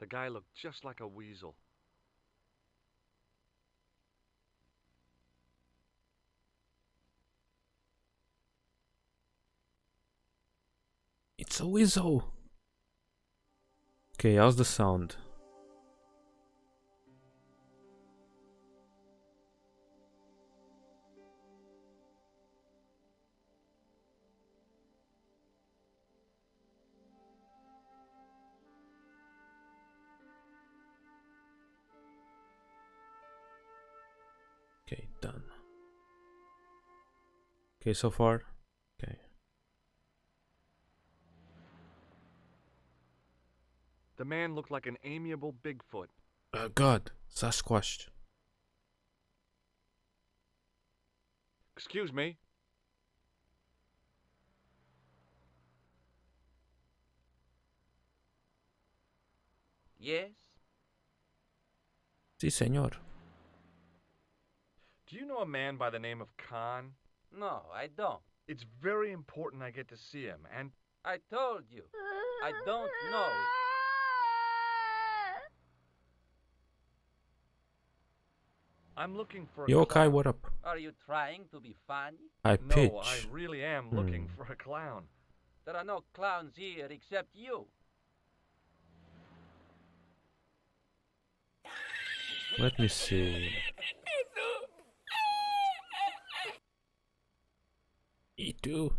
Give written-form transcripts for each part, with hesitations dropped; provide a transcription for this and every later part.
The guy looked just like a weasel. It's a weasel. Okay, how's the sound? Okay, done. Okay, so far. Okay. The man looked like an amiable Bigfoot. God, Sasquatch. Excuse me. Yes? Si, señor. Do you know a man by the name of Khan? No, I don't. It's very important I get to see him, and I told you. I don't know it. I'm looking for a Yo, Kai, clown. what up? Are you trying to be funny? High No, I pitch. really am looking for a clown. There are no clowns here except you. Let me see. E2.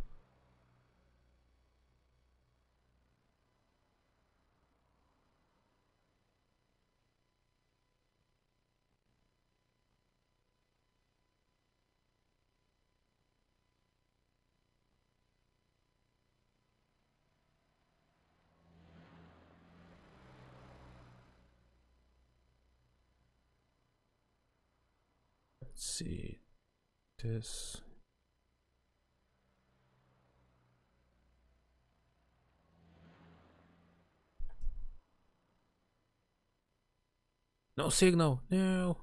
Let's see. This. No signal. No.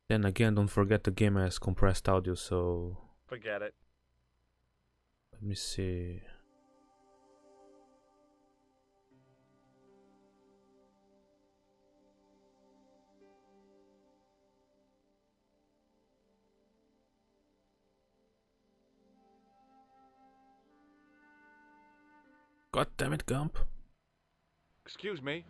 Then again, don't forget the game has compressed audio, so Forget it. let me see. God damn it, Gump. Excuse me.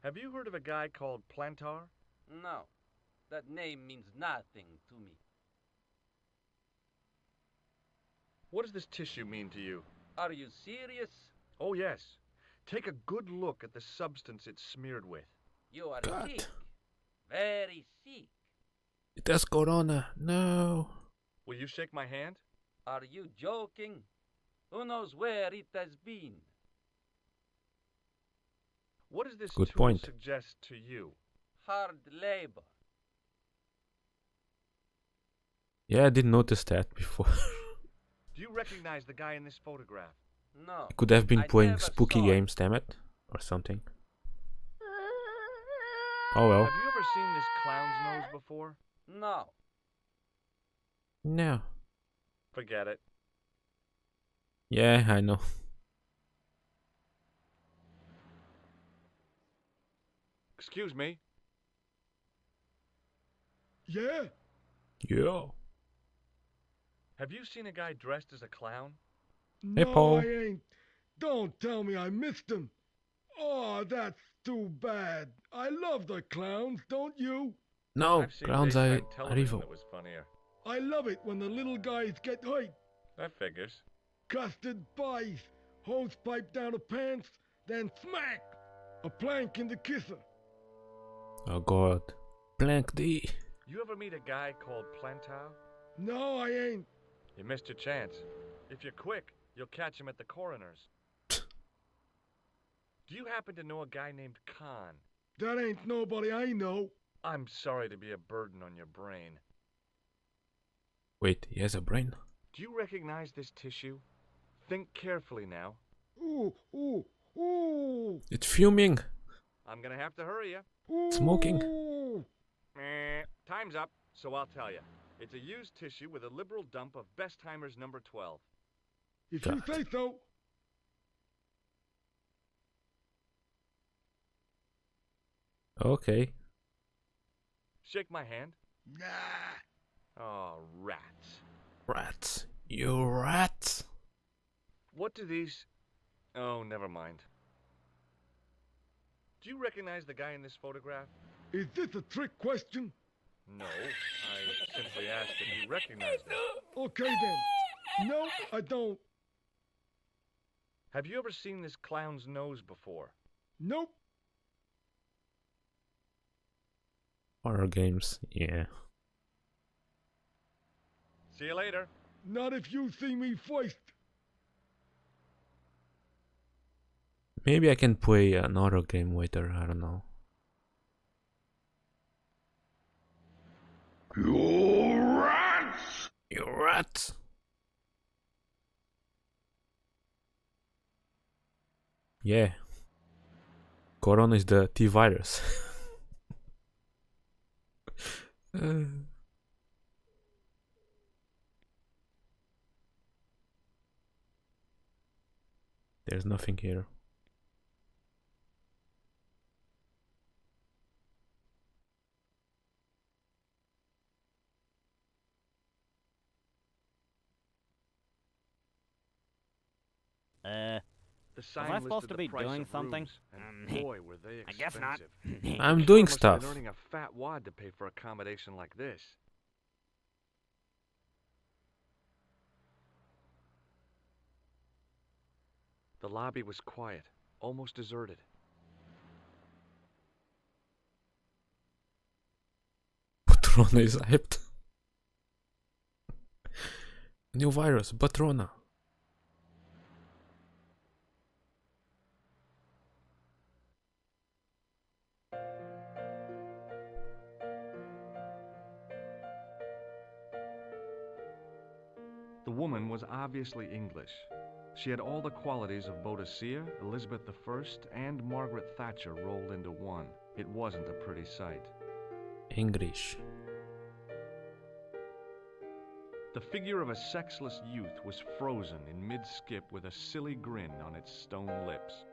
Have you heard of a guy called Plantar? No, that name means nothing to me. What does this tissue mean to you? Are you serious? Oh, yes. Take a good look at the substance it's smeared with. You are God. sick. Very sick. It has corona. No. Will you shake my hand? Are you joking? Who knows where it has been? What does this Good tool point. suggest to you? Hard labor. Yeah, I didn't notice that before. Do you recognize the guy in this photograph? No. Could have been I playing never spooky saw it. games, damn it. Or something. Oh well. Have you ever seen this clown's nose before? No. No. Forget it. Yeah, I know. Excuse me. Yeah? Yeah. Have you seen a guy dressed as a clown? Hey, No, Paul. I ain't. Don't tell me I missed him. Oh, that's too bad. I love the clowns, don't you? No, I've seen clowns daytime are television evil. that was funnier. I love it when the little guys get hurt. That figures. Custard pies, hose pipe down the pants, then smack! A plank in the kisser. Oh god. Blank D. You ever meet a guy called Plantar? No, I ain't. You missed your chance. If you're quick, you'll catch him at the coroner's. Do you happen to know a guy named Khan? That ain't nobody I know. I'm sorry to be a burden on your brain. Wait, he has a brain? Do you recognize this tissue? Think carefully now. Ooh, ooh, ooh. It's fuming. I'm gonna have to hurry you. Smoking? Ooh. Time's up, so I'll tell you. It's a used tissue with a liberal dump of Bestheimer's number 12. If you God. say so. Okay. Shake my hand. Nah. Oh, rats. Rats. You rats. What do these... Oh, never mind. Do you recognize the guy in this photograph? Is this a trick question? No, I simply asked if you recognized him. Okay then. No, I don't. Have you ever seen this clown's nose before? Nope. Horror games. Yeah. See you later. Not if you see me first. Maybe I can play another game later. I don't know. You rats! You rats. Yeah. Corona is the T virus. There's nothing here. The sign I supposed listed to the be price doing of something? rooms, and boy, were they I guess not. expensive. I'm Sure doing must have stuff. been earning a fat wad to pay for accommodation like this. The lobby was quiet, almost deserted. Patrona is hyped. New virus, Patrona. The woman was obviously English. She had all the qualities of Boadicea, Elizabeth I, and Margaret Thatcher rolled into one. It wasn't a pretty sight. English. The figure of a sexless youth was frozen in mid-skip with a silly grin on its stone lips.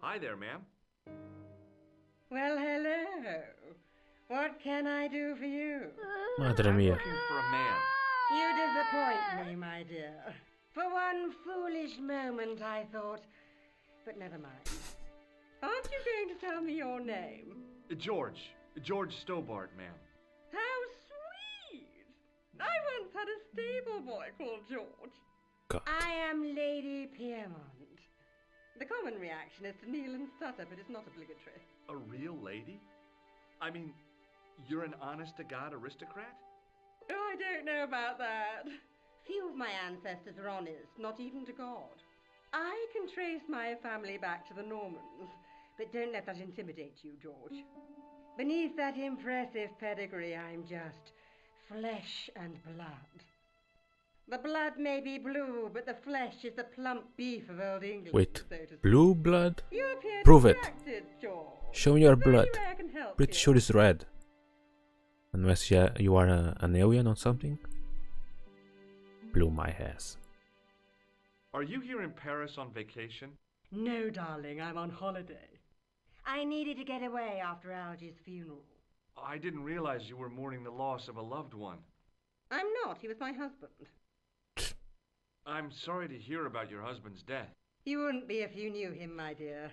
Hi there, ma'am. Well, hello. What can I do for you? Madre I'm mia. looking for a man. You disappoint me, my dear. For one foolish moment I thought, but never mind. Aren't you going to tell me your name? George Stobart, ma'am. How sweet! I once had a stable boy called George. God. I am Lady Piermont. The common reaction is to kneel and stutter, but it's not obligatory. A real lady? I mean, you're an honest-to-God aristocrat? Oh, I don't know about that. Few of my ancestors are honest, not even to God. I can trace my family back to the Normans, but don't let that intimidate you, George. Beneath that impressive pedigree, I'm just flesh and blood. The blood may be blue, but the flesh is the plump beef of old England. Wait, so to speak. blue blood? You appear Prove it. distracted, George. Show me your Is there blood. any way I can help Pretty you? sure it's red. Unless you are an alien or something. Blew my ass. Are you here in Paris on vacation? No, darling, I'm on holiday. I needed to get away after Algy's funeral. I didn't realize you were mourning the loss of a loved one. I'm not. He was my husband. I'm sorry to hear about your husband's death. You wouldn't be if you knew him, my dear.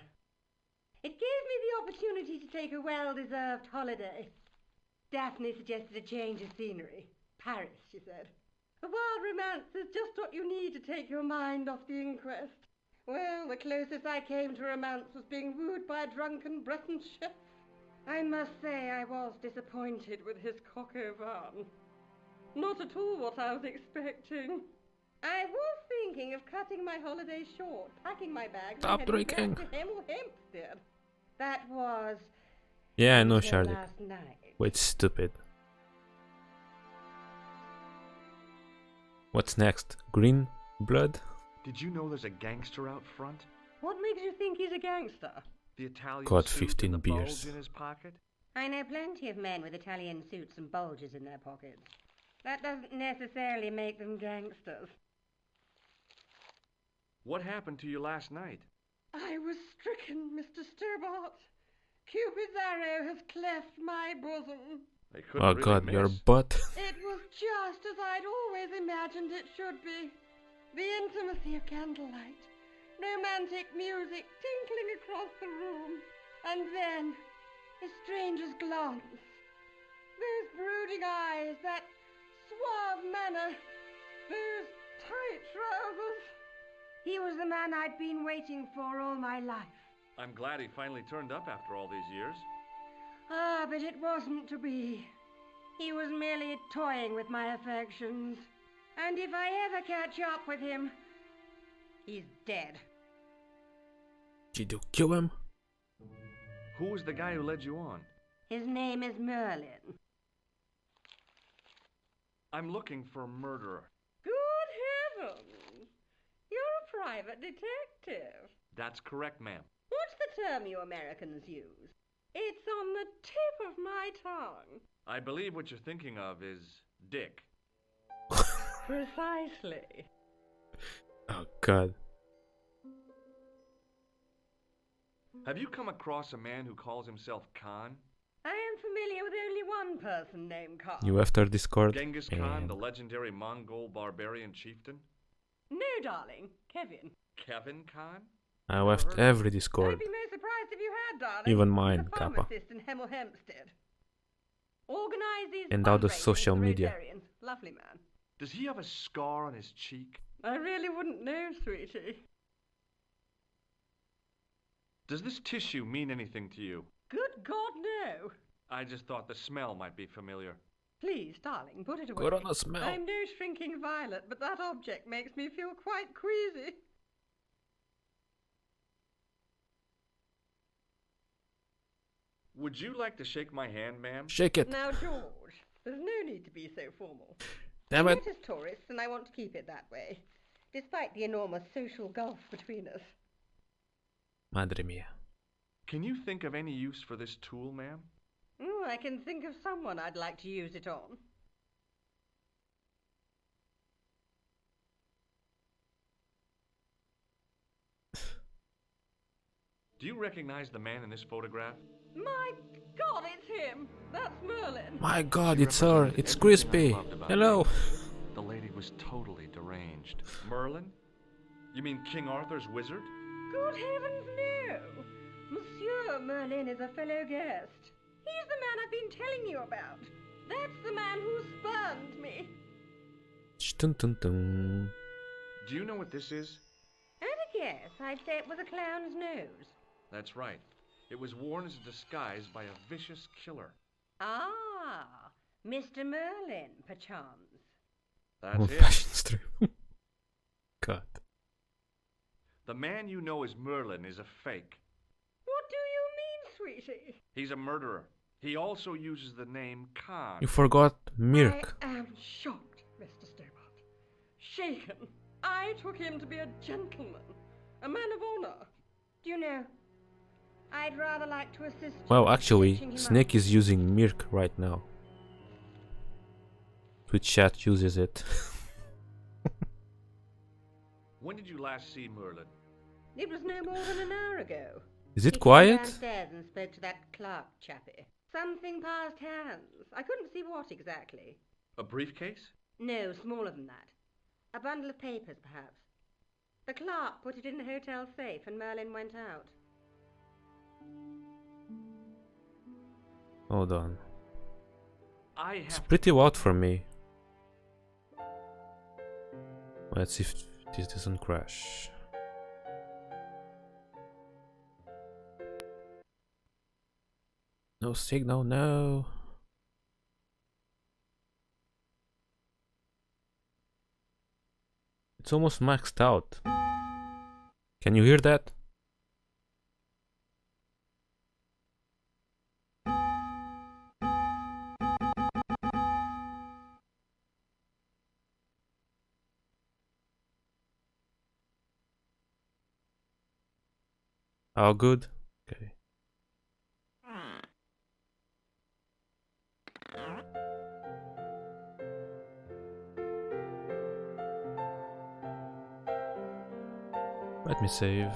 It gave me the opportunity to take a well-deserved holiday. Daphne suggested a change of scenery. Paris, she said. A wild romance is just what you need to take your mind off the inquest. Well, the closest I came to romance was being wooed by a drunken Breton chef. I must say I was disappointed with his coq au vin. Not at all what I was expecting. I was thinking of cutting my holiday short, packing my bags, Stop and heading drinking. back to Hempstead. That was Yeah, I know, until Charlie. last night. Wait, stupid. What's next? Green blood? Did you know there's a gangster out front? What makes you think he's a gangster? The Italian Got suit 15 and the beers. bulge in his pocket? I know plenty of men with Italian suits and bulges in their pockets. That doesn't necessarily make them gangsters. What happened to you last night? I was stricken, Mr. Stobart. Cupid's arrow has cleft my bosom. They couldn't Oh really god, miss. your butt. It was just as I'd always imagined it should be. The intimacy of candlelight, romantic music tinkling across the room, and then a stranger's glance. Those brooding eyes, that suave manner, those tight trousers. He was the man I'd been waiting for all my life. I'm glad he finally turned up after all these years. Ah, but it wasn't to be. He was merely toying with my affections. And if I ever catch up with him, he's dead. Did you kill him? Who was the guy who led you on? His name is Merlin. I'm looking for a murderer. Good heavens! You're a private detective. That's correct, ma'am. What's the term you Americans use? It's on the tip of my tongue. I believe what you're thinking of is Dick. Precisely. Oh god. Have you come across a man who calls himself Khan? I am familiar with only one person named Khan. You after Discord? Genghis Khan, And the legendary Mongol barbarian chieftain? No, darling. Kevin. Kevin Khan? I left every Discord. I'd be most surprised if you had, darling. Even He's mine, a Kappa. pharmacist in Hemel Hempstead. Organize these And all the fundraisers social for media. Rotarians. Lovely man. Does he have a scar on his cheek? I really wouldn't know, sweetie. Does this tissue mean anything to you? Good God, no. I just thought the smell might be familiar. Please, darling, put it away. Good on the smell. I'm no shrinking violet, but that object makes me feel quite queasy. Would you like to shake my hand, ma'am? Shake it. Now, George, there's no need to be so formal. Damn I it. notice tourists, and I want to keep it that way, despite the enormous social gulf between us. Madre mia. Can you think of any use for this tool, ma'am? Oh, I can think of someone I'd like to use it on. Do you recognize the man in this photograph? My God, it's him! That's Merlin! My god, She it's her. represented It's everything I Crispy. loved about Hello. ladies. The lady was totally deranged. Merlin? You mean King Arthur's wizard? Good heavens, no! Monsieur Merlin is a fellow guest. He's the man I've been telling you about. That's the man who spurned me. Dun, dun, dun. Do you know what this is? At a guess, I'd say it was a clown's nose. That's right. It was worn as a disguise by a vicious killer. Ah, Mr. Merlin, perchance. That's it. Fashion stream. God. The man you know as Merlin is a fake. What do you mean, sweetie? He's a murderer. He also uses the name Khan. You forgot Mirk. I am shocked, Mr. Stobart. Shaken. I took him to be a gentleman, a man of honor. Do you know, I'd rather like to assist you Well, in actually, sketching him Snake up. is using Mirk right now. Twitch chat uses it. When did you last see Merlin? It was no more than an hour ago. Is He it came quiet? downstairs and spoke to that clerk chappie. Something passed hands. I couldn't see what exactly. A briefcase? No, smaller than that. A bundle of papers, perhaps. The clerk put it in the hotel safe and Merlin went out. Hold on. I It's have pretty loud for me. Let's see if this doesn't crash. No signal, no. It's almost maxed out. Can you hear that? Oh, good. Okay. Let me save.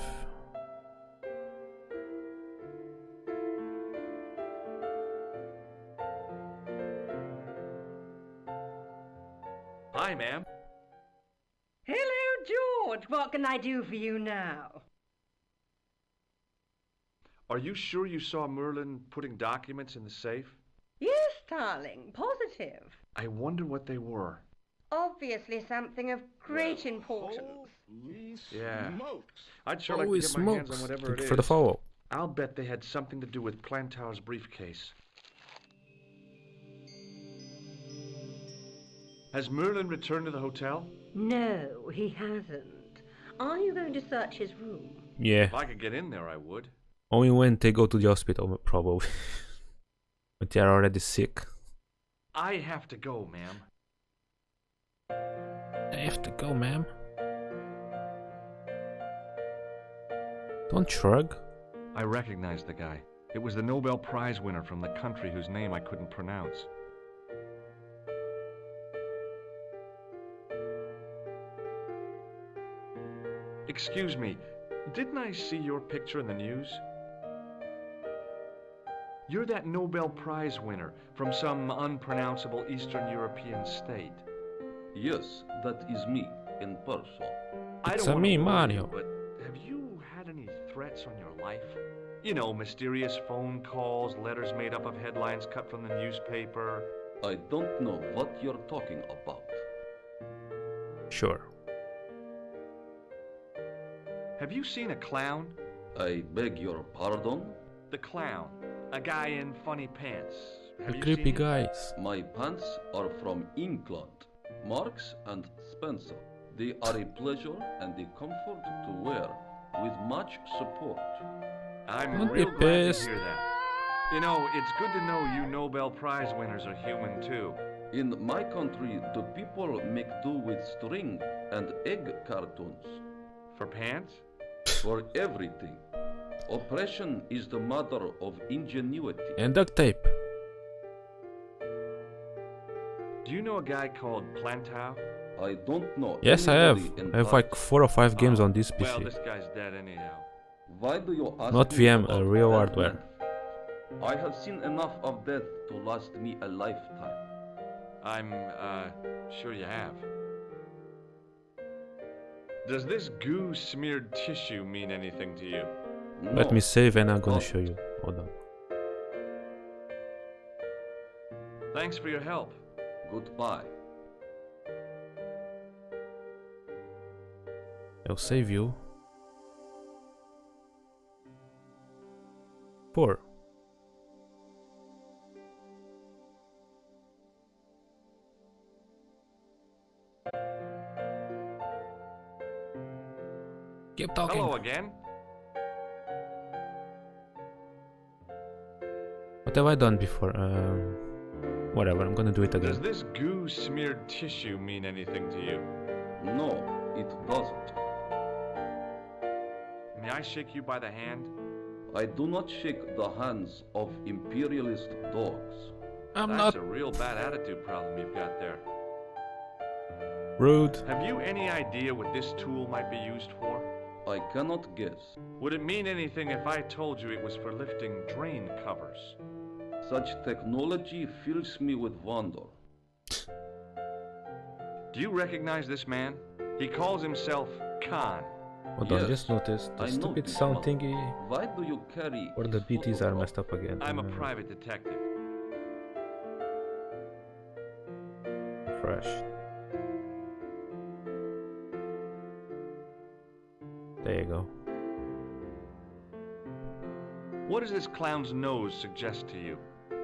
Hi, ma'am. Hello, George. What can I do for you now? Are you sure you saw Merlin putting documents in the safe? Yes, darling. Positive. I wonder what they were. Obviously something of great importance. Holy Yeah. smokes. I'd sure like Holy to get my hands smokes! on whatever Thank it you is. for the follow. I'll bet they had something to do with Plantar's briefcase. Has Merlin returned to the hotel? No, he hasn't. Are you going to search his room? Yeah. If I could get in there, I would. Only when they go to the hospital, probably. But they are already sick. I have to go, ma'am. I have to go, ma'am. Don't shrug. I recognized the guy. It was the Nobel Prize winner from the country whose name I couldn't pronounce. Excuse me, didn't I see your picture in the news? You're that Nobel Prize winner from some unpronounceable Eastern European state. Yes, that is me, in person. I It's don't a want me, to worry Mario. you, but have you had any threats on your life? You know, mysterious phone calls, letters made up of headlines cut from the newspaper. I don't know what you're talking about. Sure. Have you seen a clown? I beg your pardon? The clown. A guy in funny pants. Have The you creepy seen him? guys. My pants are from England. Marks and Spencer. They are a pleasure and a comfort to wear, with much support. I'm Don't real be glad to pissed. hear that. You know, it's good to know you Nobel Prize winners are human too. In my country, the people make do with string and egg cartoons. For pants? For everything. Oppression is the mother of ingenuity. And duct tape. Do you know a guy called Plantar? I don't know. Yes, I have. anybody in I have like Paris. 4 or 5 games Oh, on this Well, PC. this guy's dead anyhow. Why do you ask Not me VM, about real dead hardware. men? I have seen enough of death to last me a lifetime. I'm, sure you have. Does this goo-smeared tissue mean anything to you? Let me save and I'm gonna Not. show you. Hold on. Thanks for your help. Goodbye. I'll save you. 4. Keep talking. Hello again. What have I done before? Whatever, I'm gonna do it Does again. this goo-smeared tissue mean anything to you? No, it doesn't. May I shake you by the hand? I do not shake the hands of imperialist dogs. I'm That's not a real bad attitude problem you've got there. rude. Have you any idea what this tool might be used for? I cannot guess. Would it mean anything if I told you it was for lifting drain covers? Such technology fills me with wonder. Do you recognize this man? He calls himself Khan. Hold on, Yes, just noticed the I stupid noticed, sound but thingy. Why do you carry Or the his BTs are photograph? messed up again. I'm a private detective. Fresh. There you go. What does this clown's nose suggest to you?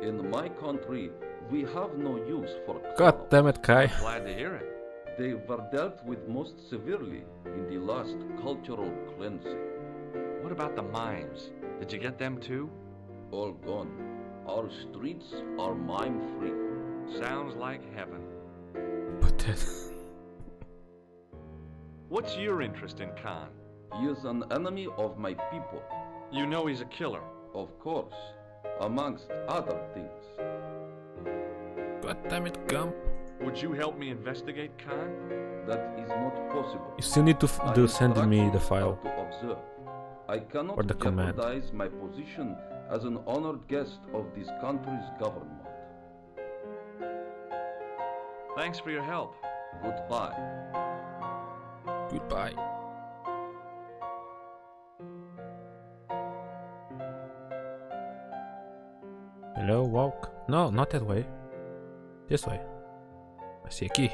In my country, we have no use for God clowns. damn it, Kai. Glad to hear it. They were dealt with most severely in the last cultural cleansing. What about the mimes? Did you get them too? All gone. Our streets are mime-free. Sounds like heaven. But then... What's your interest in Khan? He is an enemy of my people. You know he's a killer. Of course, amongst other things. God damn it, Gump. Would you help me investigate Khan? That is not possible. You still need to I send instruct me you the how file. to observe. I cannot Or the command. jeopardize my position as an honored guest of this country's government. Thanks for your help. Goodbye. Goodbye. Hello, walk. No, not that way. This way. I see a key.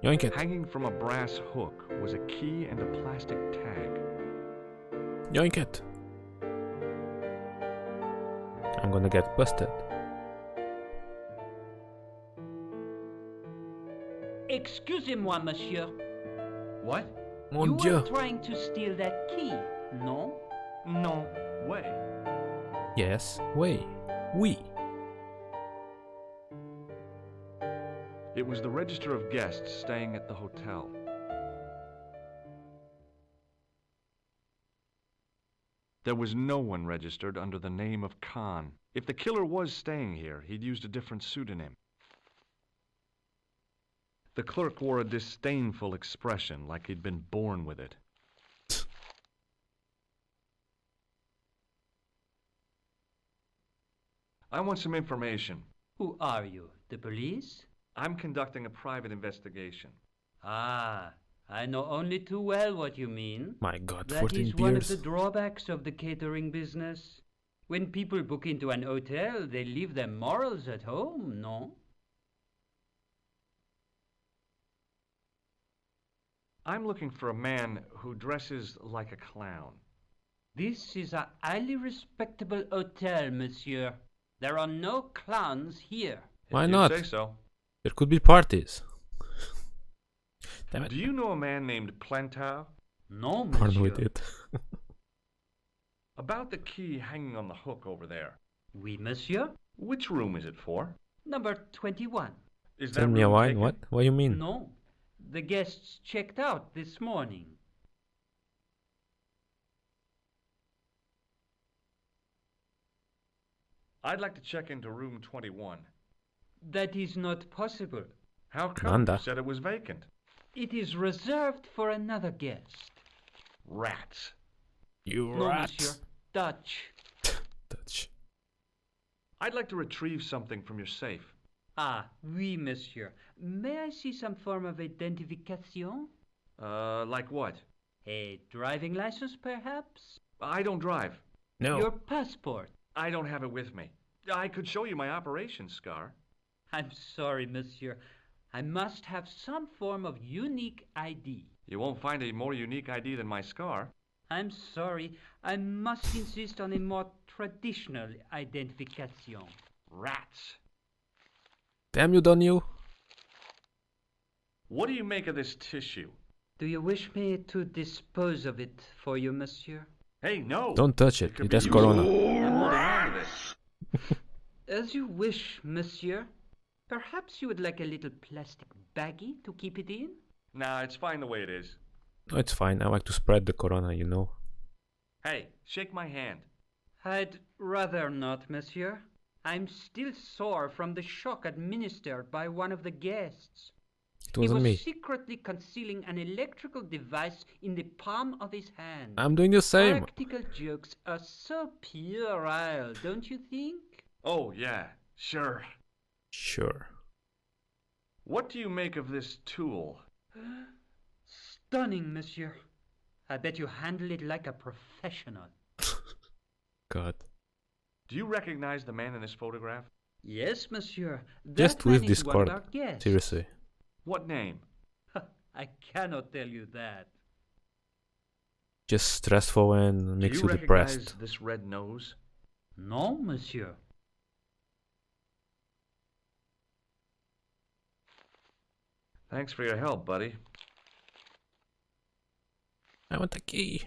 Yoink it. Hanging from a brass hook was a key and a plastic tag. Yoink it. I'm gonna get busted. Excusez-moi, monsieur. What? Mon You Dieu. were trying to steal that key, no? No way. Yes, way. Oui. It was the register of guests staying at the hotel. There was no one registered under the name of Khan. If the killer was staying here, he'd used a different pseudonym. The clerk wore a disdainful expression, like he'd been born with it. I want some information. Who are you, the police? I'm conducting a private investigation. Ah, I know only too well what you mean. My God, That 14 is one of beers. the drawbacks of the catering business. When people book into an hotel, they leave their morals at home, no? I'm looking for a man who dresses like a clown. This is a highly respectable hotel, monsieur. There are no clowns here. Why If you not? say so. There could be parties. Damn it. Do you know a man named Plantar? No, Pardon monsieur. with it. About the key hanging on the hook over there. Oui, monsieur. Which room is it for? Number 21. Is Send that me a room wine? taken? What? What do you mean? No. The guests checked out this morning. I'd like to check into room 21. That is not possible. How come? Nanda. You said it was vacant. It is reserved for another guest. Rats. You No, rat. monsieur. Dutch. Dutch. I'd like to retrieve something from your safe. Ah, oui, monsieur. May I see some form of identification? Like what? A driving license, perhaps? I don't drive. No. Your passport? I don't have it with me. I could show you my operation scar. I'm sorry, monsieur. I must have some form of unique ID. You won't find a more unique ID than my scar. I'm sorry. I must insist on a more traditional identification. Rats. Damn you, don't you? What do you make of this tissue? Do you wish me to dispose of it for you, monsieur? Hey, no! Don't touch it. could It be has useful. corona. I'm holding on to this. As you wish, monsieur. Perhaps you would like a little plastic baggie to keep it in? Nah, it's fine the way it is. No, it's fine. I like to spread the corona, you know. Hey, shake my hand. I'd rather not, monsieur. I'm still sore from the shock administered by one of the guests. It He wasn't was me. secretly concealing an electrical device in the palm of his hand. I'm doing the same. Practical jokes are so puerile, don't you think? Oh, yeah, sure. Sure. What do you make of this tool? Stunning, monsieur. I bet you handle it like a professional. God. Do you recognize the man in this photograph? Yes, monsieur. Just That man with is this one of card. our guests. Seriously. What name? I cannot tell you that. Just stressful and makes Do you you recognize depressed. this red nose? No, monsieur. Thanks for your help, buddy. I want the key.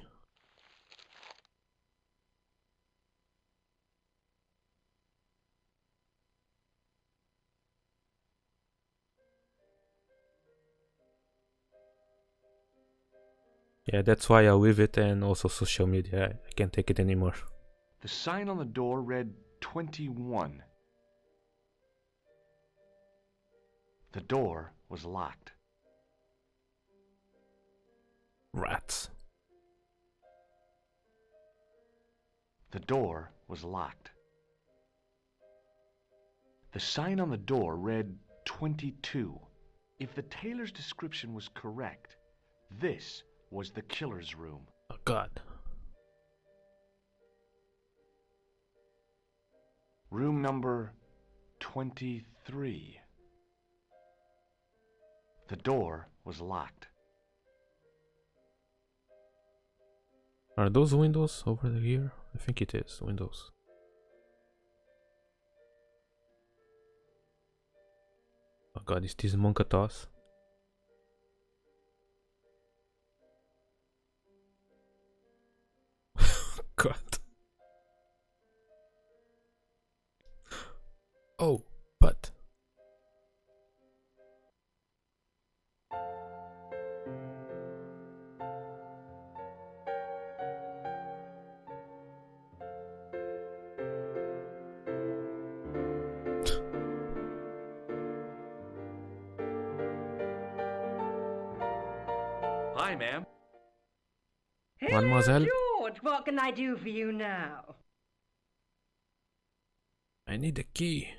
Yeah, that's why I leave it, and also social media. I can't take it anymore. The sign on the door read 21. The door was locked. Rats. The door was locked. The sign on the door read 22. If the tailor's description was correct, this was the killer's room. Oh god. Room number 23. The door was locked. Are those windows over here? I think it is windows. Oh god, is this Monkatos? God. Oh, but. Hi, ma'am. Hello, Mademoiselle? George. What can I do for you now? I need a key.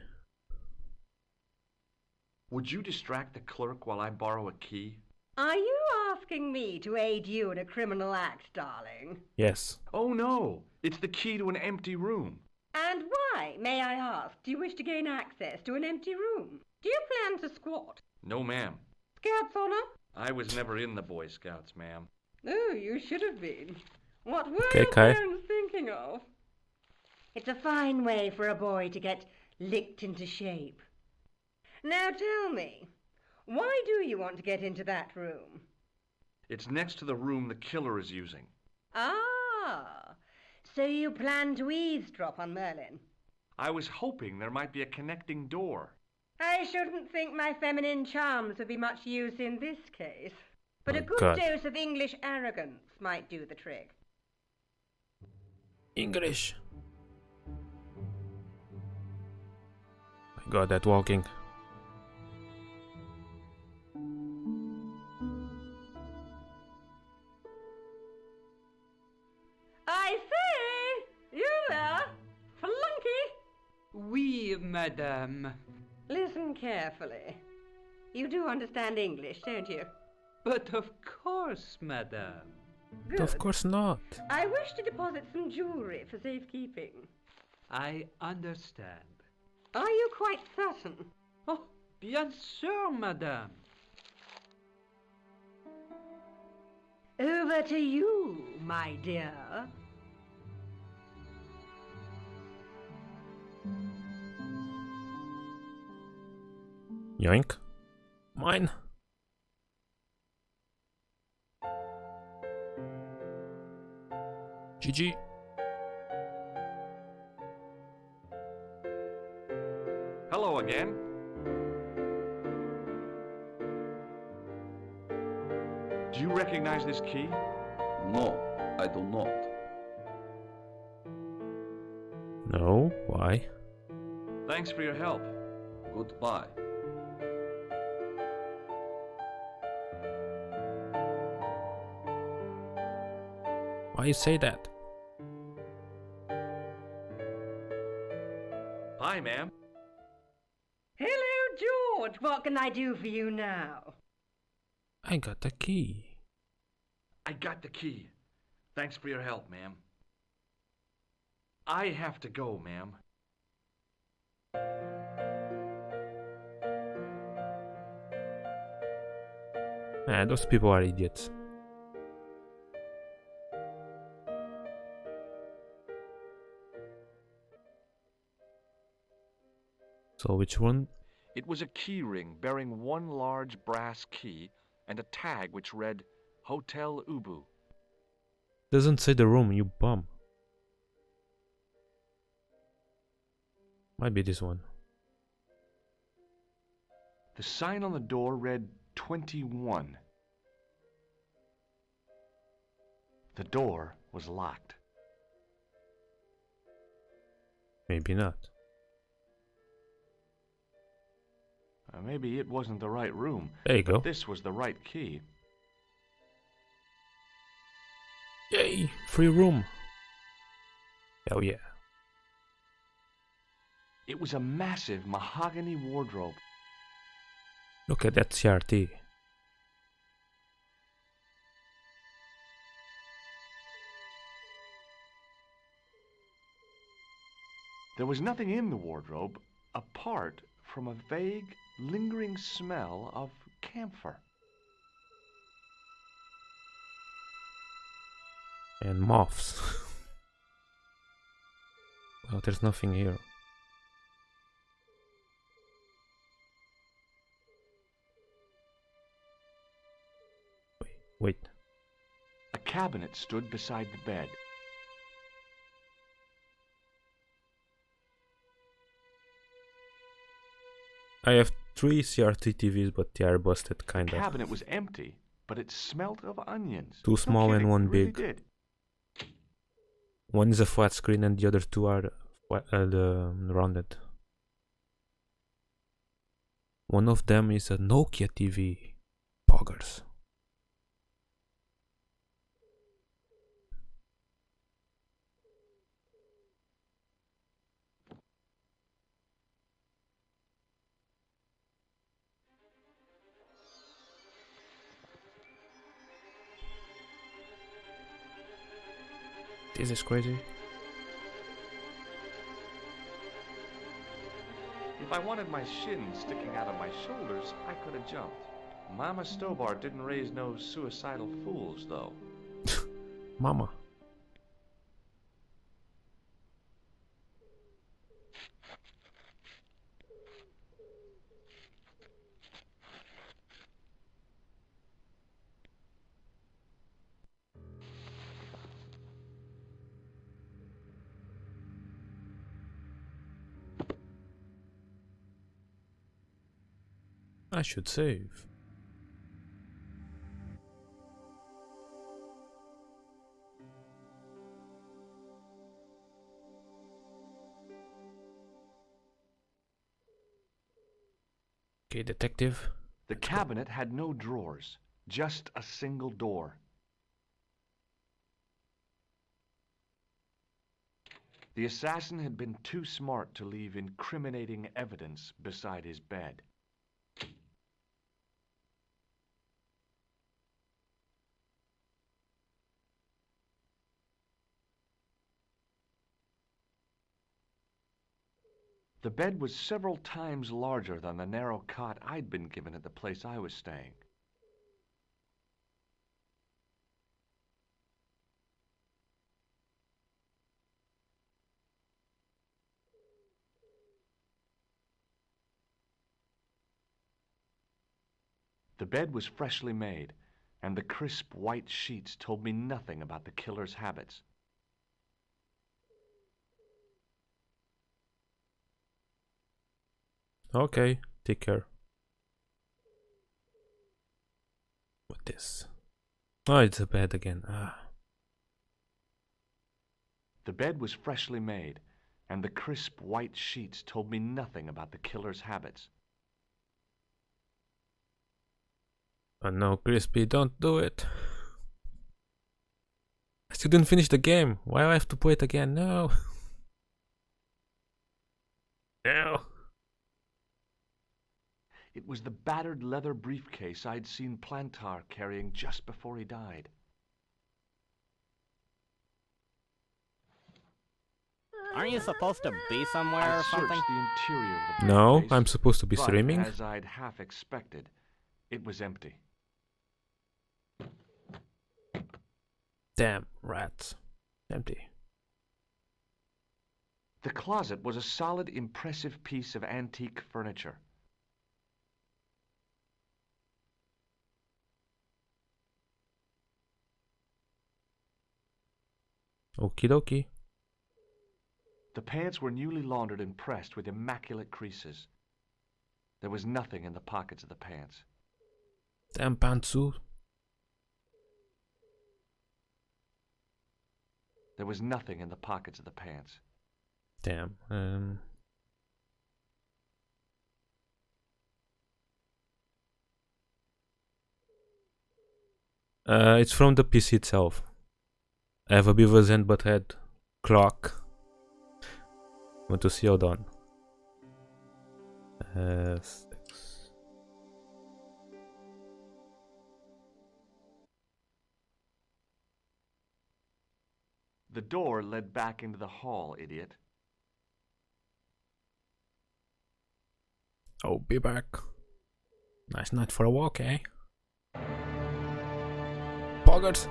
Would you distract the clerk while I borrow a key? Are you asking me to aid you in a criminal act, darling? Yes. Oh, no. It's the key to an empty room. And why, may I ask, do you wish to gain access to an empty room? Do you plan to squat? No, ma'am. Scouts on up? I was never in the Boy Scouts, ma'am. Oh, you should have been. What were Okay, your Kai. parents thinking of? It's a fine way for a boy to get licked into shape. Now tell me, why do you want to get into that room? It's next to the room the killer is using. Ah, so you plan to eavesdrop on Merlin? I was hoping there might be a connecting door. I shouldn't think my feminine charms would be much use in this case. But Oh, a good God. dose of English arrogance might do the trick. English. My god, that walking. I say! You there? Flunky! Oui, madame. Listen carefully. You do understand English, don't you? But of course, madame. Good. Of course not. I wish to deposit some jewellery for safekeeping. I understand. Are you quite certain? Oh, bien sûr, madame. Over to you, my dear. Yoink. Mine. GG. Hello again. Do you recognize this key? No, I do not. No, why? Thanks for your help. Goodbye. Why you say that? Hi, ma'am. Hello, George. What can I do for you now? I got the key. I got the key. Thanks for your help, ma'am. I have to go, ma'am. Man, those people are idiots. So which one? It was a key ring bearing one large brass key and a tag which read Hotel Ubu. Doesn't say the room, you bum. Might be this one. The sign on the door read 21. The door was locked. Maybe not. Maybe it wasn't the right room. There you but go. This was the right key. Yay! Free room! Hell yeah. It was a massive mahogany wardrobe. Look at that CRT. There was nothing in the wardrobe apart from a vague, lingering smell of camphor. And moths. Well, there's nothing here. Wait. A cabinet stood beside the bed. I have 3 CRT TVs, but they are busted, The kinda. cabinet was empty, but it smelt of onions. Two small and kidding, one it really big. did. One is a flat screen and the other 2 are the rounded. One of them is a Nokia TV. Poggers. This is crazy. If I wanted my shins sticking out of my shoulders, I could have jumped. Mama Stobart didn't raise no suicidal fools, though. Mama. I should save. Okay, detective. The cabinet had no drawers, just a single door. The assassin had been too smart to leave incriminating evidence beside his bed. The bed was several times larger than the narrow cot I'd been given at the place I was staying. The bed was freshly made, and the crisp white sheets told me nothing about the killer's habits. Okay, take care. What this? Oh, it's a bed again. Ah. The bed was freshly made, and the crisp white sheets told me nothing about the killer's habits. Oh no, Crispy, don't do it. I still didn't finish the game. Why do I have to play it again? No. No. It was the battered leather briefcase I'd seen Plantar carrying just before he died. Aren't you supposed to be somewhere I or searched something? the interior of the No, briefcase, I'm supposed to be but streaming. as I'd half expected, it was empty. Damn, rats. Empty. The closet was a solid, impressive piece of antique furniture. Okie dokie. The pants were newly laundered and pressed with immaculate creases. There was nothing in the pockets of the pants. Damn pantsuit. There was nothing in the pockets of the pants. Damn. It's from the PC itself. I have a Beavis and Butthead clock. Want to see? Hold on. 6. The door led back into the hall, idiot. I'll be back. Nice night for a walk, eh? Poggers!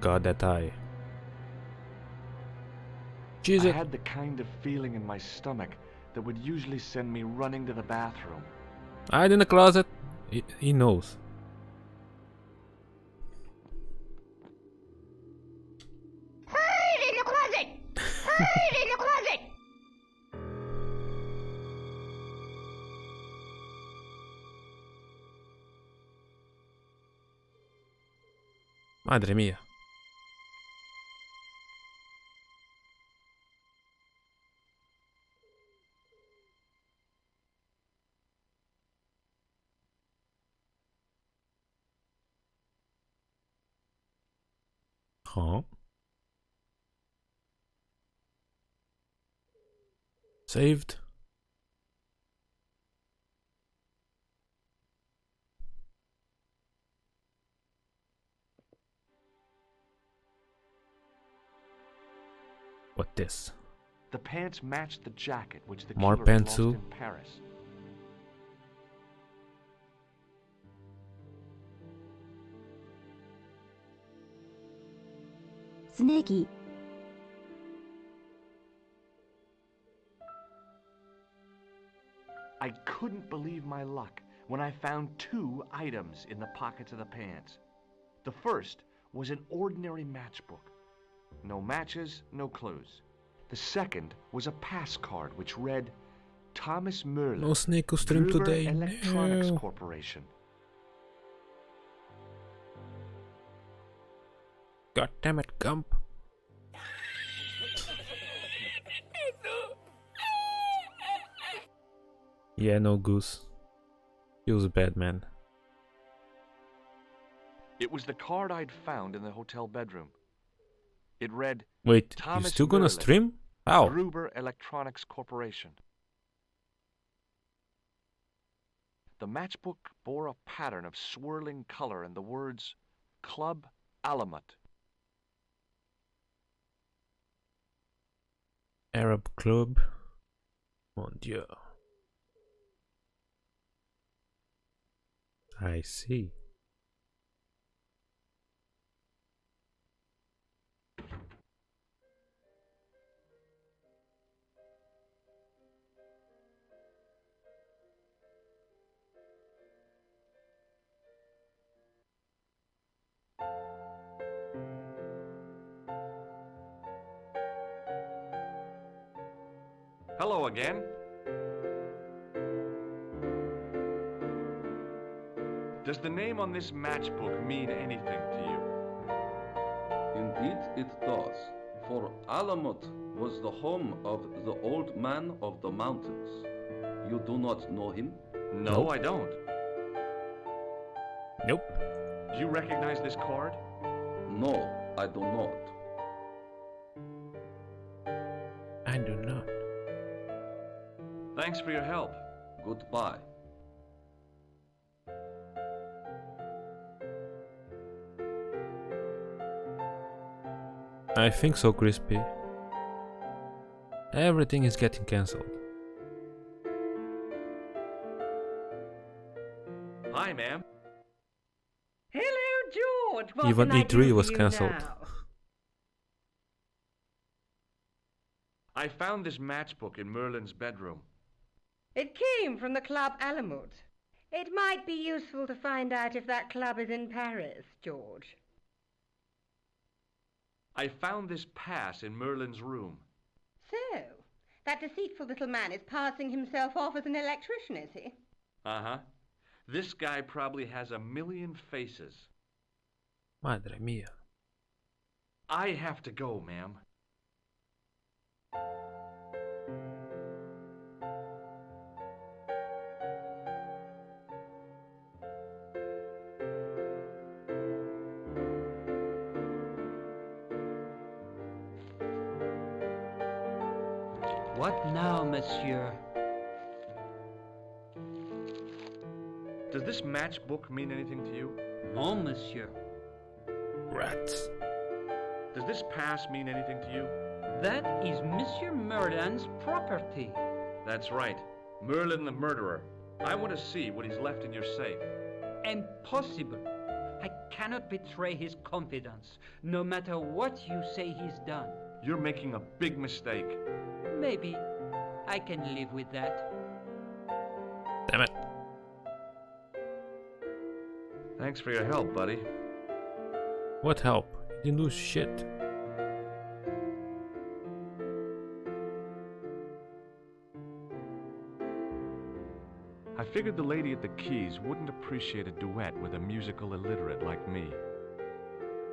God, that eye. I Jesus! had the kind of feeling in my stomach that would usually send me running to the bathroom. Hide in the closet. He knows. Hide in the closet! Hide in the closet! Madre mia. Huh? Saved. What this? The pants matched the jacket which the More killer had lost pencil. in Paris. Snakey. I couldn't believe my luck when I found 2 items in the pockets of the pants. The first was an ordinary matchbook. No matches, no clues. The second was a pass card which read, Thomas Merlin, No snake to stream Gruber today. Electronics No. Corporation. God damn it, Gump. Yeah, no goose. He was bad, man. It was the card I'd found in the hotel bedroom. It read, Wait, you Thomas still gonna Merlin, stream? How? Gruber Electronics Corporation. The matchbook bore a pattern of swirling color and the words, Club Alamut. Arab club. Mon Dieu. I see. Hello again. Does the name on this matchbook mean anything to you? Indeed it does, for Alamut was the home of the old man of the mountains. You do not know him? No, Nope. I don't. Nope. Do you recognize this card? No, I do not. I do not. Thanks for your help. Goodbye. I think so, Crispy. Everything is getting cancelled. Hi, ma'am. Hello, George. What Even can I do E3 for was you cancelled. now? I found this matchbook in Merlin's bedroom. It came from the Club Alamut. It might be useful to find out if that club is in Paris, George. I found this pass in Merlin's room. So, that deceitful little man is passing himself off as an electrician, is he? Uh-huh. This guy probably has a million faces. Madre mia. I have to go, ma'am. What now, monsieur? Does this matchbook mean anything to you? Non, monsieur. Rats. Does this pass mean anything to you? That is Monsieur Merlin's property. That's right. Merlin the murderer. I want to see what he's left in your safe. Impossible. I cannot betray his confidence, no matter what you say he's done. You're making a big mistake. Maybe I can live with that. Damn it. Thanks for your help, buddy. What help? You didn't do shit. I figured the lady at the keys wouldn't appreciate a duet with a musical illiterate like me.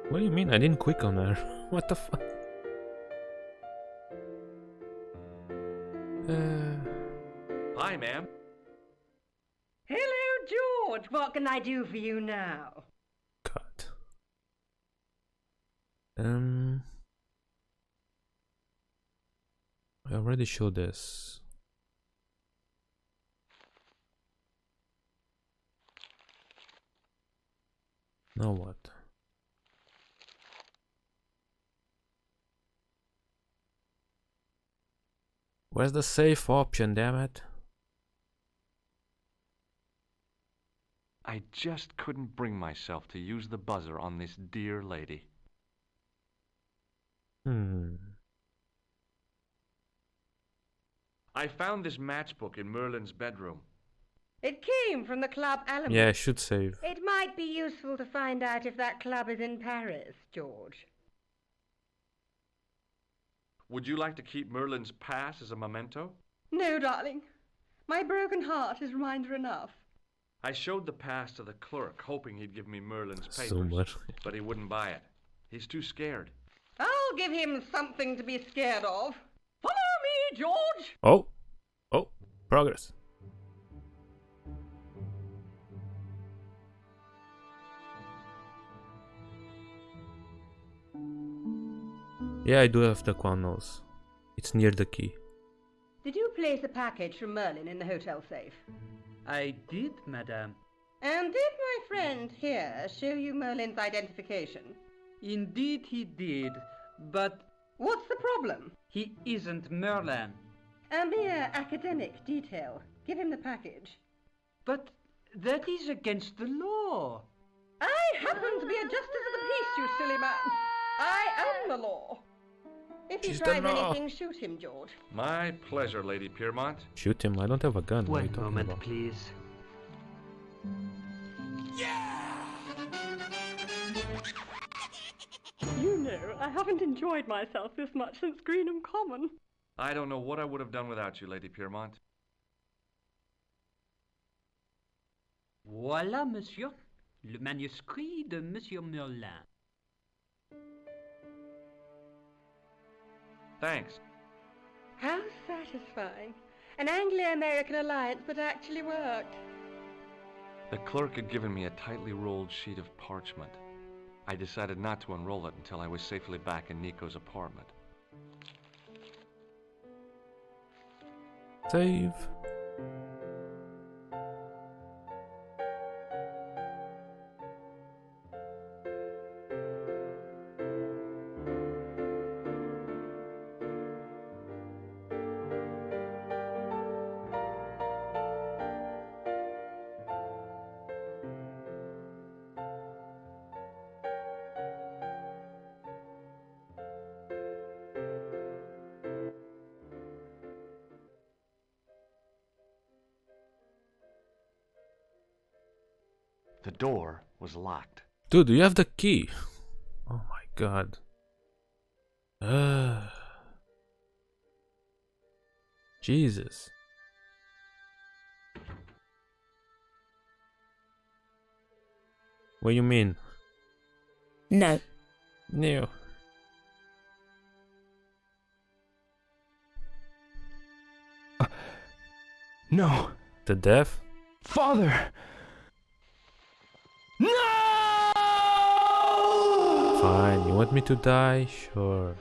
What do you mean? I didn't click on her. What the fuck? Hi, ma'am. Hello, George. What can I do for you now? Cut. I already showed this. Now what? Where's the safe option, damn it? I just couldn't bring myself to use the buzzer on this dear lady. I found this matchbook in Merlin's bedroom. It came from the club Alamo. Yeah, I should save. It might be useful to find out if that club is in Paris, George. Would you like to keep Merlin's pass as a memento? No, darling. My broken heart is reminder enough. I showed the pass to the clerk, hoping he'd give me Merlin's papers. So much. But he wouldn't buy it. He's too scared. I'll give him something to be scared of. Follow me, George! Oh! Oh! Progress. Yeah, I do have the crown nose. It's near the key. Did you place a package from Merlin in the hotel safe? I did, madame. And did my friend here show you Merlin's identification? Indeed he did, but What's the problem? he isn't Merlin. A mere academic detail. Give him the package. But that is against the law. I happen to be a justice of the peace, you silly man. I am the law. If he She's the tries law. anything, shoot him, George. My pleasure, Lady Piermont. Shoot him, I don't have a gun. What are you One talking moment, about? please. You know, I haven't enjoyed myself this much since Greenham Common. I don't know what I would have done without you, Lady Piermont. Voilà, monsieur, le manuscrit de Monsieur Merlin. Thanks. How satisfying. An Anglo-American alliance that actually worked. The clerk had given me a tightly rolled sheet of parchment. I decided not to unroll it until I was safely back in Nico's apartment. Save. The door was locked. Dude, you have the key. Oh my god. Jesus. What do you mean? No. No. No. The death? Father! No! Fine, you want me to die? Sure.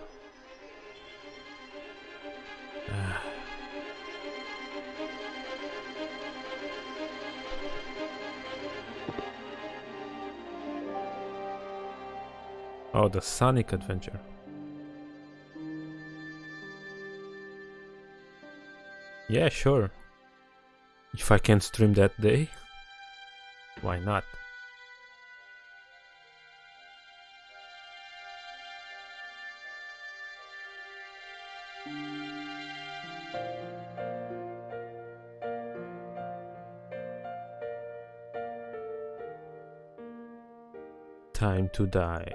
Oh, the Sonic adventure. Yeah, sure. If I can stream that day, why not? Time to die.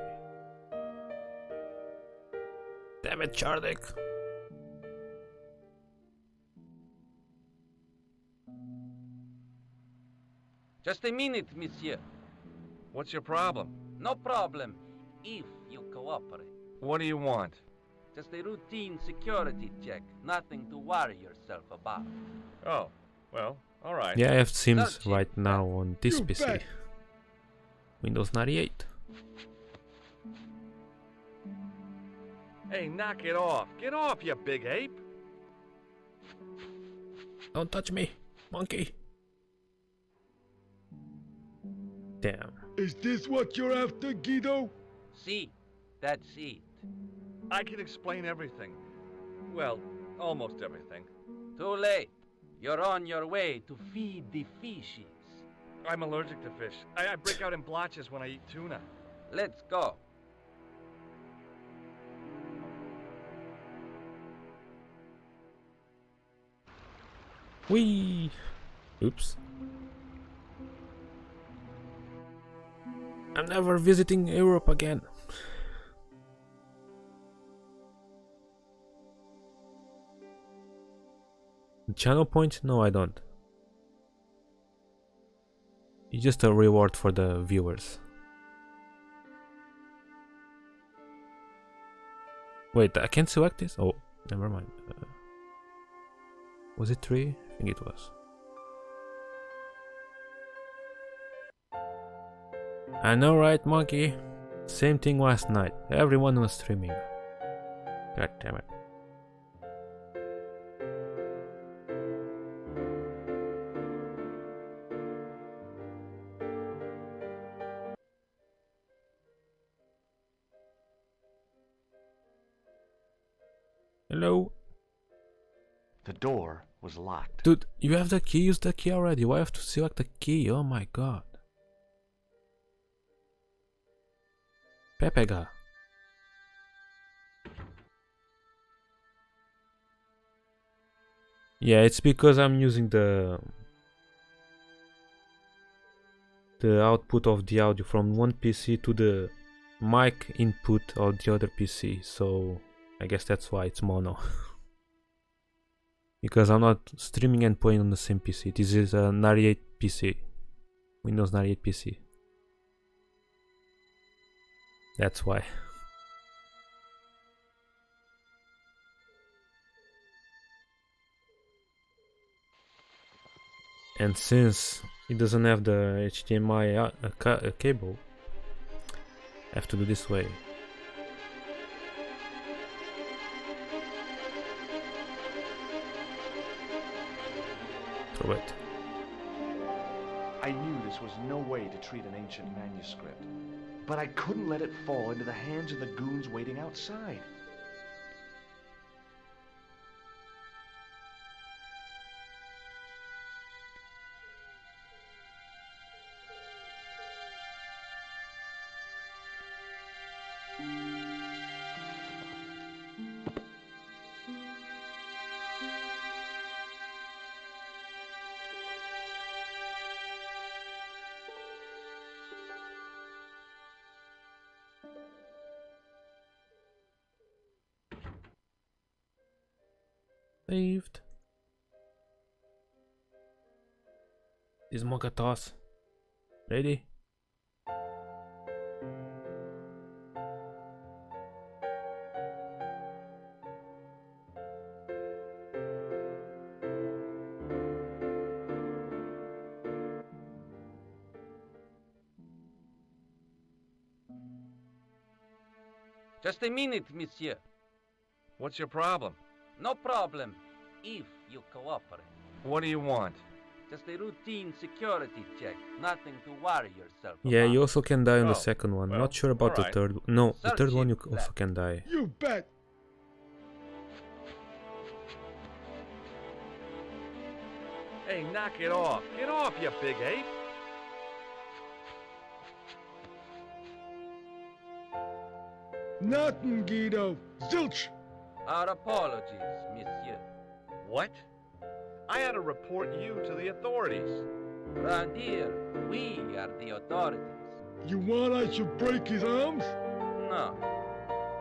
Damn it, Chardick. Just a minute, monsieur. What's your problem? No problem, if you cooperate. What do you want? Just a routine security check. Nothing to worry yourself about. Oh, well, all right. Yeah, I have Sims Search right it. now on this You PC. bet. Windows 98. Hey, knock it off. Get off, you big ape. Don't touch me, monkey. Damn. Is this what you're after, Guido? See, that's it. I can explain everything. Well, almost everything. Too late. You're on your way to feed the fishes. I'm allergic to fish. I break out in blotches when I eat tuna. Let's go. Whee! Oops. I'm never visiting Europe again. Channel points? No, I don't. It's just a reward for the viewers. Wait, I can't select this? Oh, never mind. Was it 3? I think it was. I know, right, monkey? Same thing last night. Everyone was streaming. God damn it. Hello? The door was locked. Dude, you have the key? Use the key already. Why have to select the key? Oh my god. Pepega. Yeah, it's because I'm using the output of the audio from one PC to the mic input of the other PC, so I guess that's why it's mono. Because I'm not streaming and playing on the same PC. This is a 98 PC. Windows 98 PC. That's why. And since it doesn't have the HDMI cable, I have to do this way. So wait. I knew this was no way to treat an ancient manuscript, but I couldn't let it fall into the hands of the goons waiting outside. Saved. This Mogatos. Ready? Just a minute, monsieur. What's your problem? No problem, if you cooperate. What do you want? Just a routine security check. Nothing to worry yourself Yeah, about. you also can die on the Oh, second one. well, Not sure about the alright. third. No, the Search third one it, you also Flat. can die. You bet. Hey, knock it off. Get off, you big ape. Nothing, Guido. Zilch. Our apologies, monsieur. What? I had to report you to the authorities. Round here, we are the authorities. You want I should break his arms? No.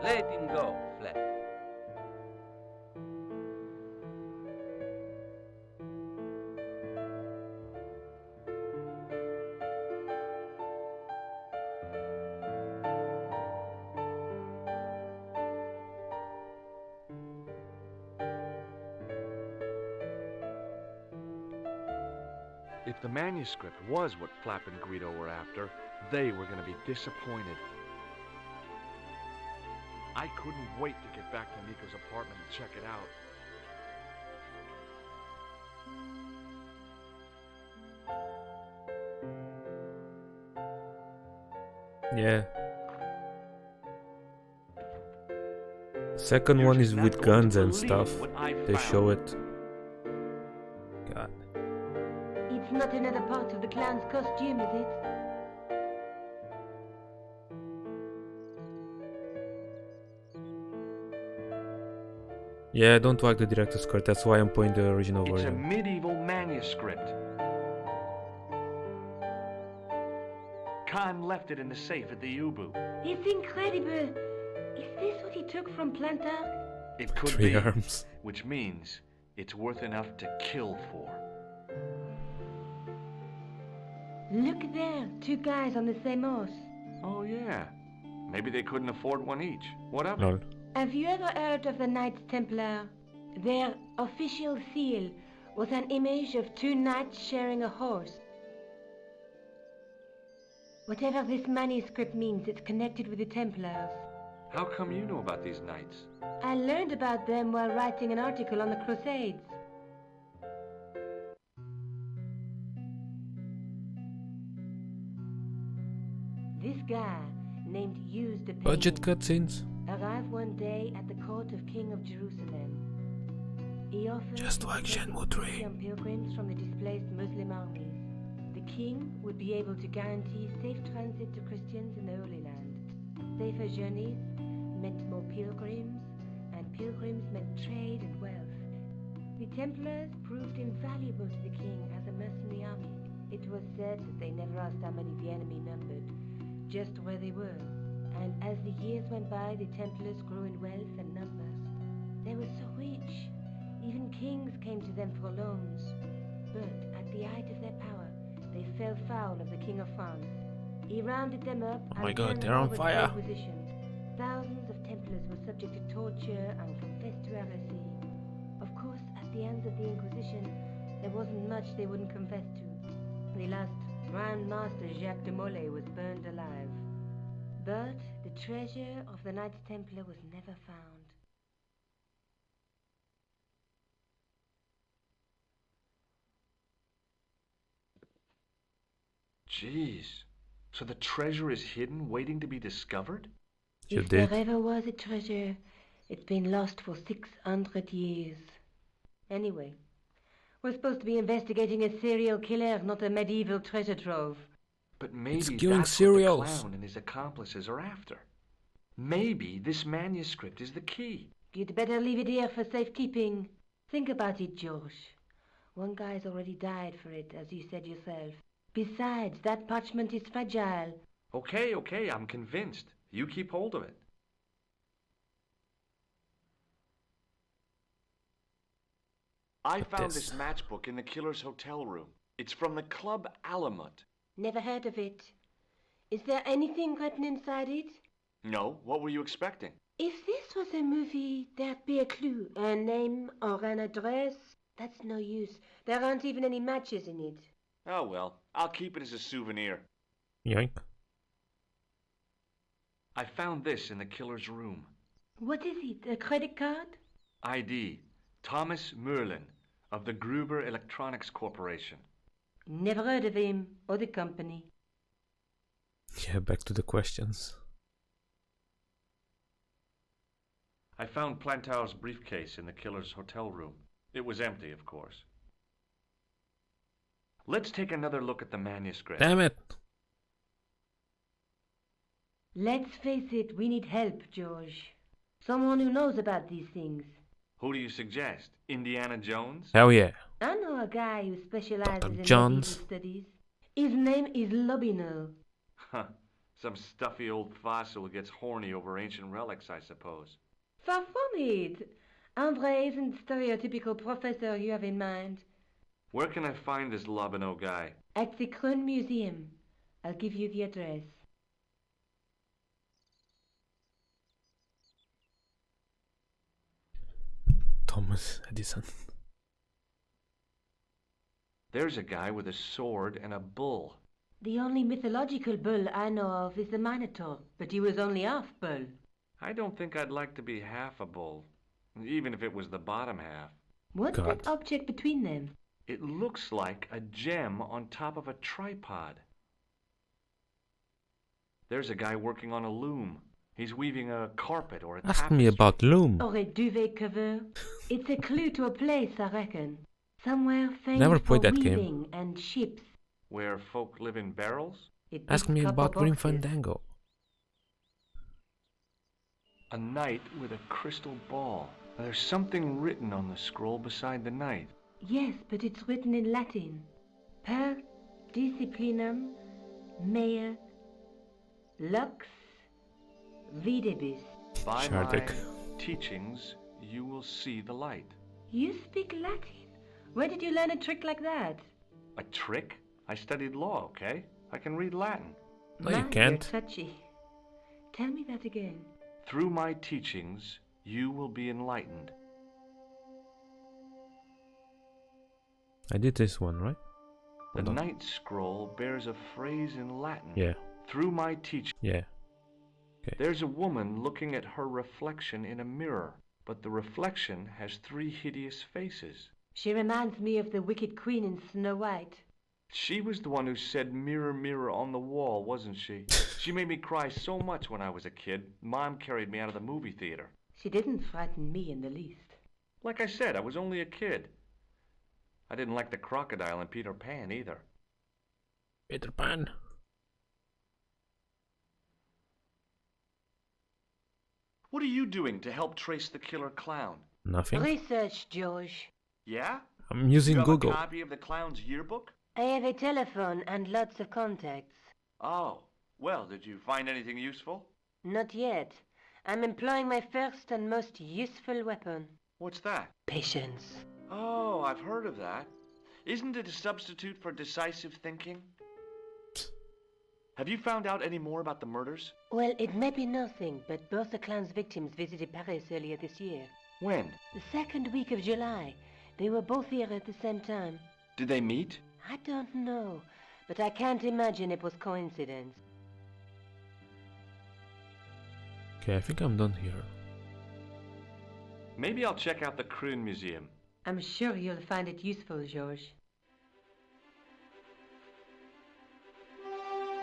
Let him go, Flat. If the manuscript was what Flap and Guido were after, they were going to be disappointed. I couldn't wait to get back to Nico's apartment and check it out. Yeah. Second You're one just is not with going to guns and believe stuff. what I They found. show it. God. It's not another part of the clown's costume, is it? Yeah, I don't like the director's cut. That's why I'm playing the original It's a version. medieval manuscript. Khan left it in the safe at the U-boot. It's incredible. Is this what he took from Plantar? It could 3 be, arms. which means it's worth enough to kill for. Look there, 2 guys on the same horse. Oh yeah, maybe they couldn't afford one each. Whatever. Lol. Have you ever heard of the Knights Templar? Their official seal was an image of 2 knights sharing a horse. Whatever this manuscript means, it's connected with the Templars. How come you know about these knights? I learned about them while writing an article on the Crusades. This guy, named Hughes de Budget Payne, cutscenes. arrived one day at the court of King of Jerusalem. He offered Just to like take Shenmue 3. Christian pilgrims from the displaced Muslim armies. The king would be able to guarantee safe transit to Christians in the Holy Land. Safer journeys meant more pilgrims, and pilgrims meant trade and wealth. The Templars proved invaluable to the king as a mercenary army. It was said that they never asked how many the enemy numbered, just where they were. And as the years went by, the Templars grew in wealth and numbers. They were so rich, even kings came to them for loans. But at the height of their power, they fell foul of the King of France. He rounded them up Oh my and God, turned they're them on over to fire. the Inquisition. Thousands of Templars were subject to torture and confessed to heresy. Of course, at the hands of the Inquisition, there wasn't much they wouldn't confess to. The last Grand Master Jacques de Molay was burned alive. But the treasure of the Knights Templar was never found. Jeez. So the treasure is hidden, waiting to be discovered? You If did. there ever was a treasure, it's been lost for 600 years. Anyway, we're supposed to be investigating a serial killer, not a medieval treasure trove. But maybe It's that's killing what the cereals. clown and his accomplices are after. Maybe this manuscript is the key. You'd better leave it here for safekeeping. Think about it, George. One guy's already died for it, as you said yourself. Besides, that parchment is fragile. Okay, I'm convinced. You keep hold of it. I But found this- this matchbook in the killer's hotel room. It's from the Club Alamut. Never heard of it. Is there anything written inside it? No, what were you expecting? If this was a movie, there'd be a clue. A name or an address. That's no use. There aren't even any matches in it. Oh well, I'll keep it as a souvenir. Yoink. I found this in the killer's room. What is it, a credit card? ID, Thomas Merlin, of the Gruber Electronics Corporation. Never heard of him or the company. Yeah, back to the questions. I found Plantow's briefcase in the killer's hotel room. It was empty, of course. Let's take another look at the manuscript. Damn it! Let's face it, we need help, George. Someone who knows about these things. Who do you suggest? Indiana Jones? Hell yeah. I know a guy who specializes in Jones. medieval studies. His name is Lobino. Huh. Some stuffy old fossil who gets horny over ancient relics, I suppose. Far from it. Andre isn't the stereotypical professor you have in mind. Where can I find this Lobino guy? At the Kroon Museum. I'll give you the address. Thomas Edison. There's a guy with a sword and a bull. The only mythological bull I know of is the Minotaur, but he was only half bull. I don't think I'd like to be half a bull, even if it was the bottom half. What's God. that object between them? It looks like a gem on top of a tripod. There's a guy working on a loom. He's weaving a carpet or a Ask tapestry. me about loom. Or a duvet cover? It's a clue to a place, I reckon. Somewhere famous Never for played that game. weaving and ships. Where folk live in barrels? It Ask ticks me copper about Grim boxes. Fandango. A knight with a crystal ball. There's something written on the scroll beside the knight. Yes, but it's written in Latin. Per disciplinum mea lux videbis. By Shardik. my teachings, you will see the light. You speak Latin? Where did you learn a trick like that? A trick? I studied law, okay? I can read Latin. No, you My, can't. You're touchy. Tell me that again. Through my teachings, you will be enlightened. I did this one, right? The Hold on. night scroll bears a phrase in Latin. Yeah, Through my teaching. yeah. There's a woman looking at her reflection in a mirror, but the reflection has 3 hideous faces. She reminds me of the wicked queen in Snow White. She was the one who said, "Mirror, mirror on the wall," wasn't she? She made me cry so much when I was a kid, Mom carried me out of the movie theater. She didn't frighten me in the least. Like I said, I was only a kid. I didn't like the crocodile in Peter Pan either. Peter Pan. What are you doing to help trace the killer clown? Nothing. Research, George. Yeah? I'm using You have Google. a copy of the clown's yearbook? I have a telephone and lots of contacts. Oh, well, did you find anything useful? Not yet. I'm employing my first and most useful weapon. What's that? Patience. Oh, I've heard of that. Isn't it a substitute for decisive thinking? Have you found out any more about the murders? Well, it may be nothing, but both the clown's victims visited Paris earlier this year. When? The second week of July. They were both here at the same time. Did they meet? I don't know, but I can't imagine it was coincidence. Okay, I think I'm done here. Maybe I'll check out the Kroon Museum. I'm sure you'll find it useful, George.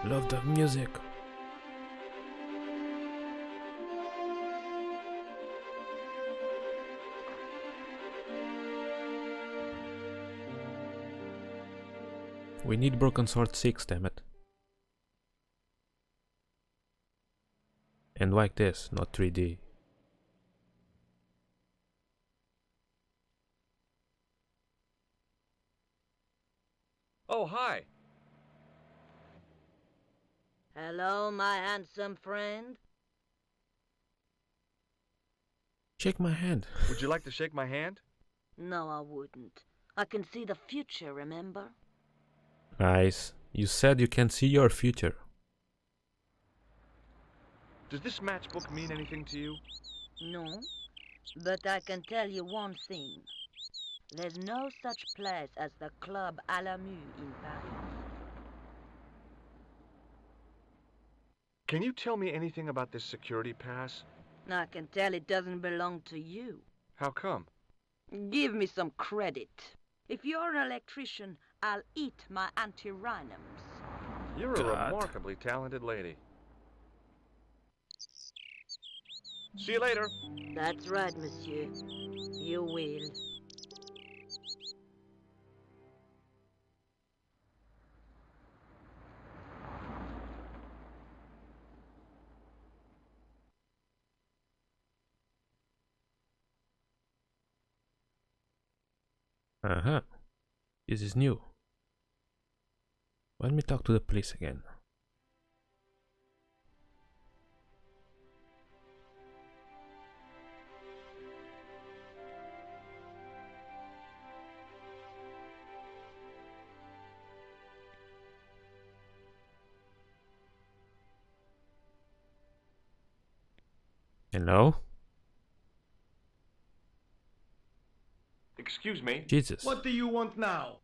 Love the music. We need Broken Sword 6, damn it. And like this, not 3D. Oh, hi. Hello, my handsome friend. Shake my hand. Would you like to shake my hand? No, I wouldn't. I can see the future, remember? Guys, you said you can see your future. Does this matchbook mean anything to you? No, but I can tell you one thing. There's no such place as the Club à la Mue in Paris. Can you tell me anything about this security pass? I can tell it doesn't belong to you. How come? Give me some credit. If you're an electrician, I'll eat my antirhinums. You're a remarkably talented lady. See you later. That's right, monsieur. You will. Uh-huh. This is new. Let me talk to the police again. Hello? Excuse me. Jesus. What do you want now?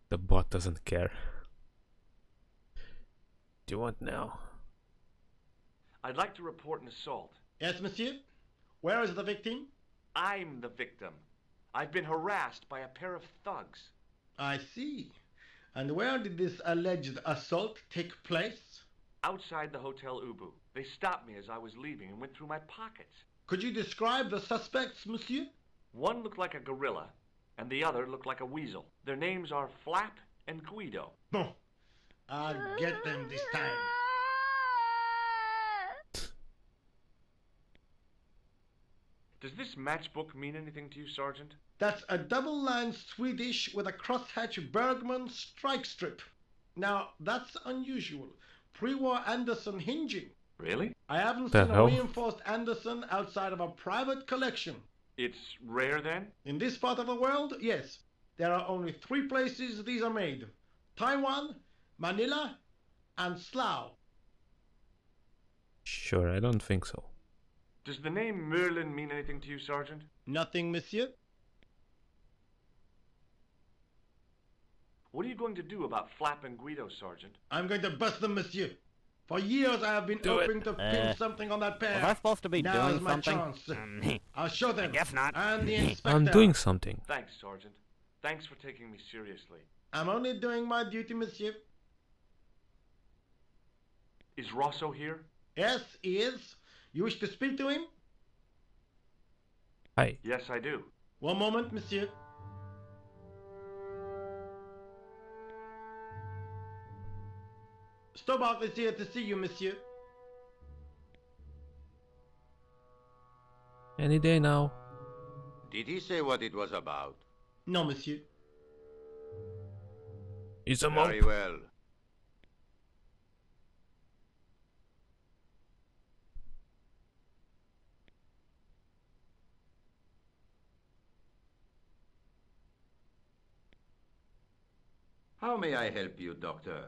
The bot doesn't care. Do you want now? I'd like to report an assault. Yes, monsieur? Where is the victim? I'm the victim. I've been harassed by a pair of thugs. I see. And where did this alleged assault take place? Outside the Hotel Ubu. They stopped me as I was leaving and went through my pockets. Could you describe the suspects, monsieur? One looked like a gorilla, and the other looked like a weasel. Their names are Flap and Guido. Bon. I'll get them this time. Does this matchbook mean anything to you, Sergeant? That's a double-line Swedish with a crosshatch Bergman strike strip. Now, that's unusual. Pre-war Anderson hinging. Really? I haven't The seen hell? a reinforced Anderson outside of a private collection. It's rare then? In this part of the world, yes. There are only 3 places these are made. Taiwan, Manila, and Slough. Sure, I don't think so. Does the name Merlin mean anything to you, Sergeant? Nothing, monsieur. What are you going to do about Flap and Guido, Sergeant? I'm going to bust them, monsieur. For years I have been Do it. hoping to pin something on that pair. Was I supposed to be Now's doing my something? chance. I'll show them. I guess not. And the inspector. I'm doing something. Thanks, Sergeant. Thanks for taking me seriously. I'm only doing my duty, monsieur. Is Rosso here? Yes, he is. You wish to speak to him? Hi. Yes, I do. One moment, monsieur. Stobart is here to see you, monsieur. Any day now. Did he say what it was about? No, monsieur. It's a mob. Very well. How may I help you, Doctor?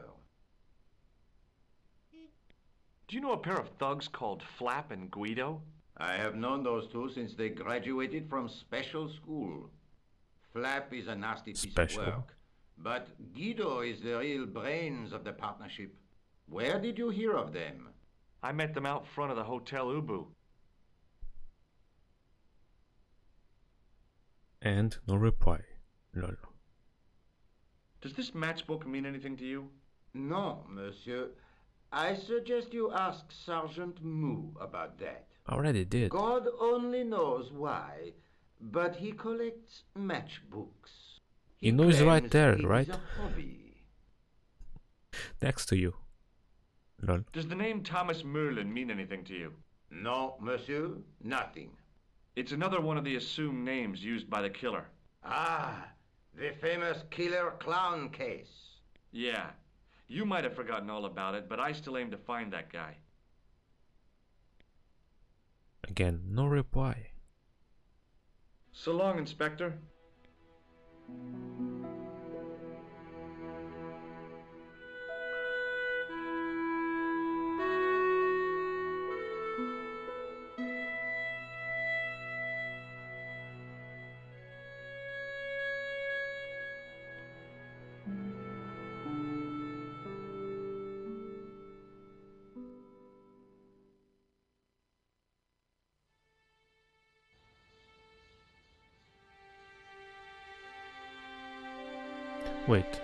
Do you know a pair of thugs called Flap and Guido? I have known those two since they graduated from special school. Flap is a nasty piece Special. of work, but Guido is the real brains of the partnership. Where did you hear of them? I met them out front of the Hotel Ubu. And no reply. Lol. Does this matchbook mean anything to you? No, monsieur. I suggest you ask Sergeant Moo about that. Already did. God only knows why, but he collects matchbooks. He knows right claims there, it is right? a hobby. Next to you. Lol. Does the name Thomas Merlin mean anything to you? No, monsieur, nothing. It's another one of the assumed names used by the killer. Ah, the famous killer clown case. Yeah. You might have forgotten all about it, but I still aim to find that guy. Again, no reply. So long, Inspector. Wait.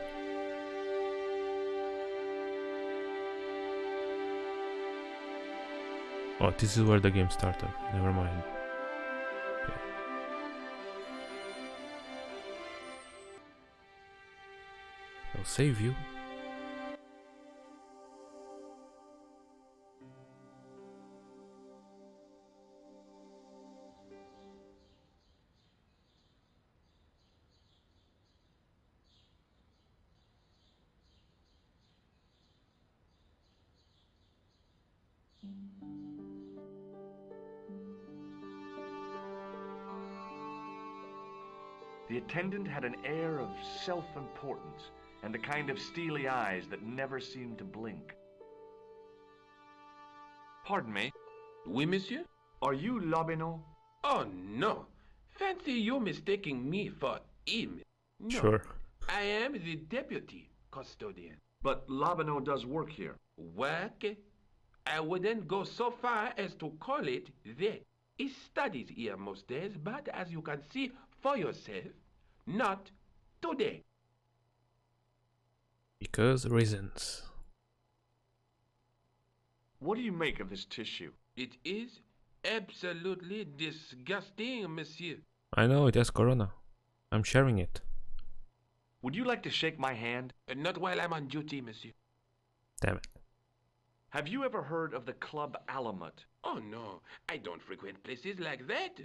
Oh, this is where the game started. Never mind. Okay. I'll save you. The attendant had an air of self-importance and the kind of steely eyes that never seemed to blink. Pardon me. Oui, monsieur? Are you Lobineau? Oh, no. Fancy you mistaking me for him. No. Sure. I am the deputy custodian. But Lobineau does work here. Work? I wouldn't go so far as to call it that. He studies here most days, but as you can see for yourself, not today. Because reasons. What do you make of this tissue? It is absolutely disgusting, monsieur. I know it has corona. I'm sharing it. Would you like to shake my hand? Not while I'm on duty, monsieur. Damn it. Have you ever heard of the Club Alamut? Oh, no. I don't frequent places like that.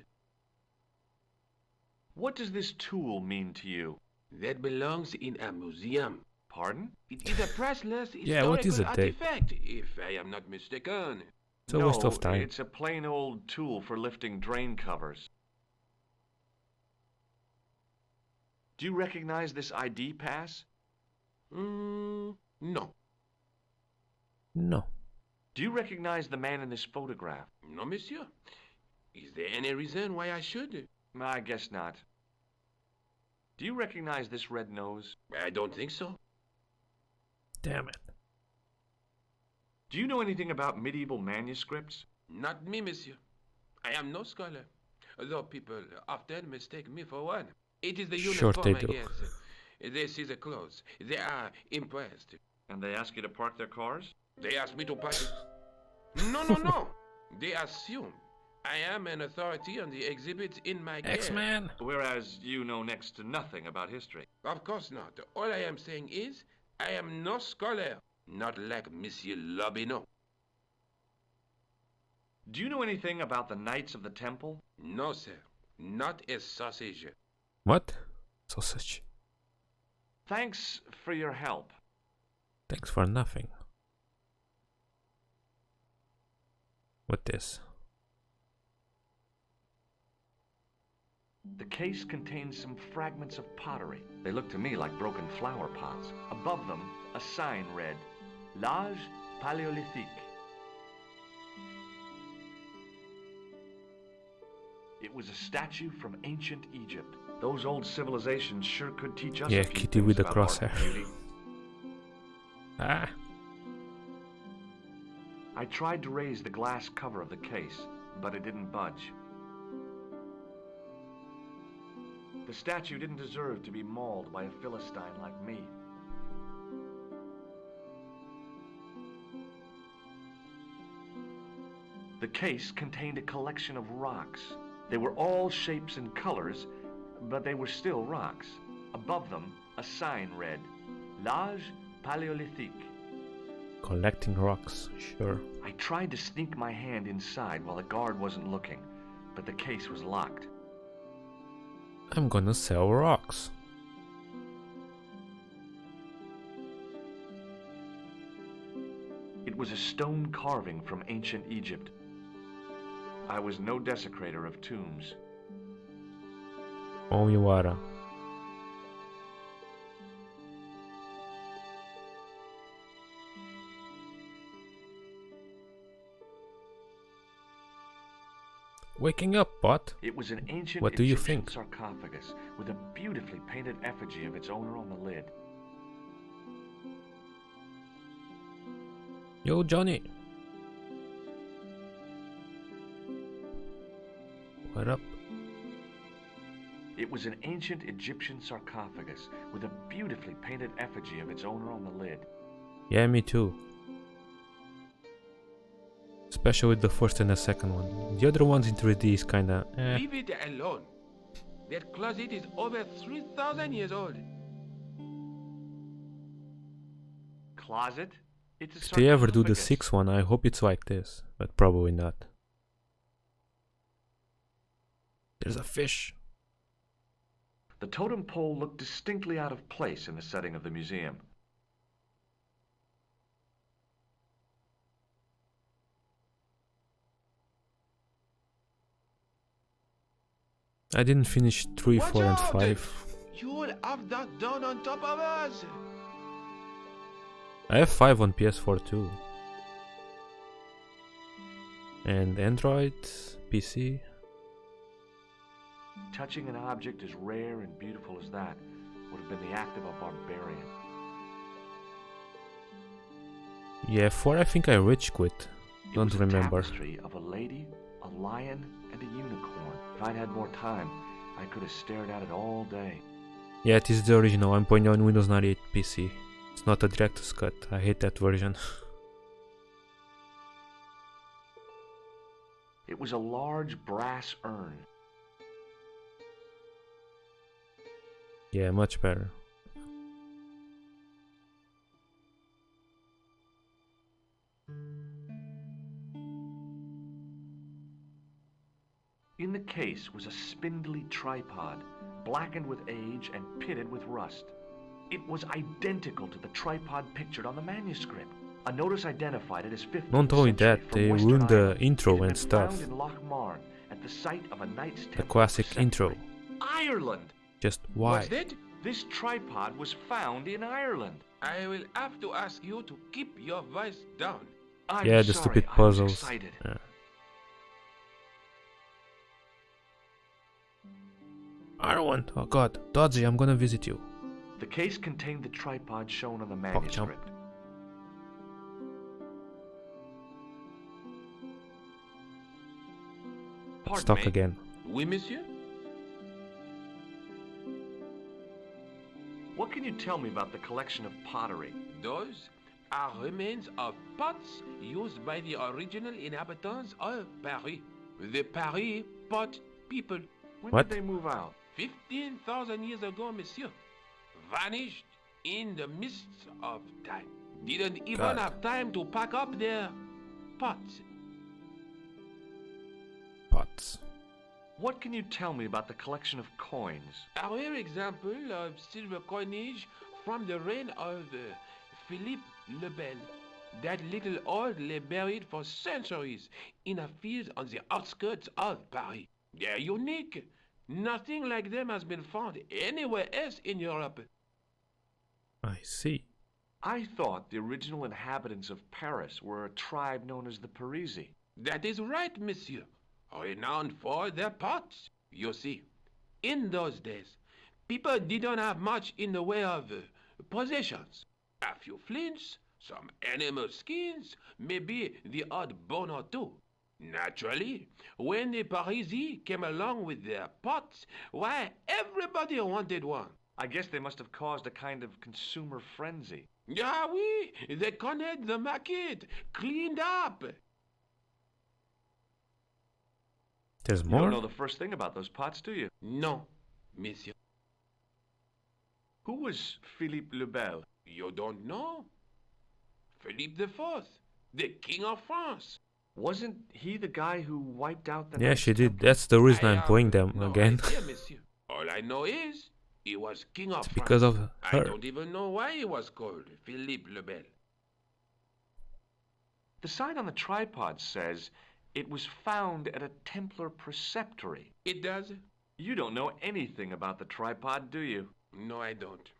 What does this tool mean to you? That belongs in a museum. Pardon? It is a priceless Yeah, what is historical it, Dave? artifact, if I am not mistaken. It's a waste of time. It's a plain old tool for lifting drain covers. Do you recognize this ID pass? No. No. Do you recognize the man in this photograph? No, monsieur. Is there any reason why I should? I guess not. Do you recognize this red nose? I don't think so. Damn it. Do you know anything about medieval manuscripts? Not me, monsieur. I am no scholar, though people often mistake me for one. It is the Sure uniform, they I do. guess. They see the clothes. They are impressed. And they ask you to park their cars? They ask me to park. No. They assume I am an authority on the exhibits in my care. X-Man. Whereas you know next to nothing about history. Of course not. All I am saying is, I am no scholar, not like Monsieur Lobineau. Do you know anything about the Knights of the Temple? No, sir. Not a sausage. What? Sausage. Thanks for your help. Thanks for nothing. What this? The case contains some fragments of pottery. They look to me like broken flower pots. Above them, a sign read, L'Âge Paléolithique. It was a statue from ancient Egypt. Those old civilizations sure could teach us Yeah, a few Kitty things with the about art and crosshair. beauty. Ah. I tried to raise the glass cover of the case, but it didn't budge. The statue didn't deserve to be mauled by a Philistine like me. The case contained a collection of rocks. They were all shapes and colors, but they were still rocks. Above them, a sign read, L'Âge Paléolithique. Collecting rocks, sure. I tried to sneak my hand inside while the guard wasn't looking, but the case was locked. I'm gonna sell rocks. It was a stone carving from ancient Egypt. I was no desecrator of tombs. Omiwara. Waking up, bot. It was an ancient What do you Egyptian think? sarcophagus with a beautifully painted effigy of its owner on the lid. Yo, Johnny. What up? It was an ancient Egyptian sarcophagus with a beautifully painted effigy of its owner on the lid. Yeah, me too. Especially with the first and the second one. The other ones in 3D is kinda Leave it alone. That closet is over 3,000 years old. Closet? It's a If they ever do the sarcophagus. 6th one, I hope it's like this, but probably not. There's a fish. The totem pole looked distinctly out of place in the setting of the museum. I didn't finish 3, Watch 4 and out! 5. You'll have that down on top of us. I have 5 on PS4 too. And Android, PC. Touching an object as rare and beautiful as that would have been the act of a barbarian. Yeah, 4 I think I rage quit. Don't It was remember. a tapestry of a lady, a lion, and a unicorn. If I'd had more time, I could have stared at it all day. Yeah, it is the original. I'm playing on Windows 98 PC. It's not a director's cut. I hate that version. It was a large brass urn. Yeah, much better. In the case was a spindly tripod, blackened with age and pitted with rust. It was identical to the tripod pictured on the manuscript. A notice identified it as 15th Not only century that, from they Western ruined the Ireland. intro It had and been stuff. found in Loch Marn at the site of a Knights The Templar classic preceptory. intro. Ireland! Just why? What's that? This tripod was found in Ireland. I will have to ask you to keep your voice down. I'm Yeah, the sorry, stupid I was puzzles. excited. Yeah. Ireland! Oh god, Dodgy, I'm gonna visit you. The case contained the tripod shown on the Fuck, jump. manuscript. Pardon Stuck me. again. Oui, monsieur? What can you tell me about the collection of pottery? Those are remains of pots used by the original inhabitants of Paris. The Paris pot people. When What? did they move out? 15,000 years ago, monsieur. Vanished in the mists of time. Didn't even God. have time to pack up their pots. Pots. What can you tell me about the collection of coins? A rare example of silver coinage from the reign of Philippe le Bel. That little old lay buried for centuries in a field on the outskirts of Paris. They're unique. Nothing like them has been found anywhere else in Europe. I see. I thought the original inhabitants of Paris were a tribe known as the Parisi. That is right, monsieur. Renowned for their pots. You see, in those days, people didn't have much in the way of possessions. A few flints, some animal skins, maybe the odd bone or two. Naturally, when the Parisi came along with their pots, why, everybody wanted one. I guess they must have caused a kind of consumer frenzy. Ah oui, they connected the market, cleaned up. There's You more? don't know the first thing about those pots, do you? No, monsieur. Who was Philippe le Bel? You don't know? Philippe IV, the King of France. Wasn't he the guy who wiped out the Yeah, Knights she did. Templar? That's the reason I I'm have playing them no again. idea, monsieur. All I know is he was King of France. Because of I her. don't even know why he was called Philippe le Bel. The sign on the tripod says it was found at a Templar preceptory. It does? You don't know anything about the tripod, do you? No, I don't.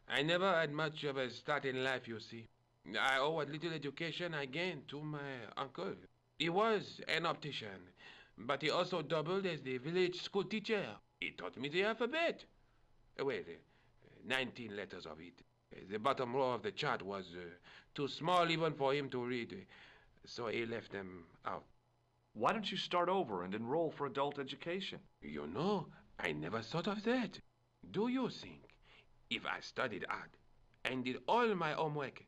I never had much of a start in life, you see. I owe what little education I gained to my uncle. He was an optician, but he also doubled as the village school teacher. He taught me the alphabet. Well, 19 letters of it. The bottom row of the chart was too small even for him to read, so he left them out. Why don't you start over and enroll for adult education? You know, I never thought of that. Do you think if I studied hard and did all my homework,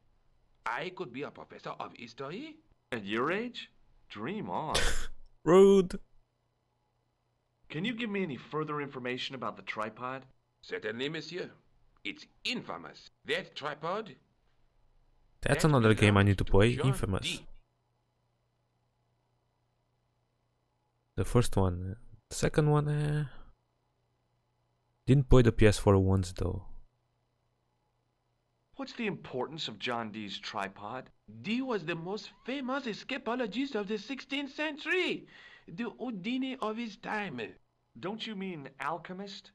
I could be a professor of history? At your age? Dream on. Rude. Can you give me any further information about the tripod? Certainly, monsieur. It's infamous. That tripod. That's that another game I need to play, John Infamous. D. The first one. The second one, didn't play the PS4 ones though. What's the importance of John Dee's tripod? Dee was the most famous escapologist of the 16th century. The Houdini of his time. Don't you mean alchemist?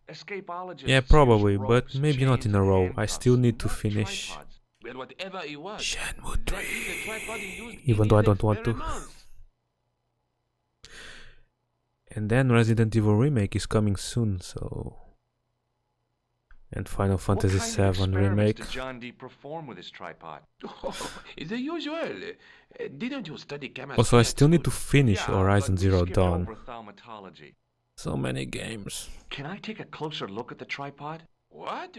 Escapologists Yeah, use probably, ropes, but maybe not chains, in a and row. I handcuffs, still need to not finish. tripods. Well, whatever he was, Shenmue that is the tripod he used even in though I his don't want to. experiments. And then Resident Evil Remake is coming soon, so... And Final Fantasy What kind of VII experiments Remake. did John Dee perform with his tripod? Oh, it's the usual. Didn't you study chemistry? Also, I at still need to school? finish Yeah, Horizon but we Zero skipped Dawn. over thaumatology. So many games. Can I take a closer look at the tripod? What?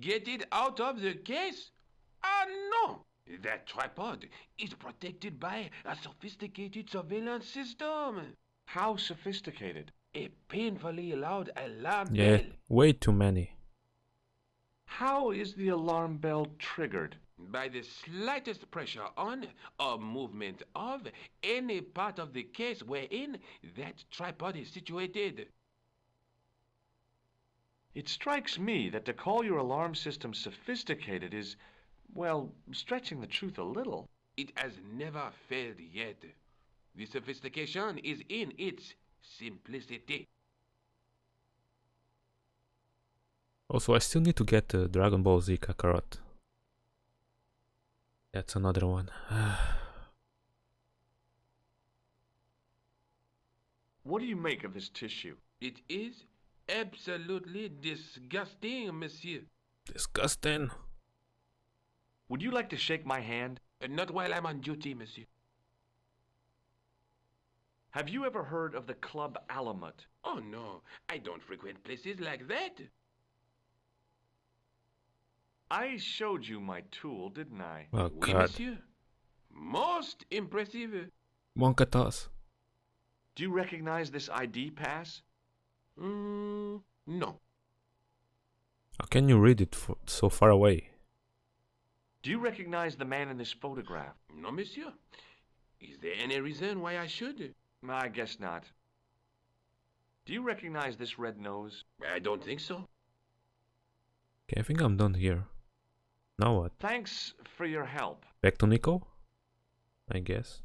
Get it out of the case? Ah, no! That tripod is protected by a sophisticated surveillance system. How sophisticated? A painfully loud alarm Yeah, bell. way too many. How is the alarm bell triggered? By the slightest pressure on or movement of any part of the case wherein that tripod is situated. It strikes me that to call your alarm system sophisticated is, well, stretching the truth a little. It has never failed yet. The sophistication is in its simplicity. Also, I still need to get Dragon Ball Z Kakarot. That's another one. What do you make of this tissue? It is absolutely disgusting, monsieur. Disgusting. Would you like to shake my hand? Not while I'm on duty, monsieur. Have you ever heard of the Club Alamut? Oh no, I don't frequent places like that. I showed you my tool, didn't I? Oh Oui, god. monsieur. Most impressive. Monkatas. Do you recognize this ID pass? No. How can you read it so far away? Do you recognize the man in this photograph? No, monsieur. Is there any reason why I should? I guess not. Do you recognize this red nose? I don't think so. Okay, I think I'm done here. Now what? Thanks for your help. Back to Nico? I guess.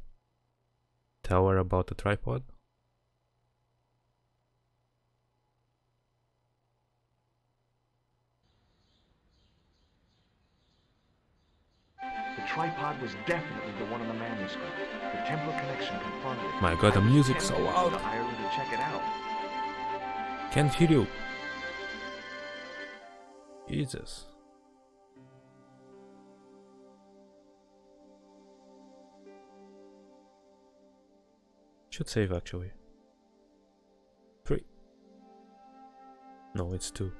Tell her about the tripod. The tripod was definitely the one in the manuscript. The Templar connection confirmed it. My god, the I was music's so tempted to loud. go to Ireland to check it out. Can't hear you. Jesus. Should save actually. 3. No, it's 2.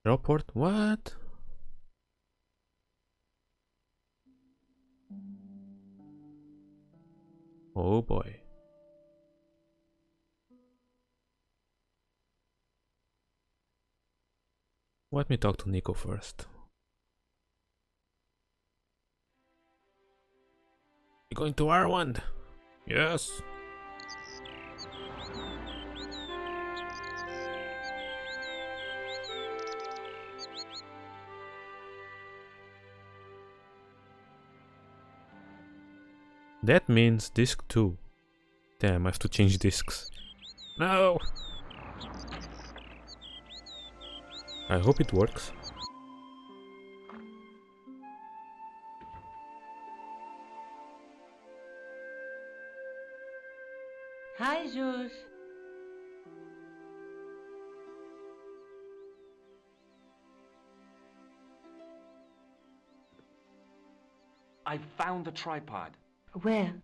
Report? What? Oh boy. Let me talk to Nico first. You going to Ireland? Yes. That means disc 2. Damn, I have to change discs. No! I hope it works. Hi, George. I found the tripod. Where?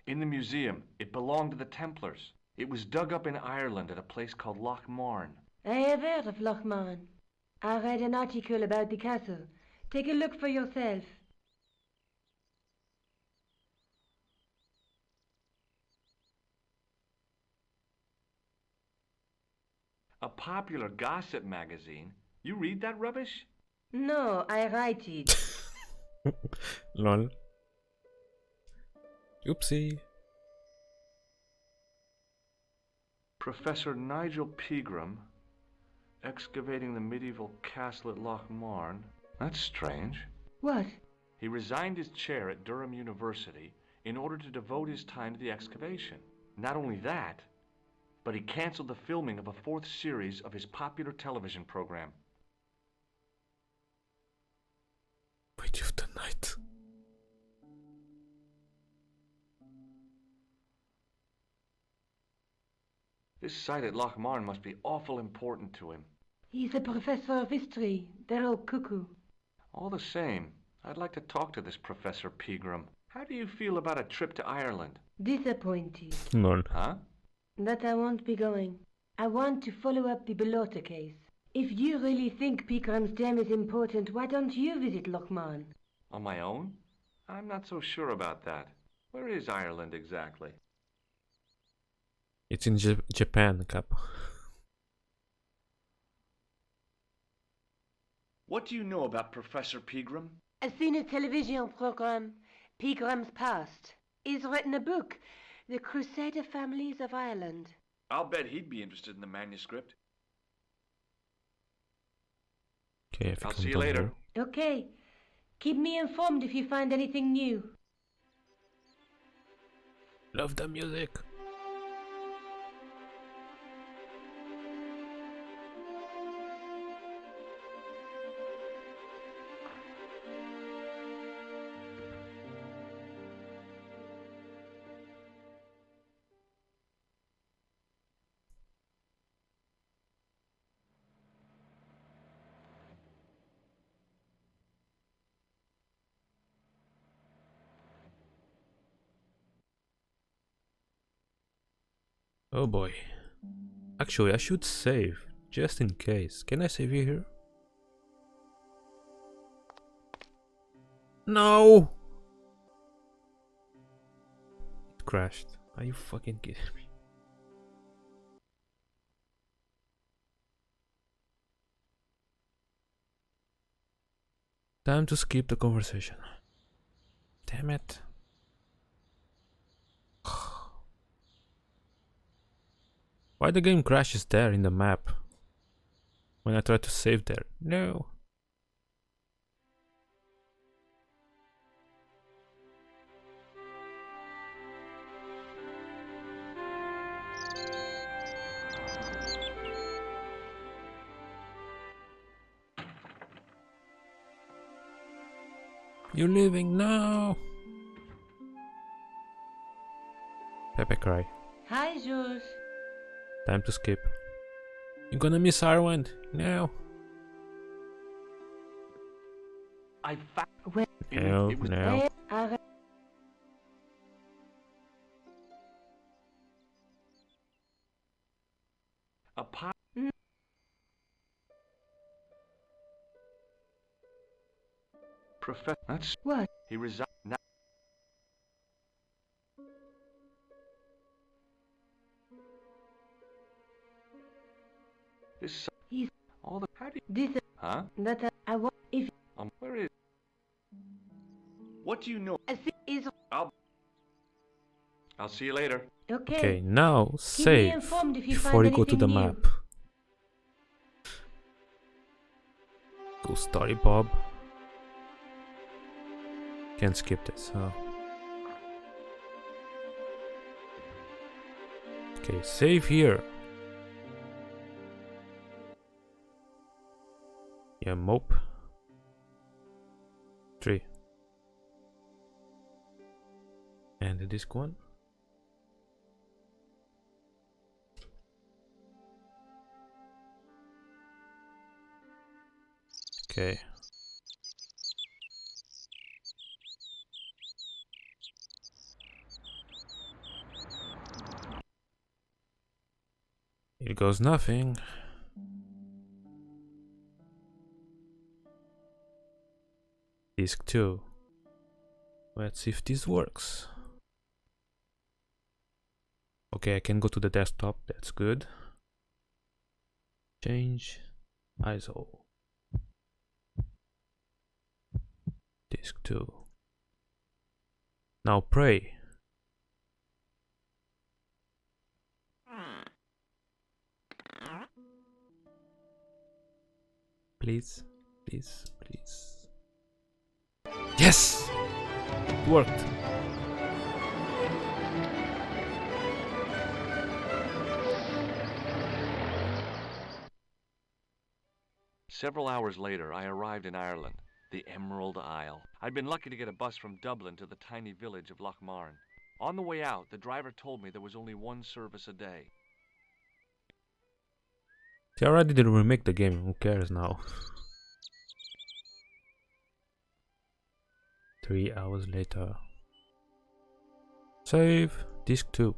In the museum. It belonged to the Templars. It was dug up in Ireland at a place called Loch Marn. I have heard of Loch Marn. I read an article about the castle. Take a look for yourself. A popular gossip magazine? You read that rubbish? No, I write it. Lol. Oopsie. Professor Nigel Pegram, excavating the medieval castle at Loch Marn. That's strange. What? He resigned his chair at Durham University in order to devote his time to the excavation. Not only that, but he canceled the filming of a 4th series of his popular television program. Witch of the night. This site at Loch Marn must be awful important to him. He's a professor of history. They're all cuckoo. All the same, I'd like to talk to this Professor Pegram. How do you feel about a trip to Ireland? Disappointed. Lol. Huh? That I won't be going. I want to follow up the Bellotta case. If you really think Pegram's gem is important, why don't you visit Loch Marn? On my own? I'm not so sure about that. Where is Ireland exactly? It's in Japan, Cap. What do you know about Professor Pegram? I've seen a television program, Pegram's Past. He's written a book, The Crusader Families of Ireland. I'll bet he'd be interested in the manuscript. Okay, I'll see you later. Okay. Keep me informed if you find anything new. Love the music. Oh boy. Actually, I should save, just in case. Can I save here? No! It crashed. Are you fucking kidding me? Time to skip the conversation. Damn it. Why the game crashes there in the map when I try to save there? No. You're leaving now. Pepe cry. Hi, Jules. Time to skip. You're gonna miss Ireland. No. I found. No, no. A pot. Professor. That's what? He resigned. This. He's all the. How do you? This. Huh? That I want. If. Where is? What do you know? Is. I'll see you later. Okay. Okay, now Keep save me informed if you before find you go to the anything new. map. Cool story, Bob. Can't skip this, huh? Okay, save here. Yeah, mope. 3. And the disc one. Okay. Here goes nothing. Disc 2. Let's see if this works. Okay, I can go to the desktop, that's good. Change ISO. Disc 2. Now pray. Please, please, please. Yes! It worked. Several hours later, I arrived in Ireland, the Emerald Isle. I'd been lucky to get a bus from Dublin to the tiny village of Lochmarn. On the way out, the driver told me there was only one service a day. They already did remake the game, who cares now? 3 hours later. Save. Disc 2.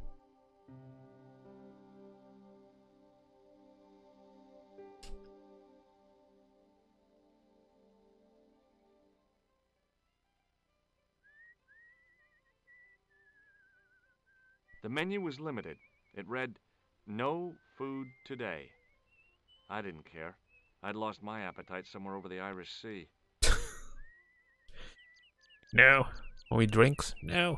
The menu was limited. It read, "No food today." I didn't care. I'd lost my appetite somewhere over the Irish Sea. No. Only drinks? No.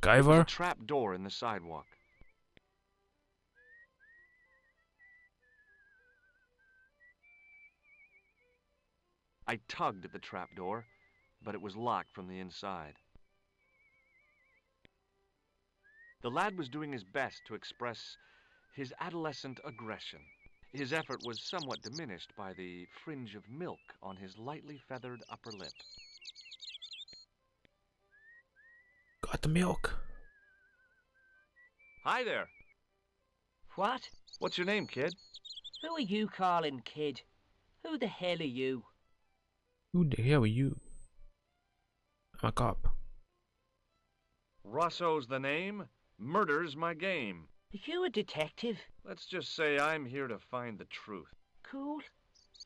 There was a MacGyver? trap door in the sidewalk. I tugged at the trap door, but it was locked from the inside. The lad was doing his best to express his adolescent aggression. His effort was somewhat diminished by the fringe of milk on his lightly feathered upper lip. Got the milk. Hi there. What? What's your name, kid? Who are you calling kid? Who the hell are you? Who the hell are you? I'm a cop. Rosso's the name. Murder's my game. Are you a detective? Let's just say I'm here to find the truth. Cool.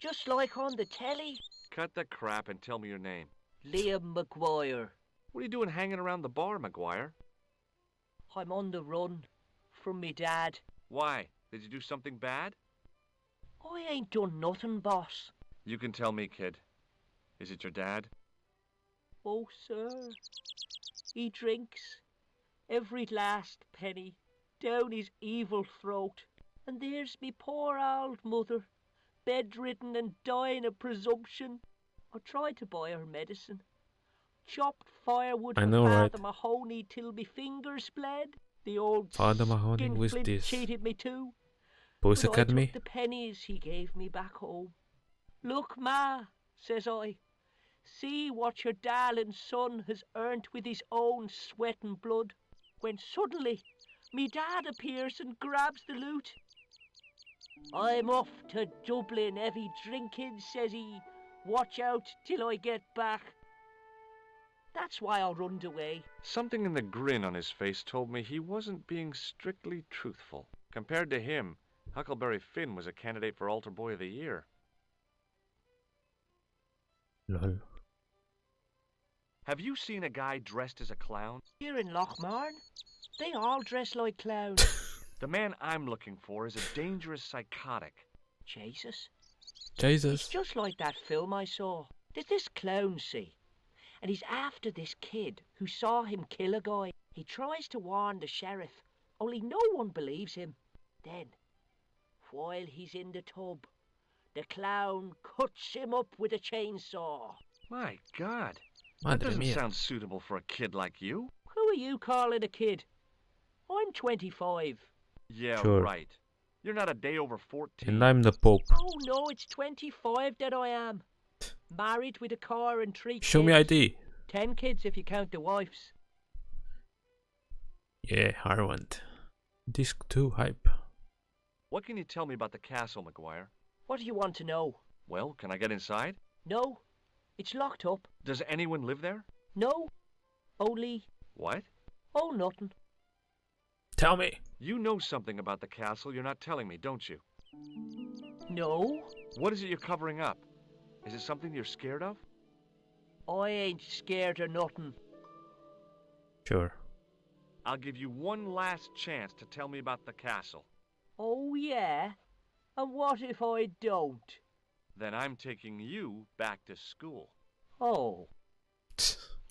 Just like on the telly. Cut the crap and tell me your name. Liam McGuire. What are you doing hanging around the bar, McGuire? I'm on the run from me dad. Why? Did you do something bad? I ain't done nothing, boss. You can tell me, kid. Is it your dad? Oh, sir. He drinks every last penny down his evil throat. And there's me poor old mother, bedridden and dying of presumption. I tried to buy her medicine. Chopped firewood I for know, Father right? Mahoney till me fingers bled. The old Father Mahoney with skinflint this. cheated me too. Police But I Academy? took the pennies he gave me back home. Look, Ma, says I. See what your darling son has earned with his own sweat and blood. When suddenly, me dad appears and grabs the loot. I'm off to Dublin, heavy drinking, says he. Watch out till I get back. That's why I runned away. Something in the grin on his face told me he wasn't being strictly truthful. Compared to him, Huckleberry Finn was a candidate for Altar Boy of the Year. Lol. Have you seen a guy dressed as a clown? Here in Lochmarn, they all dress like clowns. The man I'm looking for is a dangerous psychotic. Jesus. Jesus. It's just like that film I saw. There's this clown, see? And he's after this kid who saw him kill a guy. He tries to warn the sheriff, only no one believes him. Then, while he's in the tub, the clown cuts him up with a chainsaw. My God. Madre That doesn't mia. sound suitable for a kid like you. Who are you calling a kid? I'm 25. Yeah, Sure. right. You're not a day over 14. And I'm the Pope. Oh no, it's 25 that I am. Married with a car and 3 kids. Show me ID. 10 kids if you count the wives. Yeah, I want. Disc 2 hype. What can you tell me about the castle, McGuire? What do you want to know? Well, can I get inside? No, it's locked up. Does anyone live there? No, only... What? Oh, nothing. Tell me. You know something about the castle you're not telling me, don't you? No. What is it you're covering up? Is it something you're scared of? I ain't scared of nothing. Sure. I'll give you one last chance to tell me about the castle. Oh, yeah? And what if I don't? Then I'm taking you back to school. Oh.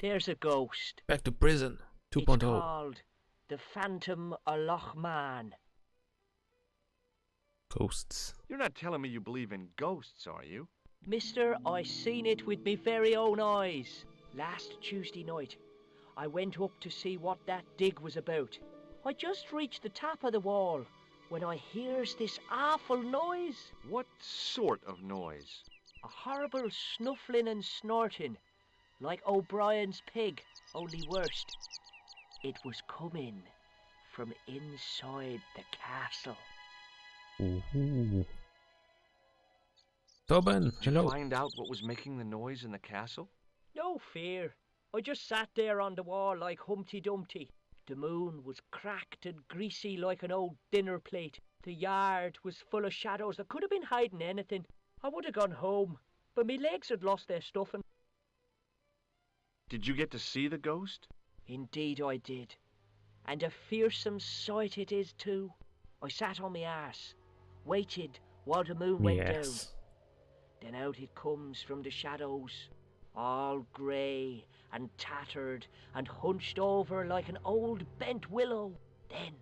There's a ghost. Back to prison 2.0. It's called the Phantom of Loch Man. Ghosts. You're not telling me you believe in ghosts, are you? Mister, I seen it with me very own eyes. Last Tuesday night, I went up to see what that dig was about. I just reached the top of the wall when I hears this awful noise. What sort of noise? A horrible snuffling and snorting, like O'Brien's pig, only worse. It was coming from inside the castle. Ooh. Tobin, Did hello. you find out what was making the noise in the castle? No fear. I just sat there on the wall like Humpty Dumpty. The moon was cracked and greasy like an old dinner plate. The yard was full of shadows. I could have been hiding anything. I would have gone home, but me legs had lost their stuffing. Did you get to see the ghost? Indeed I did. And a fearsome sight it is too. I sat on my arse, waited while the moon went down. Then out it comes from the shadows, all grey and tattered and hunched over like an old bent willow. Then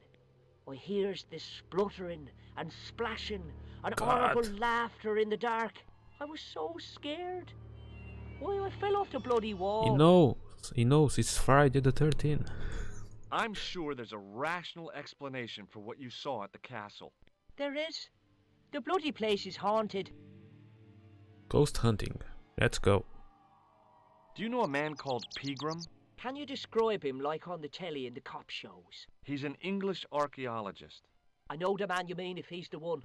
I hears this spluttering and splashing and horrible laughter in the dark. I was so scared. Why, I fell off the bloody wall. He knows it's Friday the 13th. I'm sure there's a rational explanation for what you saw at the castle. There is. The bloody place is haunted. Ghost hunting. Let's go. Do you know a man called Pegram? Can you describe him like on the telly in the cop shows? He's an English archaeologist. I know the man you mean if he's the one.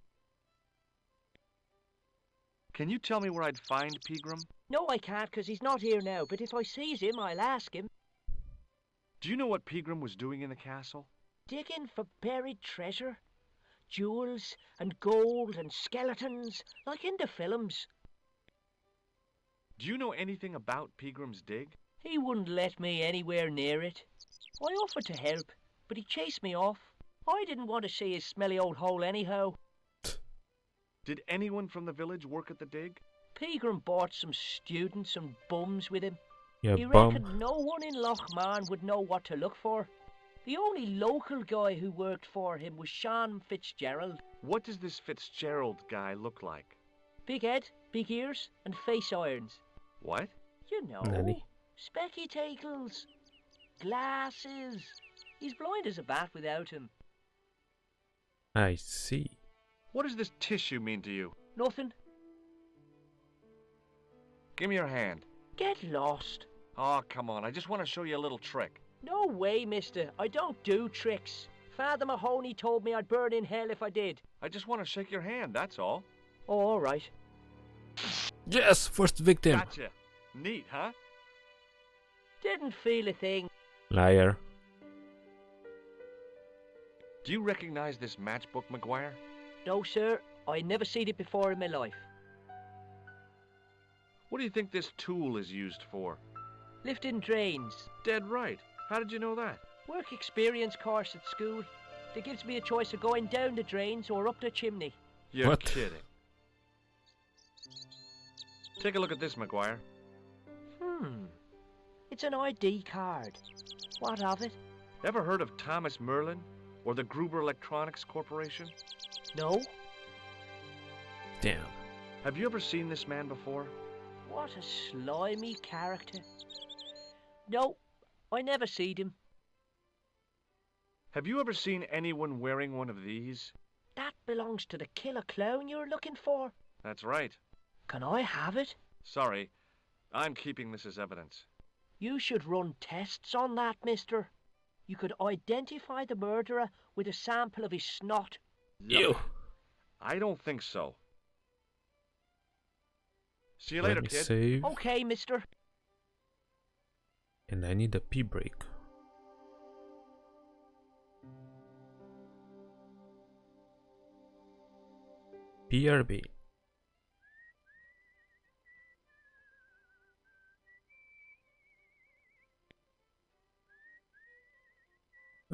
Can you tell me where I'd find Pegram? No, I can't, 'cause he's not here now, but if I sees him, I'll ask him. Do you know what Pegram was doing in the castle? Digging for buried treasure. Jewels and gold and skeletons, like in the films. Do you know anything about Pegram's dig? He wouldn't let me anywhere near it. I offered to help, but he chased me off. I didn't want to see his smelly old hole anyhow. Did anyone from the village work at the dig? Pegram brought some students and bums with him. Yeah, he bum. reckoned no one in Loch Man would know what to look for. The only local guy who worked for him was Sean Fitzgerald. What does this Fitzgerald guy look like? Big head, big ears, and face irons. What? You know, Nanny. spectacles, glasses. He's blind as a bat without him. I see. What does this tissue mean to you? Nothing. Give me your hand. Get lost. Oh, come on. I just want to show you a little trick. No way, mister. I don't do tricks. Father Mahoney told me I'd burn in hell if I did. I just want to shake your hand, that's all. Oh, all right. Yes, first victim. Gotcha. Neat, huh? Didn't feel a thing. Liar. Do you recognize this matchbook, McGuire? No, sir. I never seen it before in my life. What do you think this tool is used for? Lifting drains. Dead right. How did you know that? Work experience course at school. They gives me a choice of going down the drains or up the chimney. You're What? kidding. Take a look at this, McGuire. It's an ID card. What of it? Ever heard of Thomas Merlin or the Gruber Electronics Corporation? No. Damn. Have you ever seen this man before? What a slimy character. No, I never seed him. Have you ever seen anyone wearing one of these? That belongs to the killer clown you're looking for. That's right. Can I have it? Sorry, I'm keeping this as evidence. You should run tests on that, mister. You could identify the murderer with a sample of his snot. You. I don't think so. See you Let later, me kid. save. Okay, mister. And I need a pee break. PRB.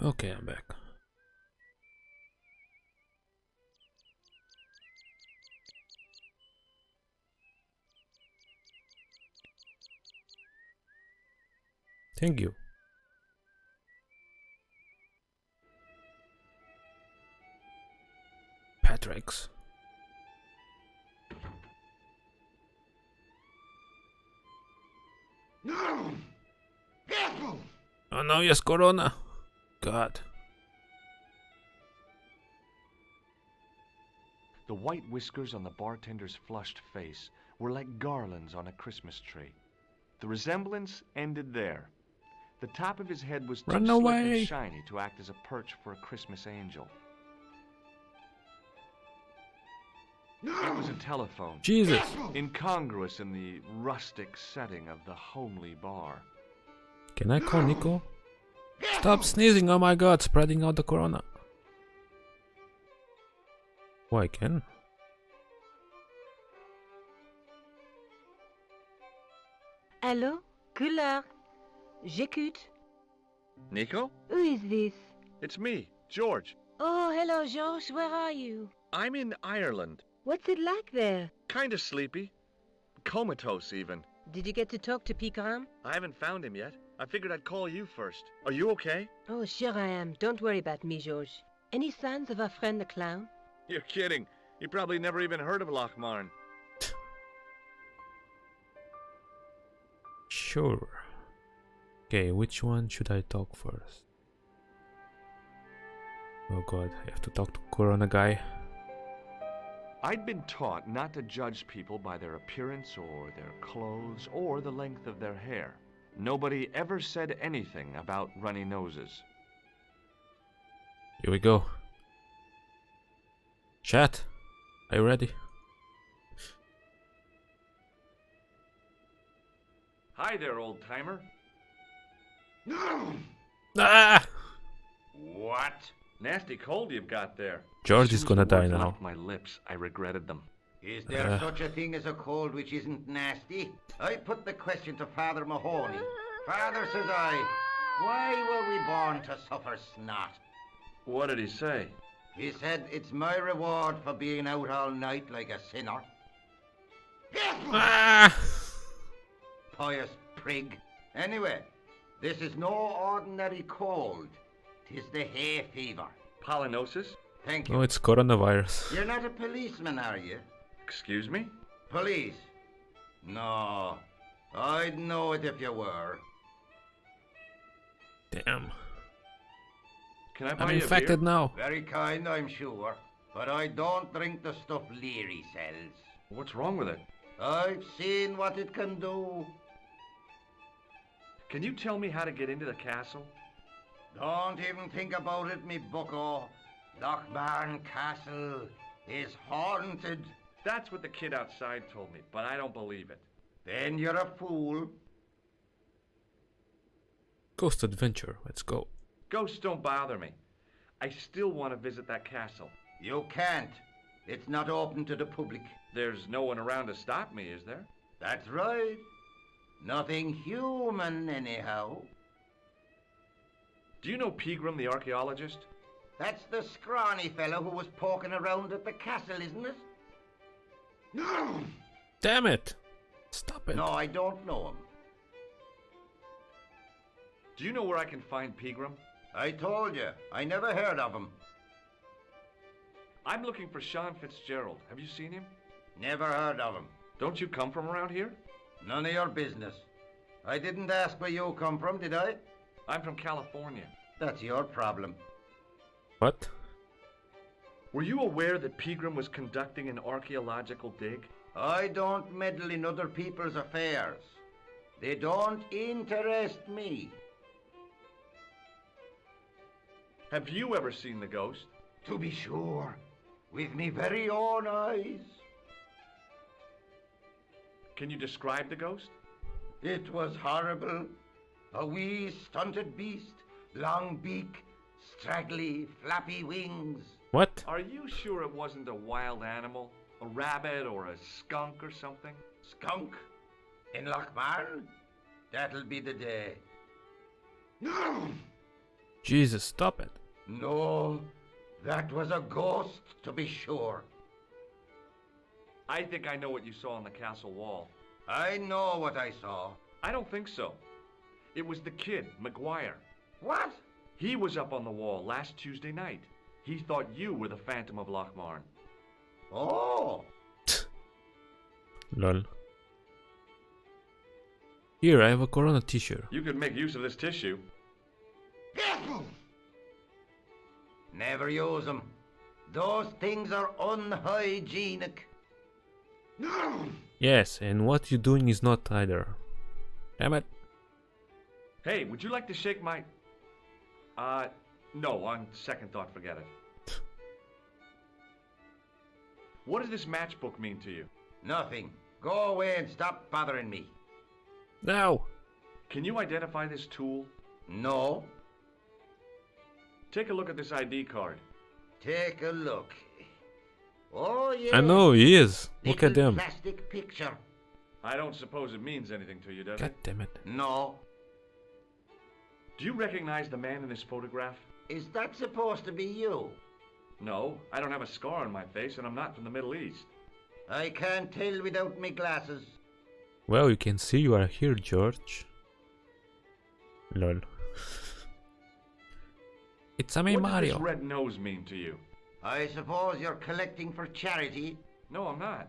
Okay, I'm back. Thank you. Patrick's. No! Careful! Oh no, yes, Corona. God. The white whiskers on the bartender's flushed face were like garlands on a Christmas tree. The resemblance ended there. The top of his head was too Run slick away. and shiny to act as a perch for a Christmas angel. It was a telephone. Jesus. Incongruous in the rustic setting of the homely bar. Can I call Nico? Stop sneezing, oh my god, spreading out the corona. Oh, I can? Allô? Couleur? J'écoute. Nico? Who is this? It's me, George. Oh, hello, George. Where are you? I'm in Ireland. What's it like there? Kinda sleepy. Comatose, even. Did you get to talk to Pigram? I haven't found him yet. I figured I'd call you first. Are you okay? Oh, sure I am. Don't worry about me, George. Any signs of our friend the clown? You're kidding. You probably never even heard of Lochmarn. Sure. Okay, which one should I talk first? Oh god, I have to talk to Corona guy. I'd been taught not to judge people by their appearance or their clothes or the length of their hair. Nobody ever said anything about runny noses. Here we go. Chat, are you ready? Hi there, old-timer. No! Ah! What? Nasty cold you've got there. George is gonna die now. My lips, I regretted them. Is there such a thing as a cold which isn't nasty? I put the question to Father Mahoney. Father, says I, why were we born to suffer snot? What did he say? He said it's my reward for being out all night like a sinner. Ah! Pious prig. Anyway, this is no ordinary cold. 'Tis the hay fever. Pollinosis? Thank you. Oh, it's coronavirus. You're not a policeman, are you? Excuse me? Police? No. I'd know it if you were. Damn. Can I buy I'm you a infected beer? now. Very kind, I'm sure. But I don't drink the stuff Leary sells. What's wrong with it? I've seen what it can do. Can you tell me how to get into the castle? Don't even think about it, me bucko. Lochmarn Castle is haunted. That's what the kid outside told me, but I don't believe it. Then you're a fool. Ghost adventure, let's go. Ghosts don't bother me. I still want to visit that castle. You can't. It's not open to the public. There's no one around to stop me, is there? That's right. Nothing human, anyhow. Do you know Pegram, the archaeologist? That's the scrawny fellow who was poking around at the castle, isn't it? No! Damn it! Stop it. No, I don't know him. Do you know where I can find Pegram? I told you, I never heard of him. I'm looking for Sean Fitzgerald. Have you seen him? Never heard of him. Don't you come from around here? None of your business. I didn't ask where you come from, did I? I'm from California. That's your problem. What? Were you aware that Pegram was conducting an archaeological dig? I don't meddle in other people's affairs. They don't interest me. Have you ever seen the ghost? To be sure. with me very own eyes. Can you describe the ghost? It was horrible. A wee stunted beast, long beak, straggly, flappy wings. What? Are you sure it wasn't a wild animal? A rabbit or a skunk or something? Skunk? In Lochmarn? That'll be the day. Jesus, stop it. No, that was a ghost, to be sure. I think I know what you saw on the castle wall. I know what I saw. I don't think so. It was the kid, McGuire. What? He was up on the wall last Tuesday night. He thought you were the Phantom of Lochmarn. Oh! Lol. Here, I have a Corona t-shirt. You could make use of this tissue. Never use them. Those things are unhygienic. Yes, and what you're doing is not either. Damn it. Hey, would you like to shake my... no, on second thought, forget it. What does this matchbook mean to you? Nothing. Go away and stop bothering me. No. Can you identify this tool? No. Take a look at this ID card. Take a look. Oh, yeah. I know, he is. Look at Little them. plastic picture. I don't suppose it means anything to you, does God it? damn it. No. Do you recognize the man in this photograph? Is that supposed to be you? No, I don't have a scar on my face and I'm not from the Middle East. I can't tell without me glasses. Well, you can see you are here, George. Lol. It's a me, What Mario. does this red nose mean to you? I suppose you're collecting for charity? No, I'm not.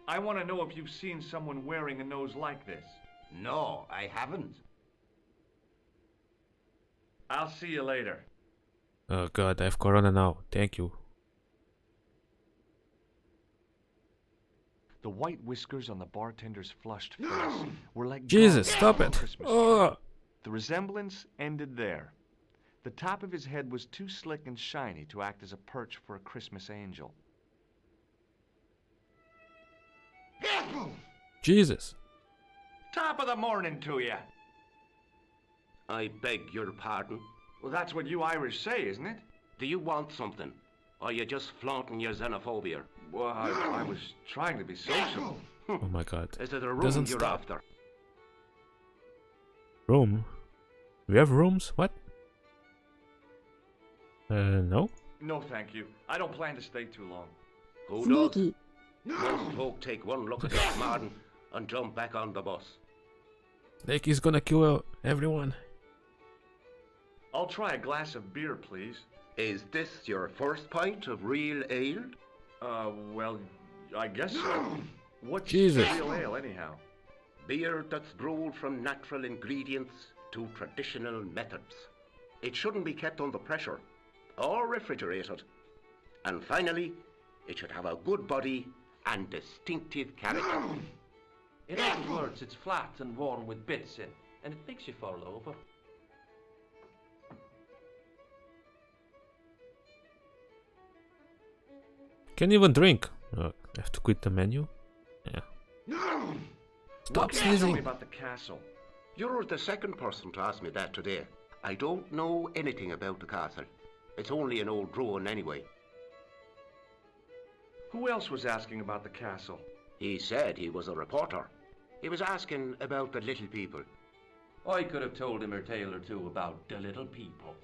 I want to know if you've seen someone wearing a nose like this. No, I haven't. I'll see you later. Oh god, I have Corona now. Thank you. The white whiskers on the bartender's flushed face were like Jesus, garlands stop on a it. Christmas Oh. tree. The resemblance ended there. The top of his head was too slick and shiny to act as a perch for a Christmas angel. Jesus. Top of the morning to you. I beg your pardon. Well, that's what you Irish say, isn't it? Do you want something? Or are you just flaunting your xenophobia? Well, I was trying to be social. Oh my god. Is it a room Doesn't you're stop. after? Room? We have rooms? What? No? No, thank you. I don't plan to stay too long. Who does? Most folk take one look at this Martin and jump back on the bus. Like he's gonna kill everyone. I'll try a glass of beer, please. Is this your first pint of real ale? Well, I guess so. What's Jesus. real ale, anyhow? Beer that's brewed from natural ingredients to traditional methods. It shouldn't be kept under pressure or refrigerated. And finally, it should have a good body and distinctive character. In other words, it's flat and worn with bits in, and it makes you fall over. Can't even drink. I have to quit the menu. Yeah. Stop What can you tell me sneezing. about the castle? You're the second person to ask me that today. I don't know anything about the castle. It's only an old ruin anyway. Who else was asking about the castle? He said he was a reporter. He was asking about the little people. I could have told him a tale or two about the little people.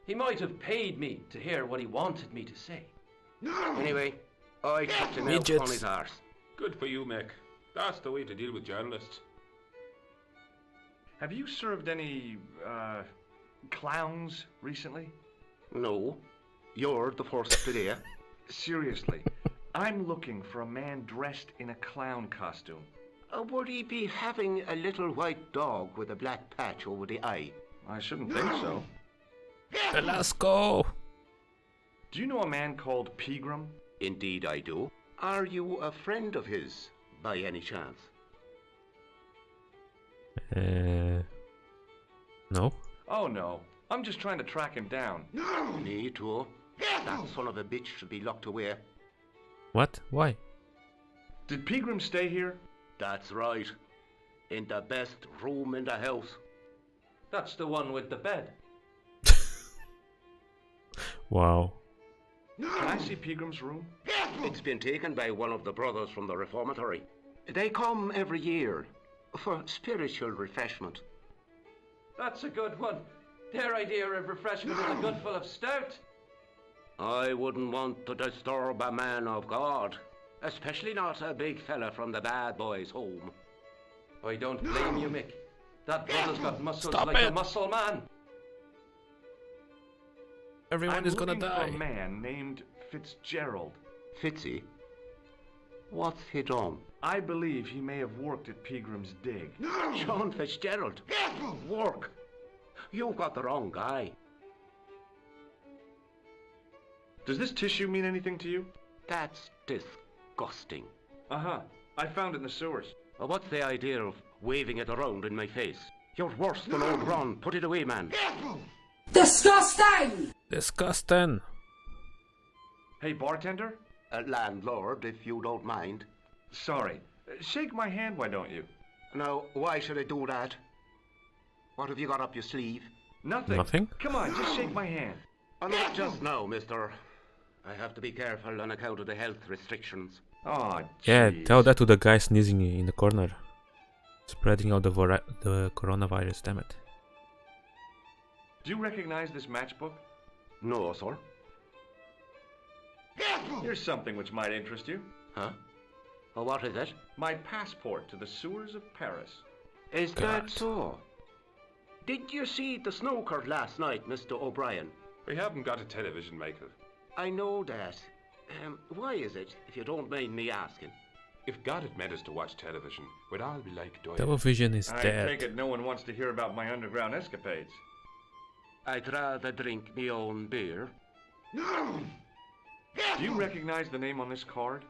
He might have paid me to hear what he wanted me to say. Anyway, I kicked him out Midgets. on his arse. Good for you, Mick. That's the way to deal with journalists. Have you served any, clowns recently? No, you're the first today. Seriously, I'm looking for a man dressed in a clown costume. Would he be having a little white dog with a black patch over the eye? I shouldn't think so. Let's go. Do you know a man called Pegram? Indeed I do. Are you a friend of his, by any chance? No. Oh no, I'm just trying to track him down. Me too. That son of a bitch should be locked away. What? Why? Did Pegram stay here? That's right. In the best room in the house. That's the one with the bed. Wow. Can I see Pegram's room? It's been taken by one of the brothers from the reformatory. They come every year for spiritual refreshment. That's a good one. Their idea of refreshment is a good full of stout. I wouldn't want to disturb a man of God, especially not a big fella from the bad boys' home. I don't blame you, Mick. That brother's got muscles Stop like it. a muscle man. Everyone is gonna I'm looking die. for a man named Fitzgerald. Fitzy? What's he done? I believe he may have worked at Pegram's dig. John Fitzgerald? Work? You've got the wrong guy. Does this tissue mean anything to you? That's disgusting. Uh-huh. I found it in the sewers. Well, what's the idea of waving it around in my face? You're worse than old Ron. Put it away, man. Disgusting! Disgusting. Hey, bartender? Landlord, if you don't mind. Sorry. Shake my hand, why don't you? Now, why should I do that? What have you got up your sleeve? Nothing. Nothing? Come on, just shake my hand. Oh, not just now, mister. I have to be careful on account of the health restrictions. Oh, Yeah, jeez. tell that to the guy sneezing in the corner. Spreading out the coronavirus, damn it. Do you recognize this matchbook? No, sir. Here's something which might interest you. Huh? Oh, what is it? My passport to the sewers of Paris. Is God. that so? Did you see the snooker last night, Mr. O'Brien? We haven't got a television, Michael. I know that. Why is it, if you don't mind me asking? If God had meant us to watch television, we'd all be like Doyle. Television is I dead. take it no one wants to hear about my underground escapades. I'd rather drink me own beer. Do you recognize the name on this card?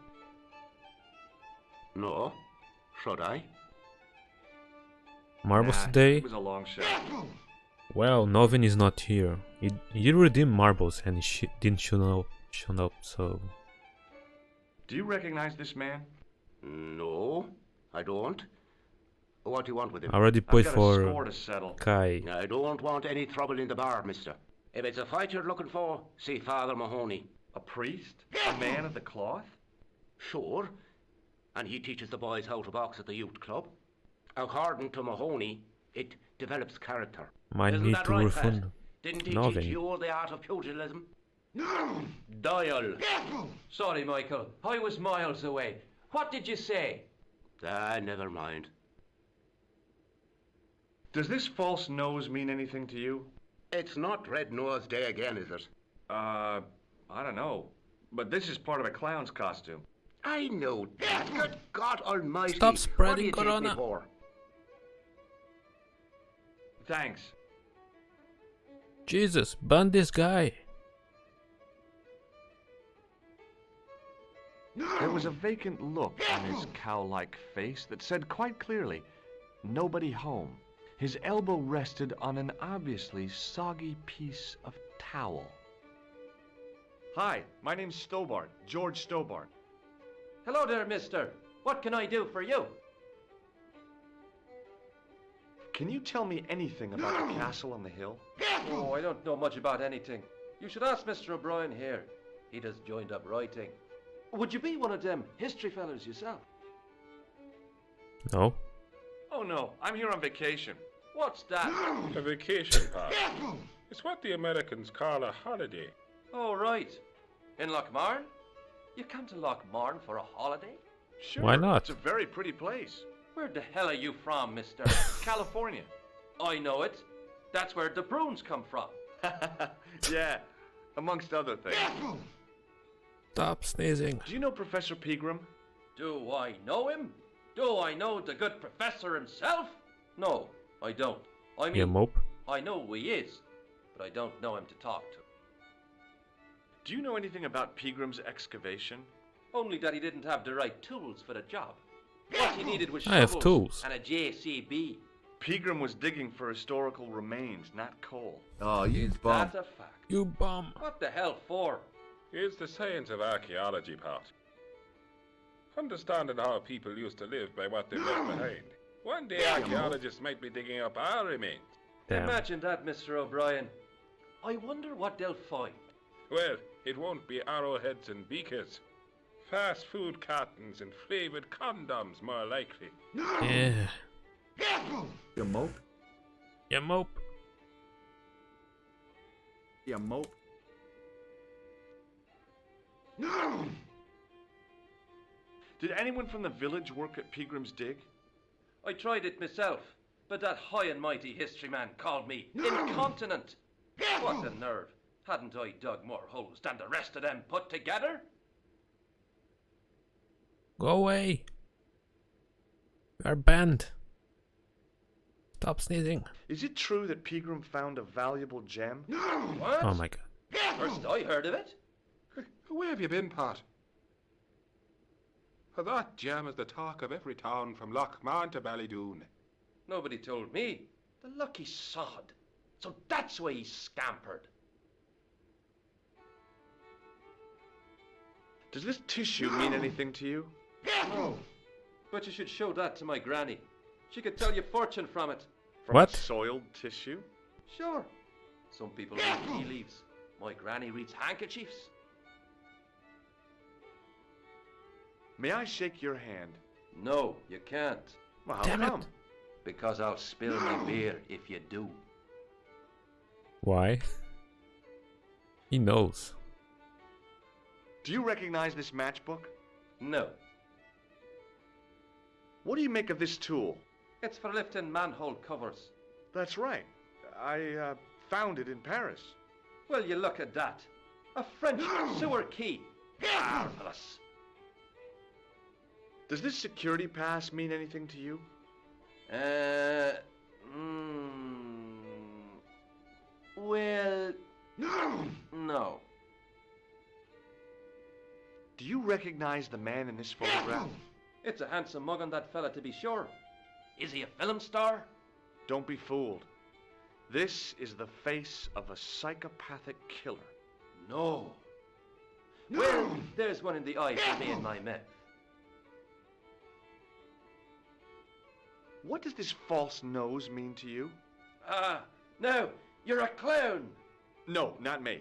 No. Should I? Marbles Nah, today? It was a long shot. Well, Novin is not here. He redeemed marbles and he didn't show up, so... Do you recognize this man? No, I don't. What do you want with him? I already I've played got a for score to settle. Kai. I don't want any trouble in the bar, mister. If it's a fight you're looking for, see Father Mahoney. A priest? A man of the cloth? Sure. And he teaches the boys how to box at the youth club. According to Mahoney, it develops character. Might Isn't need that to right, refund Pat? Didn't he Novin. teach you the art of pugilism? Doyle. Sorry, Michael. I was miles away. What did you say? Never mind. Does this false nose mean anything to you? It's not Red Nose Day again, is it? I don't know. But this is part of a clown's costume. I know that. Good God Almighty. Stop What do spreading you take corona. me for? Thanks. Jesus, ban this guy. There was a vacant look on his cow-like face that said quite clearly, "Nobody home." His elbow rested on an obviously soggy piece of towel. Hi, my name's Stobart, George Stobart. Hello there, mister. What can I do for you? Can you tell me anything about the castle on the hill? Oh, I don't know much about anything. You should ask Mr. O'Brien here. He does joined-up writing. Would you be one of them history fellas yourself? No. Oh no, I'm here on vacation. What's that? A vacation pass. It's what the Americans call a holiday. Oh, right. In Lochmarn? You come to Lochmarn for a holiday? Sure. Why not? It's a very pretty place. Where the hell are you from, mister? California. I know it. That's where the Bruins come from. Yeah, amongst other things. Stop sneezing. Do you know Professor Pegram? Do I know him? Do I know the good professor himself? No, I don't. I mean, You mope? I know who he is, but I don't know him to talk to. Do you know anything about Pegram's excavation? Only that he didn't have the right tools for the job. What he needed was I have shovels tools. and a JCB. Pegram was digging for historical remains, not coal. Oh, you Is bum. that a fact? You bum. What the hell for? It's the science of archaeology part. understanding how people used to live by what they left behind. One day archaeologists might be digging up our remains. Damn. Imagine that, Mr. O'Brien. I wonder what they'll find. Well, it won't be arrowheads and beakers. Fast food cartons and flavoured condoms, more likely. Yeah. You mope? You mope. You mope? Did anyone from the village work at Peagram's dig? I tried it myself, but that high and mighty history man called me incontinent. What a nerve. Hadn't I dug more holes than the rest of them put together? Go away. You are banned. Stop sneezing. Is it true that Peagram found a valuable gem? What? Oh my god. First I heard of it. Where have you been, Pat? That gem is the talk of every town from Lochmarn to Ballydoon. Nobody told me. The lucky sod. So that's why he scampered. Does this tissue mean anything to you? No. But you should show that to my granny. She could tell you fortune from it. From What? soiled tissue? Sure. Some people read tea leaves. My granny reads handkerchiefs. May I shake your hand? No, you can't. Well, how Damn come? it. Because I'll spill my beer if you do. Why? He knows. Do you recognize this matchbook? No. What do you make of this tool? It's for lifting manhole covers. That's right. I found it in Paris. Well, you look at that. A French sewer key. Marvelous. Does this security pass mean anything to you? Well, no. Do you recognize the man in this photograph? It's a handsome mug on that fella, to be sure. Is he a film star? Don't be fooled. This is the face of a psychopathic killer. No. Well, there's one in the eye for me and my men. What does this false nose mean to you? No, you're a clown. No, not me.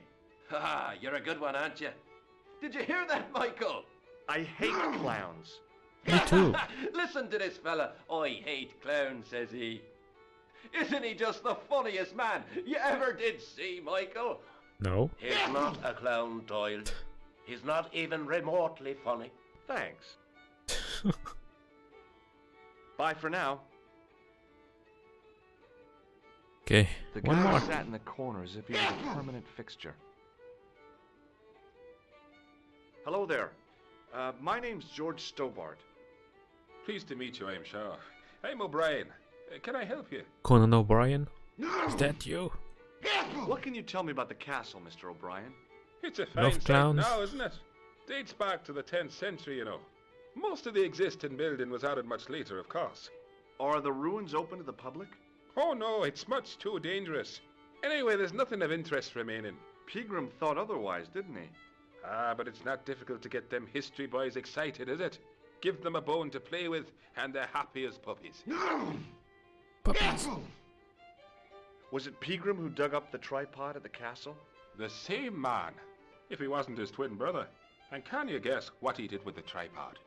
You're a good one, aren't you? Did you hear that, Michael? I hate clowns. Me too. Listen to this fella. I hate clowns, says he. Isn't he just the funniest man you ever did see, Michael? No. He's not a clown, Doyle. He's not even remotely funny. Thanks. Bye for now. Okay. The One guy more. sat in the corner as if he was a permanent fixture. Hello there. My name's George Stobart. Pleased to meet you, I'm sure. I'm O'Brien. Can I help you? Conan O'Brien? Is that you? What can you tell me about the castle, Mr. O'Brien? It's a fine Love site clowns. now, isn't it? Dates back to the 10th century, you know. Most of the existing building was added much later, of course. Are the ruins open to the public? Oh no, it's much too dangerous. Anyway, there's nothing of interest remaining. Peagram thought otherwise, didn't he? But it's not difficult to get them history boys excited, is it? Give them a bone to play with, and they're happy as puppies. Puppies. Was it Peagram who dug up the tripod at the castle? The same man, if he wasn't his twin brother. And can you guess what he did with the tripod?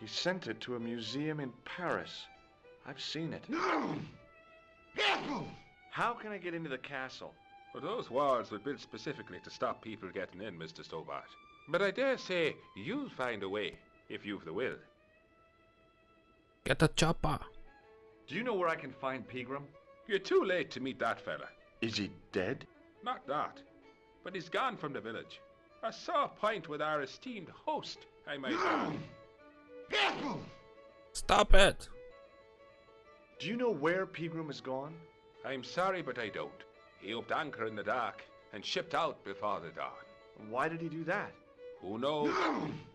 He sent it to a museum in Paris. I've seen it. How can I get into the castle? Well, those walls were built specifically to stop people getting in, Mr. Stobart. But I dare say you'll find a way, if you've the will. Get a chopper. Do you know where I can find Peagram? You're too late to meet that fella. Is he dead? Not that. But he's gone from the village. A sore point with our esteemed host, I might add. Stop it. Do you know where Peagram has gone? I'm sorry, but I don't. He upped anchor in the dark and shipped out before the dawn. Why did he do that? Who knows?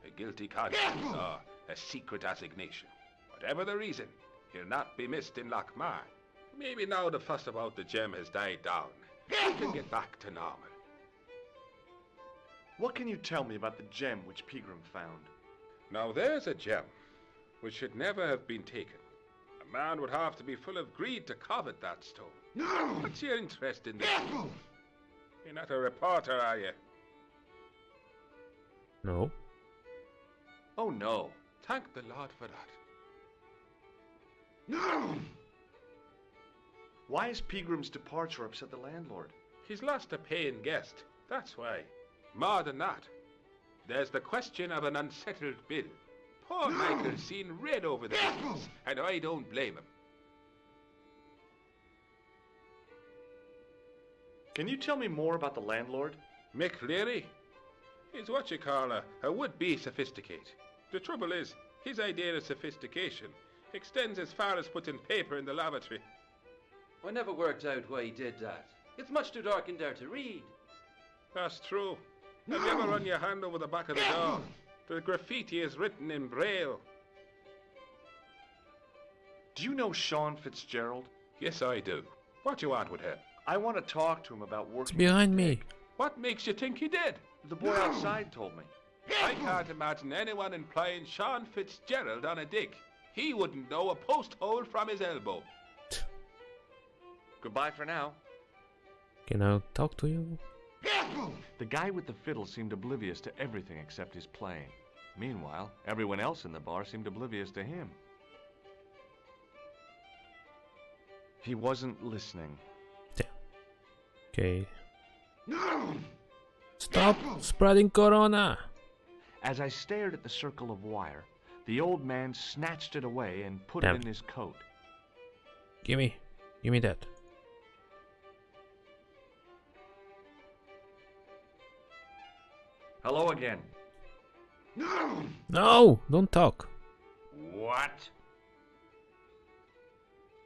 A guilty conscience or a secret assignation. Whatever the reason, he'll not be missed in Lochmarn. Maybe now the fuss about the gem has died down, we can get back to normal. What can you tell me about the gem which Peagram found? Now there's a gem which should never have been taken. A man would have to be full of greed to covet that stone. No! What's your interest in this? Careful! You're not a reporter, are you? No. Oh no. Thank the Lord for that. No! Why has Peagram's departure upset the landlord? He's lost a paying guest, that's why. More than that, there's the question of an unsettled bill. Poor Michael's seen red over the business, and I don't blame him. Can you tell me more about the landlord? Mick Leary? He's what you call a would-be sophisticate. The trouble is, his idea of sophistication extends as far as putting paper in the lavatory. I never worked out why he did that. It's much too dark in there to read. That's true. Have you ever run your hand over the back of the door? The graffiti is written in Braille. Do you know Sean Fitzgerald? Yes, I do. What do you want with him? I want to talk to him about working. It's behind me. What makes you think he did? The boy outside told me. I can't imagine anyone employing Sean Fitzgerald on a dig. He wouldn't know a post hole from his elbow. Goodbye for now. Can I talk to you? The guy with the fiddle seemed oblivious to everything except his playing. Meanwhile, everyone else in the bar seemed oblivious to him. He wasn't listening. Okay. Stop spreading corona! As I stared at the circle of wire, the old man snatched it away and put Damn. it in his coat. Gimme that. Hello again. No, don't talk. What?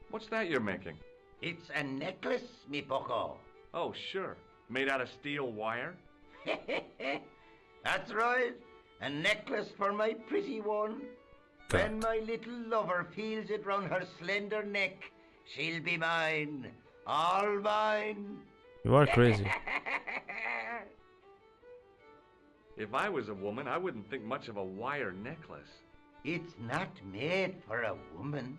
What's that you're making? It's a necklace, me bucko. Oh, sure. Made out of steel wire? That's right. A necklace for my pretty one. When my little lover feels it round her slender neck, she'll be mine. All mine. You are crazy. If I was a woman, I wouldn't think much of a wire necklace. It's not made for a woman.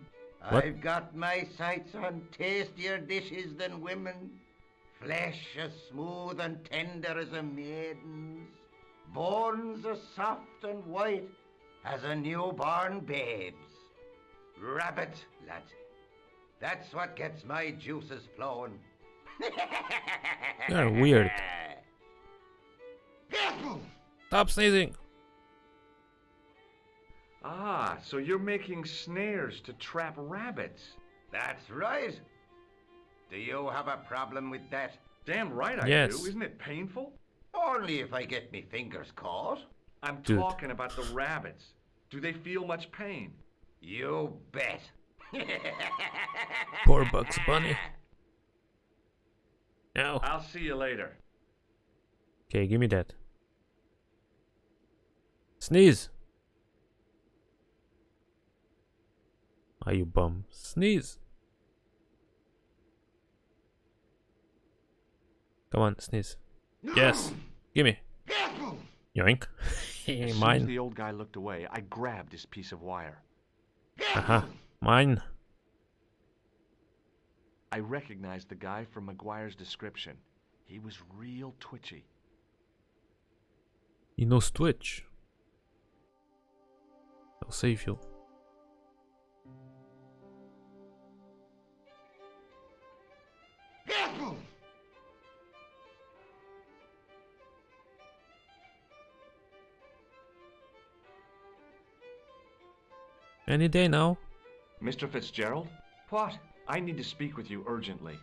What? I've got my sights on tastier dishes than women. Flesh as smooth and tender as a maiden's. Bones as soft and white as a newborn babe's. Rabbit, lad. That's what gets my juices flowing. You're weird. Stop sneezing. Ah, so you're making snares to trap rabbits. That's right. Do you have a problem with that? Damn right I Yes. do. Isn't it painful? Only if I get me fingers caught. I'm Dude. talking about the rabbits. Do they feel much pain? You bet. Poor Bugs Bunny. No. I'll see you later. Okay, give me that. Sneeze. Are you bum? Sneeze. Come on, sneeze. Yes. Gimme. Yoink. As soon as Mine. the old guy looked away, I grabbed his piece of wire. Aha. Mine. I recognized the guy from McGuire's description. He was real twitchy. He knows Twitch. I'll save you. Any day now. Mr. Fitzgerald? What? I need to speak with you urgently.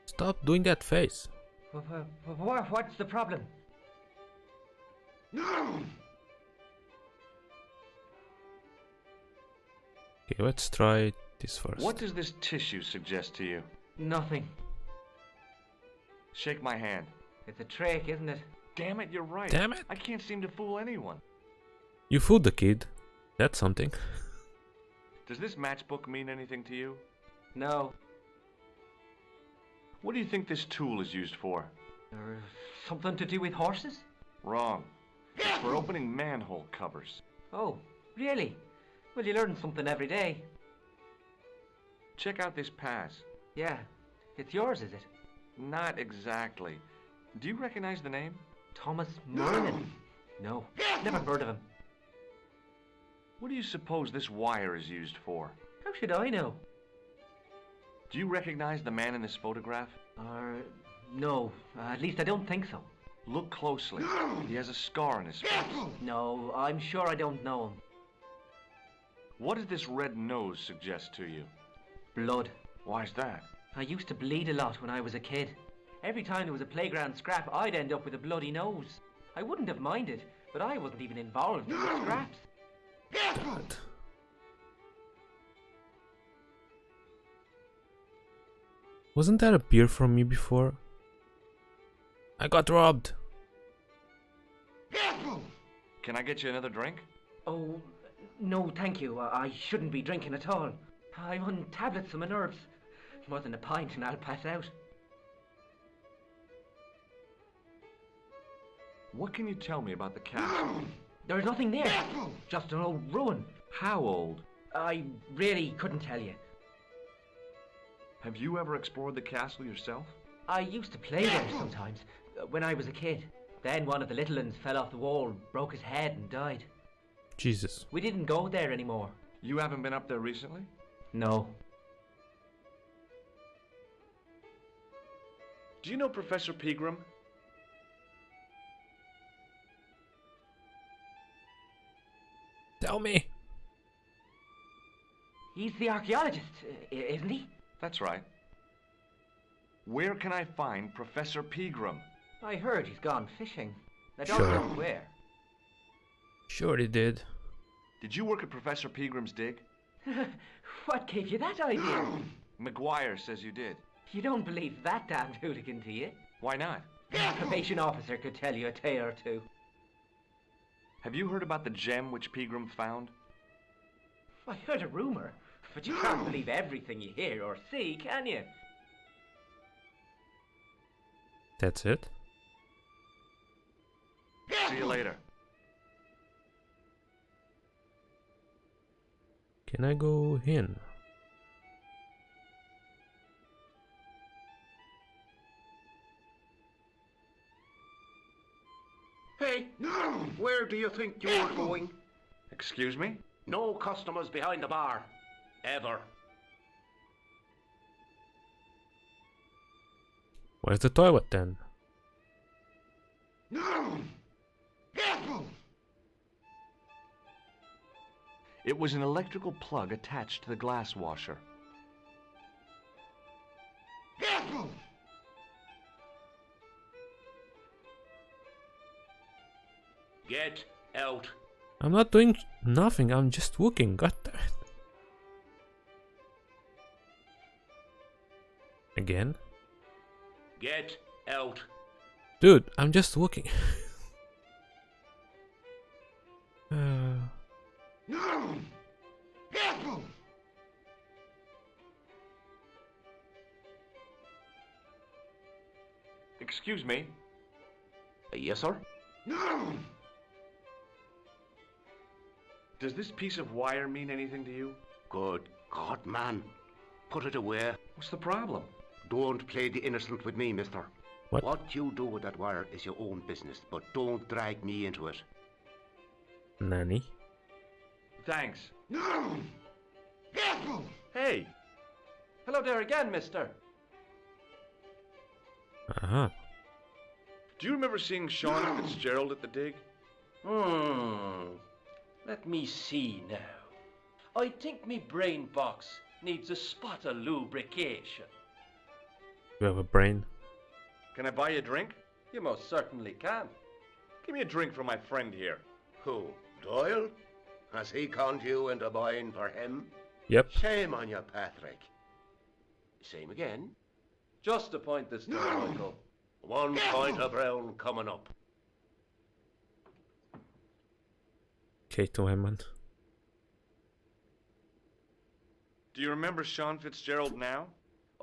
Stop doing that face. What's the problem? Okay, let's try this first. What does this tissue suggest to you? Nothing. Shake my hand. It's a trach, isn't it? Damn it, you're right. Damn it. I can't seem to fool anyone. You fooled the kid. That's something. Does this matchbook mean anything to you? No. What do you think this tool is used for? Something to do with horses? Wrong. It's for opening manhole covers. Oh, really? Well, you learn something every day. Check out this pass. Yeah. It's yours, is it? Not exactly. Do you recognize the name? Thomas Merlin? No, never heard of him. What do you suppose this wire is used for? How should I know? Do you recognize the man in this photograph? No, at least I don't think so. Look closely. He has a scar on his face. No, I'm sure I don't know him. What does this red nose suggest to you? Blood. Why's that? I used to bleed a lot when I was a kid. Every time there was a playground scrap, I'd end up with a bloody nose. I wouldn't have minded, but I wasn't even involved in the scraps. God. Wasn't that a beer from me before? I got robbed. Can I get you another drink? Oh, no, thank you. I shouldn't be drinking at all. I'm on tablets for my nerves. More than a pint and I'll pass out. What can you tell me about the castle? There's nothing there. Just an old ruin. How old? I really couldn't tell you. Have you ever explored the castle yourself? I used to play there sometimes, when I was a kid. Then one of the little ones fell off the wall, broke his head and died. Jesus. We didn't go there anymore. You haven't been up there recently? No. Do you know Professor Pegram? Tell me. He's the archaeologist, isn't he? That's right. Where can I find Professor Pegram? I heard he's gone fishing. I don't Sure. know where. Sure he did. Did you work at Professor Pegram's dig? What gave you that idea? McGuire says you did. You don't believe that damned hooligan, do you? Why not? A probation officer could tell you a tale or two. Have you heard about the gem which Pegram found? I heard a rumor, but you can't believe everything you hear or see, can you? That's it? See you later. Can I go in? Hey, where do you think you're going? Excuse me? No customers behind the bar. Ever. Where's the toilet then? It was an electrical plug attached to the glass washer. Get out. I'm not doing nothing, I'm just looking, god damn it. Again? Get out. Dude, I'm just looking. Excuse me? Yes, sir? Does this piece of wire mean anything to you? Good God, man. Put it away. What's the problem? Don't play the innocent with me, mister. What? What you do with that wire is your own business, but don't drag me into it. Nanny? Thanks. Hey! Hello there again, mister. Uh-huh. Do you remember seeing Sean Fitzgerald at the dig? Let me see now. I think me brain box needs a spot of lubrication. You have a brain? Can I buy you a drink? You most certainly can. Give me a drink for my friend here. Who? Doyle? Has he conned you into buying for him? Yep. Shame on you, Patrick. Same again? Just a point this time, Michael. 1 pint of brown coming up. Okay, to him, man. Do you remember Sean Fitzgerald now?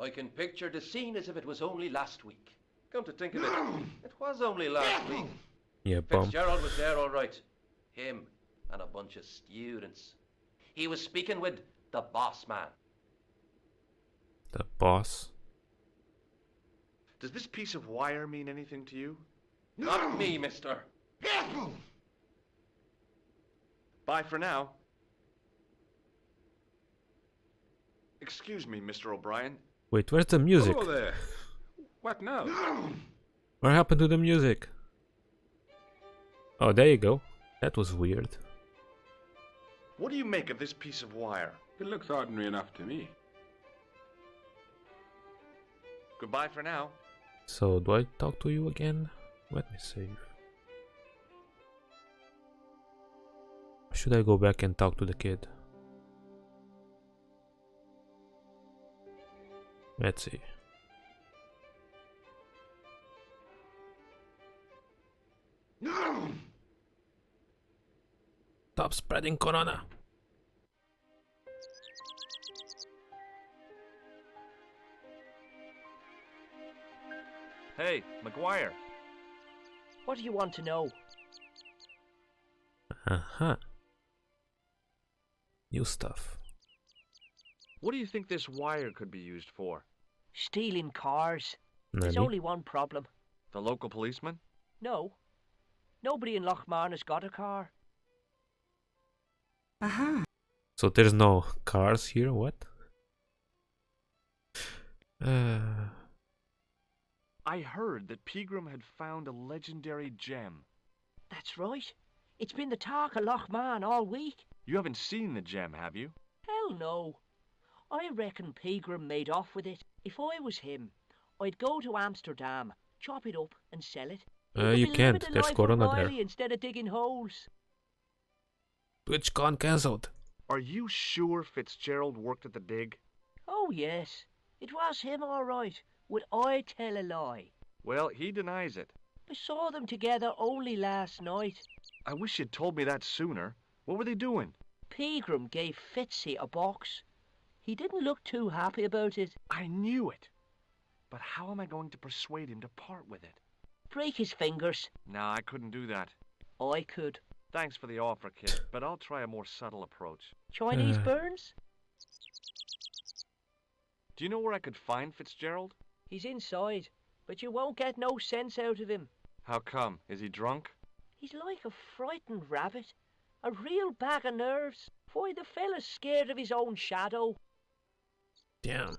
I can picture the scene as if it was only last week. Come to think of it, it was only last week. Yeah, bum. Fitzgerald was there all right. Him and a bunch of students. He was speaking with the boss man. The boss? Does this piece of wire mean anything to you? Not me, mister. Bye for now. Excuse me, Mr. O'Brien. Wait, where's the music? Hello there. What now? What happened to the music? Oh, there you go. That was weird. What do you make of this piece of wire? It looks ordinary enough to me. Goodbye for now. So, do I talk to you again? Let me save. Or should I go back and talk to the kid? Let's see. Stop spreading corona. Hey, McGuire. What do you want to know? Uh-huh. New stuff. What do you think this wire could be used for? Stealing cars. There's Nani? only one problem. The local policeman? No. Nobody in Lochmarn got a car. So there's no cars here, what? I heard that Pegram had found a legendary gem. That's right. It's been the talk of Lochmarn all week. You haven't seen the gem, have you? Hell no. I reckon Pegram made off with it. If I was him, I'd go to Amsterdam, chop it up and sell it. You can't. There's corona there. Instead of digging holes. TwitchCon cancelled. Are you sure Fitzgerald worked at the dig? Oh yes, it was him all right. Would I tell a lie? Well, he denies it. I saw them together only last night. I wish you'd told me that sooner. What were they doing? Pegram gave Fitzy a box. He didn't look too happy about it. I knew it. But how am I going to persuade him to part with it? Break his fingers. No, I couldn't do that. I could. Thanks for the offer, kid, but I'll try a more subtle approach. Chinese burns? Do you know where I could find Fitzgerald? He's inside, but you won't get no sense out of him. How come? Is he drunk? He's like a frightened rabbit. A real bag of nerves. Why, the fella's scared of his own shadow. Damn.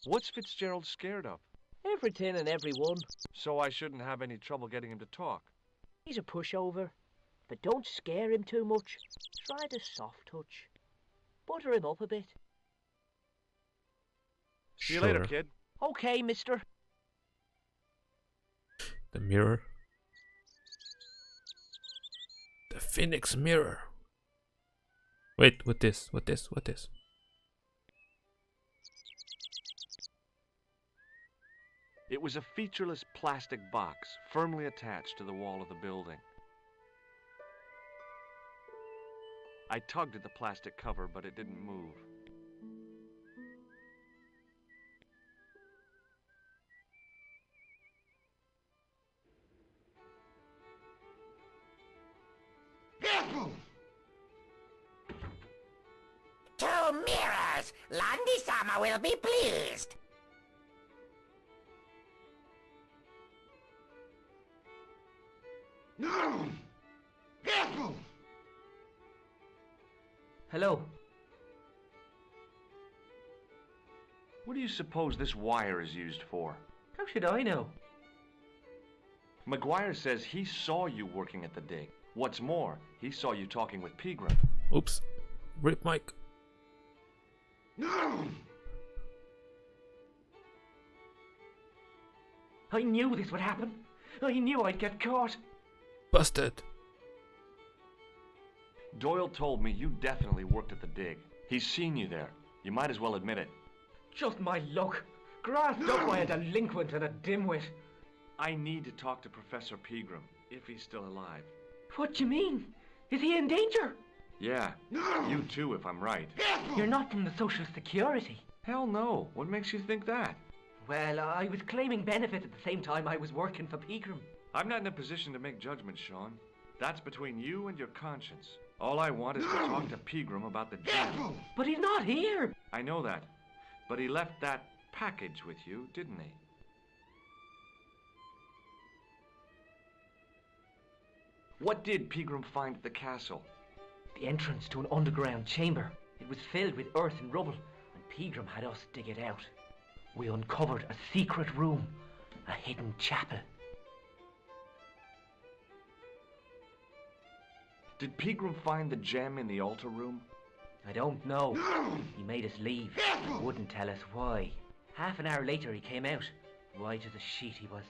What's Fitzgerald scared of? Everything and everyone. So I shouldn't have any trouble getting him to talk. He's a pushover. But don't scare him too much. Try the soft touch. Butter him up a bit. See you later, kid. Okay, mister. The mirror. The Phoenix mirror. Wait, what this? What this? What this? It was a featureless plastic box firmly attached to the wall of the building. I tugged at the plastic cover, but it didn't move. Two mirrors! Landy-sama will be pleased. Hello. What do you suppose this wire is used for? How should I know? McGuire says he saw you working at the dig. What's more, he saw you talking with Pegram. Oops. Rip mic. I knew this would happen. I knew I'd get caught. Busted. Doyle told me you definitely worked at the dig. He's seen you there. You might as well admit it. Just my luck. Grasped up by a delinquent and a dimwit. I need to talk to Professor Pegram, if he's still alive. What do you mean? Is he in danger? Yeah, you too, if I'm right. You're not from the Social Security. Hell no. What makes you think that? Well, I was claiming benefits at the same time I was working for Pegram. I'm not in a position to make judgments, Sean. That's between you and your conscience. All I want is to talk to Pegram about the gem. But he's not here! I know that. But he left that package with you, didn't he? What did Pegram find at the castle? The entrance to an underground chamber. It was filled with earth and rubble, and Pegram had us dig it out. We uncovered a secret room, a hidden chapel. Did Pegram find the gem in the altar room? I don't know. He made us leave. He wouldn't tell us why. Half an hour later he came out. White as a sheet he was.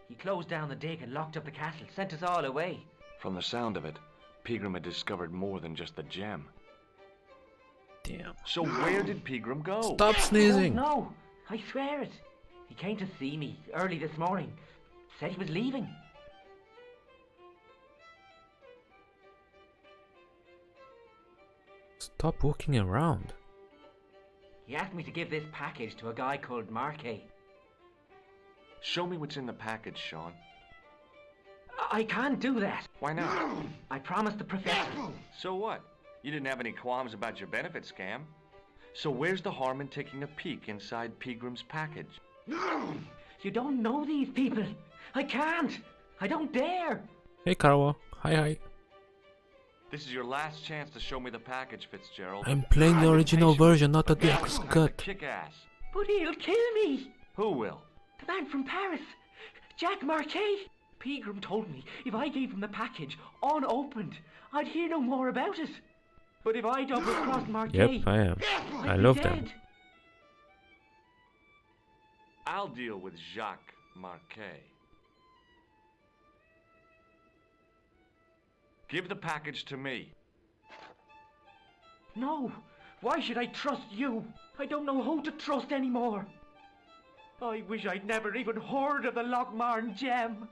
He closed down the dig and locked up the castle, sent us all away. From the sound of it, Pegram had discovered more than just the gem. Damn. So where did Pegram go? Stop sneezing! No, I swear it. He came to see me early this morning. Said he was leaving. Stop walking around. He asked me to give this package to a guy called Marquet. Show me what's in the package, Sean. I can't do that. Why not? I promised the professor. So what? You didn't have any qualms about your benefit scam. So where's the harm in taking a peek inside Pegram's package? You don't know these people. I can't. I don't dare. Hey, Carwa. Hi. This is your last chance to show me the package, Fitzgerald. I'm playing the original version, not the deluxe cut. Kick ass. But he'll kill me. Who will? The man from Paris. Jack Marquet. Pegram told me if I gave him the package unopened, I'd hear no more about it. But if I double-crossed Marquet... Yep, I am. I love them. I'll deal with Jacques Marquet. Give the package to me. No. Why should I trust you? I don't know who to trust anymore. I wish I'd never even heard of the Lochmarn gem.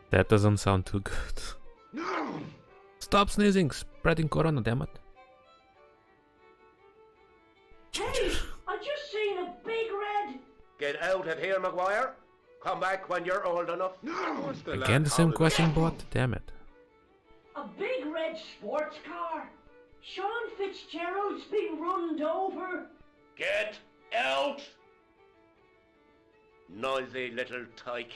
That doesn't sound too good. Stop sneezing! Spreading corona, damn it. Hey! I just seen a big red! Get out of here, Maguire. Come back when you're old enough. Again the same question, bot? Damn it. A big red sports car? Sean Fitzgerald's been runned over. Get out! Noisy little tyke.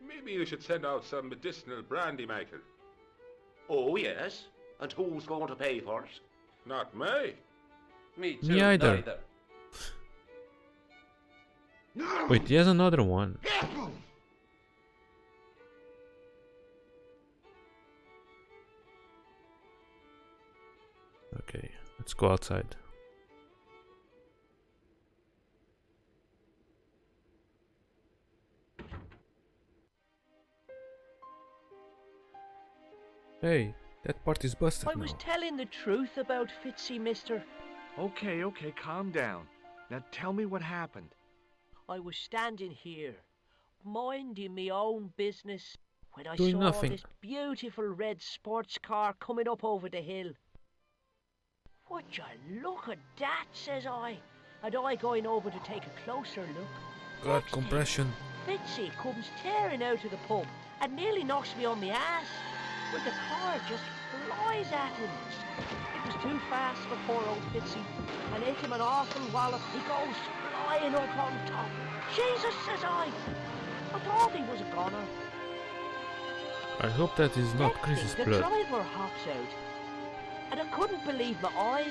Maybe you should send out some medicinal brandy, Michael. Oh, yes. And who's going to pay for it? Not me. Me too. Me either. Wait, here's another one. Okay, let's go outside. Hey, that part is busted I was telling the truth about Fitzy, mister. Okay, calm down. Now tell me what happened. I was standing here, minding my own business, when I Doing saw nothing. this beautiful red sports car coming up over the hill. Would you look at that, says I, and I going over to take a closer look. God, compression. Fitzy comes tearing out of the pub and nearly knocks me on my ass. But the car just flies at him. It was too fast for poor old Fitzy, and hit him an awful wallop. He goes flying up on top. Jesus, says I thought he was a goner. I hope that is not Next Chris's thing, the blood. driver hops out, and I couldn't believe my eyes.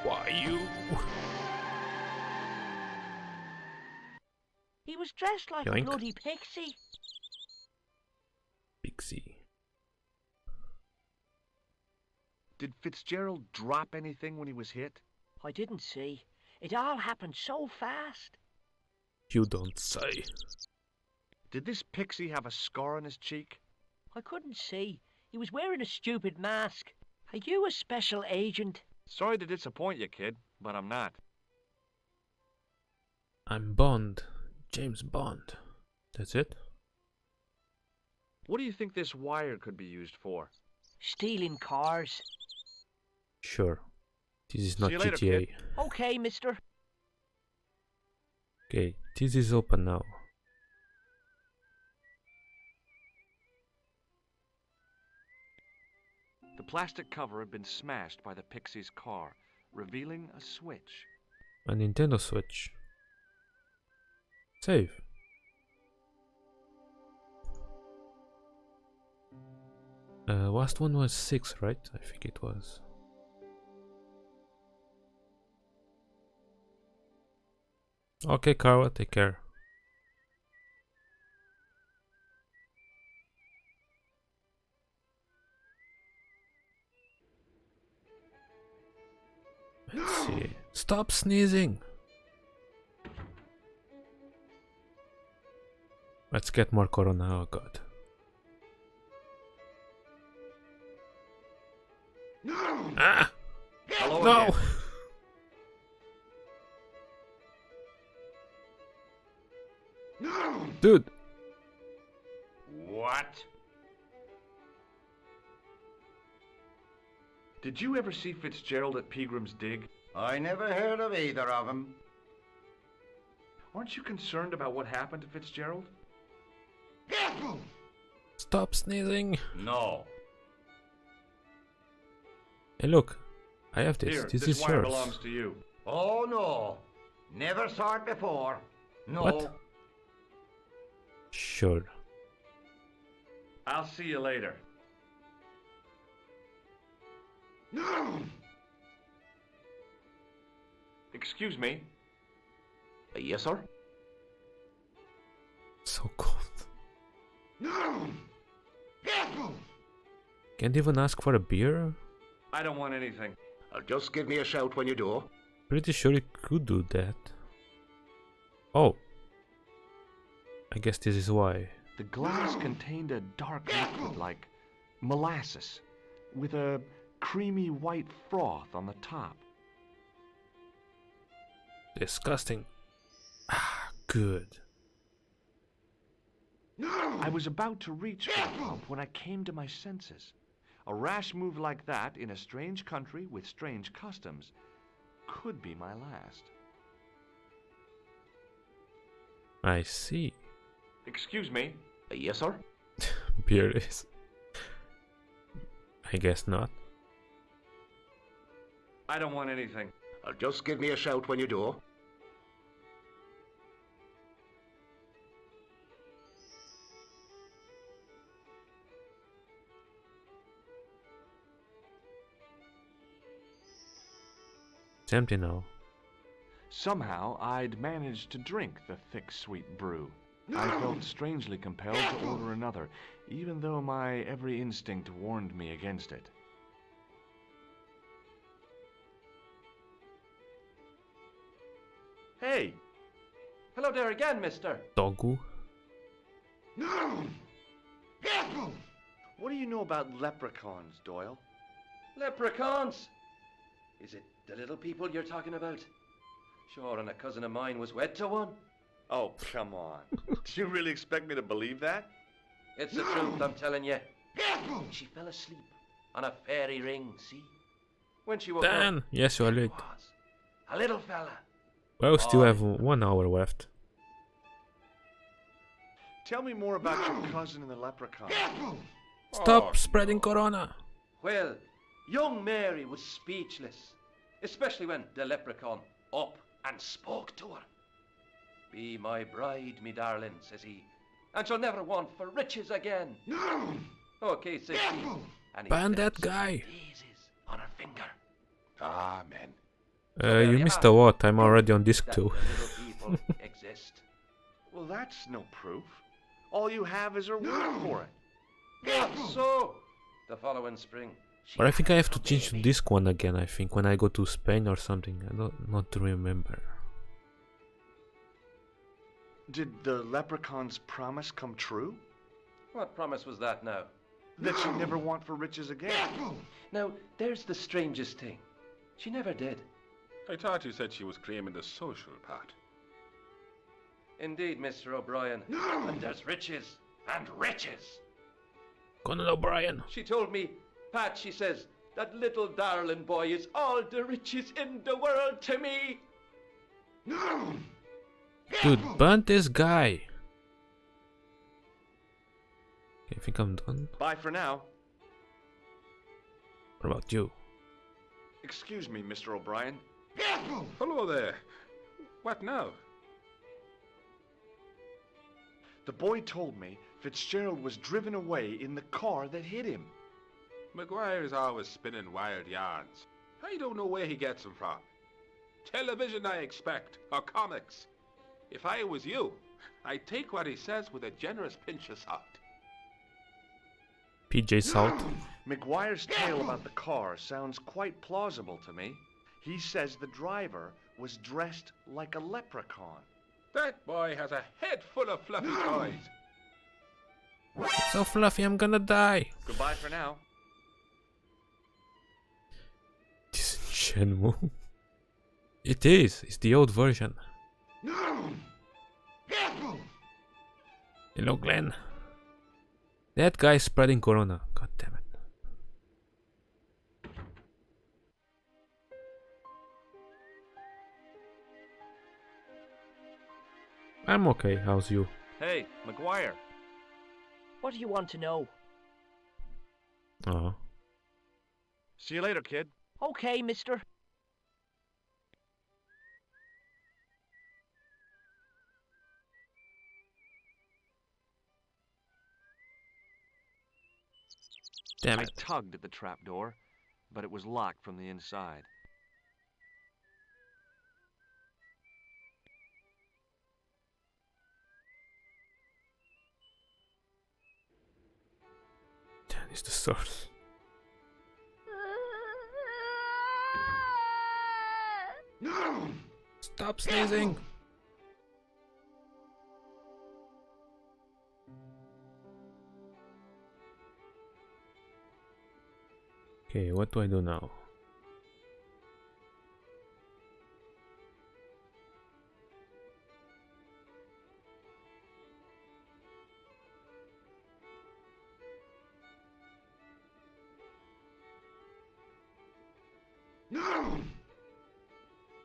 Why you? He was dressed like Yoink. a bloody pixie. Pixie. Did Fitzgerald drop anything when he was hit? I didn't see. It all happened so fast. You don't say. Did this pixie have a scar on his cheek? I couldn't see. He was wearing a stupid mask. Are you a special agent? Sorry to disappoint you, kid, but I'm not. I'm Bond. James Bond. That's it? What do you think this wire could be used for? Stealing cars. Sure. This is not See you later, GTA. kid. Okay, mister. Okay, this is open now. The plastic cover had been smashed by the Pixie's car, revealing a switch. A Nintendo Switch. Save. Last one was 6, right? I think it was. Okay, Carla, take care. Let's see. Stop sneezing! Let's get more corona, oh god. Ah! Hello No! again. Dude! What? Did you ever see Fitzgerald at Peagram's Dig? I never heard of either of them. Aren't you concerned about what happened to Fitzgerald? Stop sneezing! No. Hey look, I have this. Here, This is wire yours. belongs to you. Oh no. Never saw it before. No. What? Sure. I'll see you later. Excuse me. Yes, sir? So cold. Can't even ask for a beer? I don't want anything. Just give me a shout when you do. Pretty sure you could do that. Oh. I guess this is why. The glass contained a dark liquid like molasses, with a creamy white froth on the top. Disgusting. Ah, good. I was about to reach for the pump when I came to my senses. A rash move like that in a strange country with strange customs could be my last. I see. Excuse me? Yes, sir? Beer is. I guess not. I don't want anything. Just give me a shout when you do. It's empty now. Somehow I'd managed to drink the thick, sweet brew. I felt strangely compelled to order another, even though my every instinct warned me against it. Hey! Hello there again, mister. Dogu? What do you know about leprechauns, Doyle? Leprechauns? Is it the little people you're talking about? Sure, and a cousin of mine was wed to one. Oh, come on. Do you really expect me to believe that? It's the truth, I'm telling you. She fell asleep on a fairy ring, see? When she woke Dan! up, Yes, you are late. a little fella. Well, still have 1 hour left. Tell me more about your cousin and the leprechaun. Stop spreading corona! Well, young Mary was speechless, especially when the leprechaun up and spoke to her. Be my bride, me darling, says he, and she'll never want for riches again. Okay, says she. And he Ban slipped that some guy! daisies on her finger. Amen. You missed a lot, I'm already on disc That 2. the little people exist. Well, that's no proof. All you have is her word for it. Not so. The following spring. But I think I have to change to disc 1 again, I think, when I go to Spain or something. I don't not remember. Did the leprechaun's promise come true? What promise was that now? That she'd never want for riches again. Now, there's the strangest thing. She never did. I thought you said she was claiming the social part. Indeed, Mr. O'Brien. And there's riches and riches. Conan O'Brien. She told me, Pat, she says, that little darling boy is all the riches in the world to me. Dude, ban this guy. Okay, I think I'm done. Bye for now. What about you? Excuse me, Mr. O'Brien. Hello there. What now? The boy told me Fitzgerald was driven away in the car that hit him. McGuire's always spinning wild yarns. I don't know where he gets them from. Television, I expect, or comics. If I was you, I'd take what he says with a generous pinch of salt. PJ Salt. McGuire's tale about the car sounds quite plausible to me. He says the driver was dressed like a leprechaun. That boy has a head full of fluffy toys. So fluffy, I'm gonna die. Goodbye for now. This is Shenmue. It is. It's the old version. Hello, Glenn. That guy's spreading corona. God damn it. I'm okay. How's you? Hey, McGuire. What do you want to know? Oh. See you later, kid. Okay, mister. Damn I it. tugged at the trapdoor, but it was locked from the inside. That is the source. Stop sneezing. Okay, what do I do now?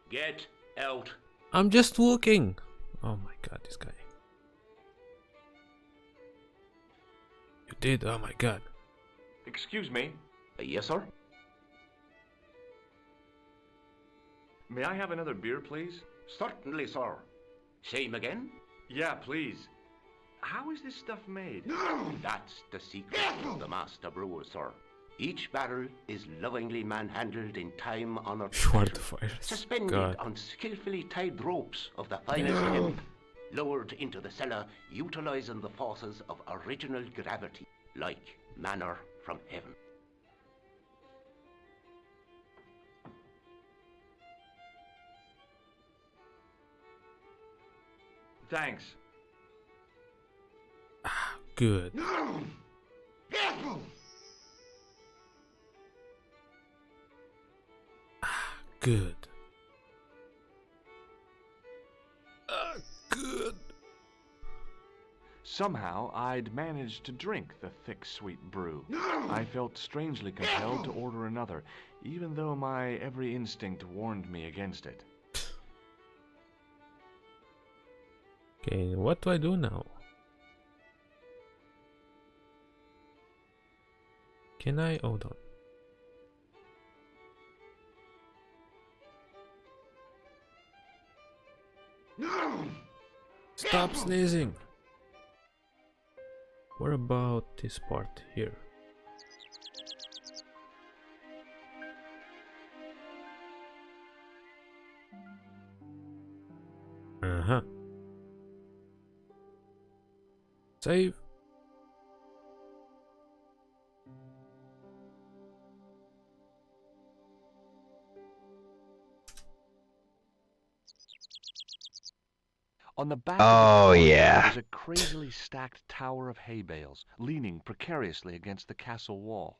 Get out. I'm just walking. Oh my god, this guy. You did? Oh my god. Excuse me. Yes, sir? May I have another beer, please? Certainly, sir. Same again? Yeah, please. How is this stuff made? That's the secret of the master brewer, sir. Each barrel is lovingly manhandled in time-honored Schwartfire. suspended God. on skillfully tied ropes of the finest hemp, lowered into the cellar, utilizing the forces of original gravity, like manna from heaven. Thanks. Good. Good. Good. Somehow, I'd managed to drink the thick, sweet brew. I felt strangely compelled to order another, even though my every instinct warned me against it. Okay, what do I do now? Can I? Hold on. Stop sneezing! What about this part here? Uh-huh. Save. On the back Oh, of the yeah. was a crazily stacked tower of hay bales, leaning precariously against the castle wall.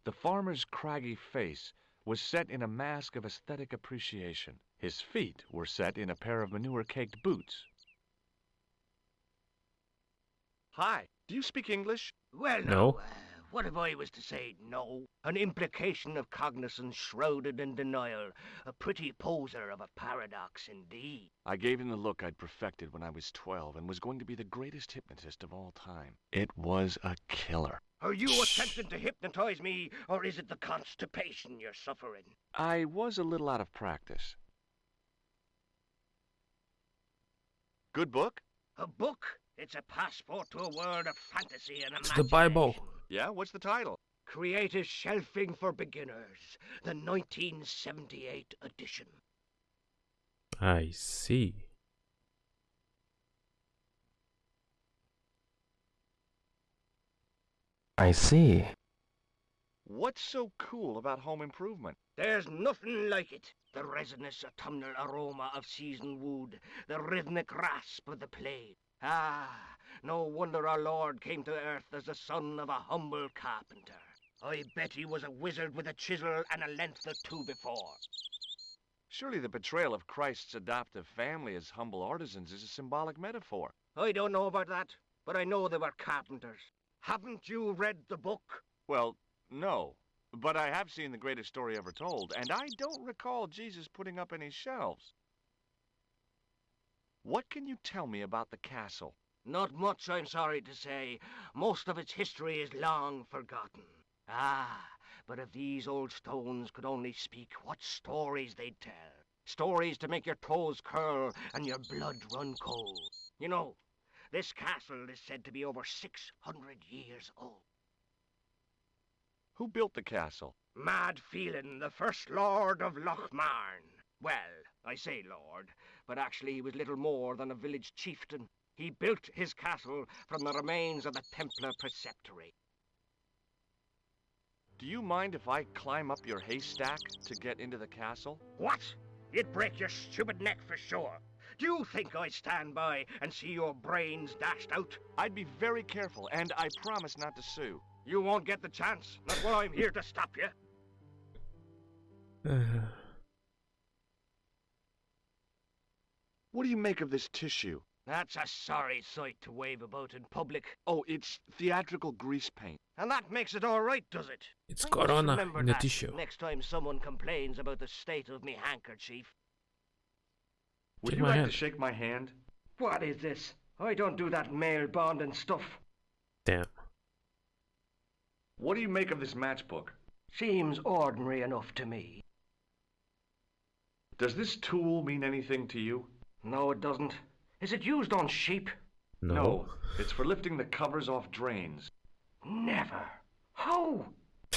The farmer's craggy face was set in a mask of aesthetic appreciation. His feet were set in a pair of manure-caked boots. Hi, do you speak English? Well, No. now, what if I was to say no? An implication of cognizance shrouded in denial. A pretty poser of a paradox indeed. I gave him the look I'd perfected when I was 12 and was going to be the greatest hypnotist of all time. It was a killer. Are you attempting to hypnotize me, or is it the constipation you're suffering? I was a little out of practice. Good book? A book? It's a passport to a world of fantasy and It's imagination. the Bible. Yeah, what's the title? Creative Shelving for Beginners, the 1978 edition. I see. I see. What's so cool about home improvement? There's nothing like it. The resinous autumnal aroma of seasoned wood, the rhythmic rasp of the plate. Ah, no wonder our Lord came to earth as the son of a humble carpenter. I bet he was a wizard with a chisel and a length or two before. Surely the portrayal of Christ's adoptive family as humble artisans is a symbolic metaphor. I don't know about that, but I know they were carpenters. Haven't you read the book? Well, no. But I have seen The Greatest Story Ever Told, and I don't recall Jesus putting up any shelves. What can you tell me about the castle? Not much, I'm sorry to say. Most of its history is long forgotten. Ah, but if these old stones could only speak, what stories they'd tell. Stories to make your toes curl and your blood run cold. You know, this castle is said to be over 600 years old. Who built the castle? Mad Phelan, the first Lord of Lochmarn. Well, I say lord, but actually he was little more than a village chieftain. He built his castle from the remains of the Templar preceptory. Do you mind if I climb up your haystack to get into the castle? What? You'd break your stupid neck for sure. Do you think I'd stand by and see your brains dashed out? I'd be very careful, and I promise not to sue. You won't get the chance. Not while I'm here to stop you. What do you make of this tissue? That's a sorry sight to wave about in public. Oh, it's theatrical grease paint. And that makes it all right, does it? It's I must Corona remember in the that tissue. next time someone complains about the state of me handkerchief. Would Shake you my like hand. to shake my hand? What is this? I don't do that male bonding stuff. Damn. What do you make of this matchbook? Seems ordinary enough to me. Does this tool mean anything to you? No, it doesn't. Is it used on sheep? No. It's for lifting the covers off drains. Never. How?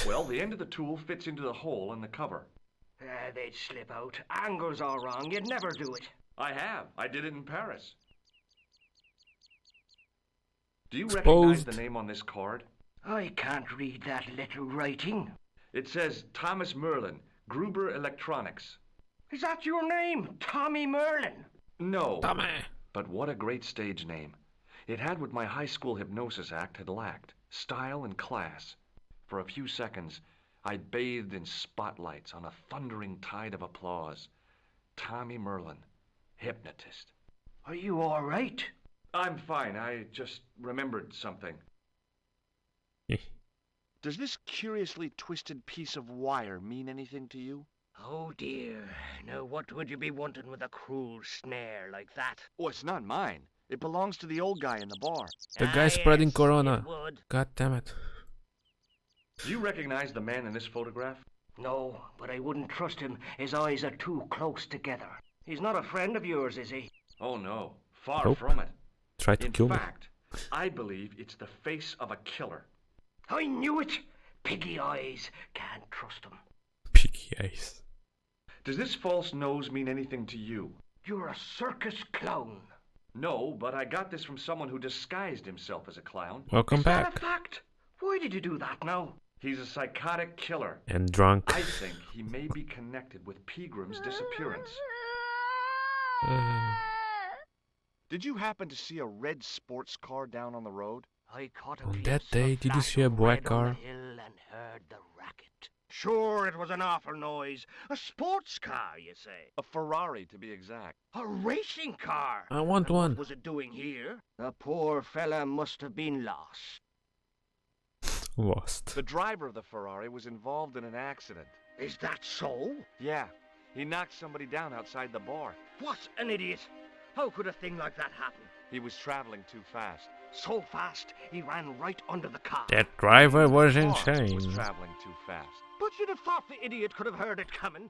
Well, the end of the tool fits into the hole in the cover. They'd slip out. Angles are wrong. You'd never do it. I have. I did it in Paris. Do you Exposed. recognize the name on this card? I can't read that little writing. It says Thomas Merlin, Gruber Electronics. Is that your name? Tommy Merlin? No. Tommy. But what a great stage name. It had what my high school hypnosis act had lacked, style and class. For a few seconds, I bathed in spotlights on a thundering tide of applause. Tommy Merlin, hypnotist. Are you all right? I'm fine. I just remembered something. Does this curiously twisted piece of wire mean anything to you? Oh dear. Now what would you be wanting with a cruel snare like that? Oh, it's not mine. It belongs to the old guy in the bar. The guy spreading yes, Corona. it would. God damn it. Do you recognize the man in this photograph? No, but I wouldn't trust him. His eyes are too close together. He's not a friend of yours, is he? Oh no, far Nope. from it. Tried to In kill me. fact, I believe it's the face of a killer. I knew it! Piggy eyes. Can't trust him. Piggy eyes. Does this false nose mean anything to you? You're a circus clown. No, but I got this from someone who disguised himself as a clown. Welcome Is that back. a fact? Why did you do that now? He's a psychotic killer. And drunk. I think he may be connected with Peagram's disappearance. Did you happen to see a red sports car down on the road? I caught a On glimpse that of day, did you flash see a of black red on car? the hill and heard the racket. Sure, it was an awful noise. A sports car, you say? A Ferrari, to be exact. A racing car? I want And one. what was it doing here? The poor fella must have been lost. Lost. The driver of the Ferrari was involved in an accident. Is that so? Yeah, he knocked somebody down outside the bar. What an idiot! How could a thing like that happen? He was traveling too fast. So fast, he ran right under the car. That driver was Car insane. was traveling too fast. But you'd have thought the idiot could have heard it coming.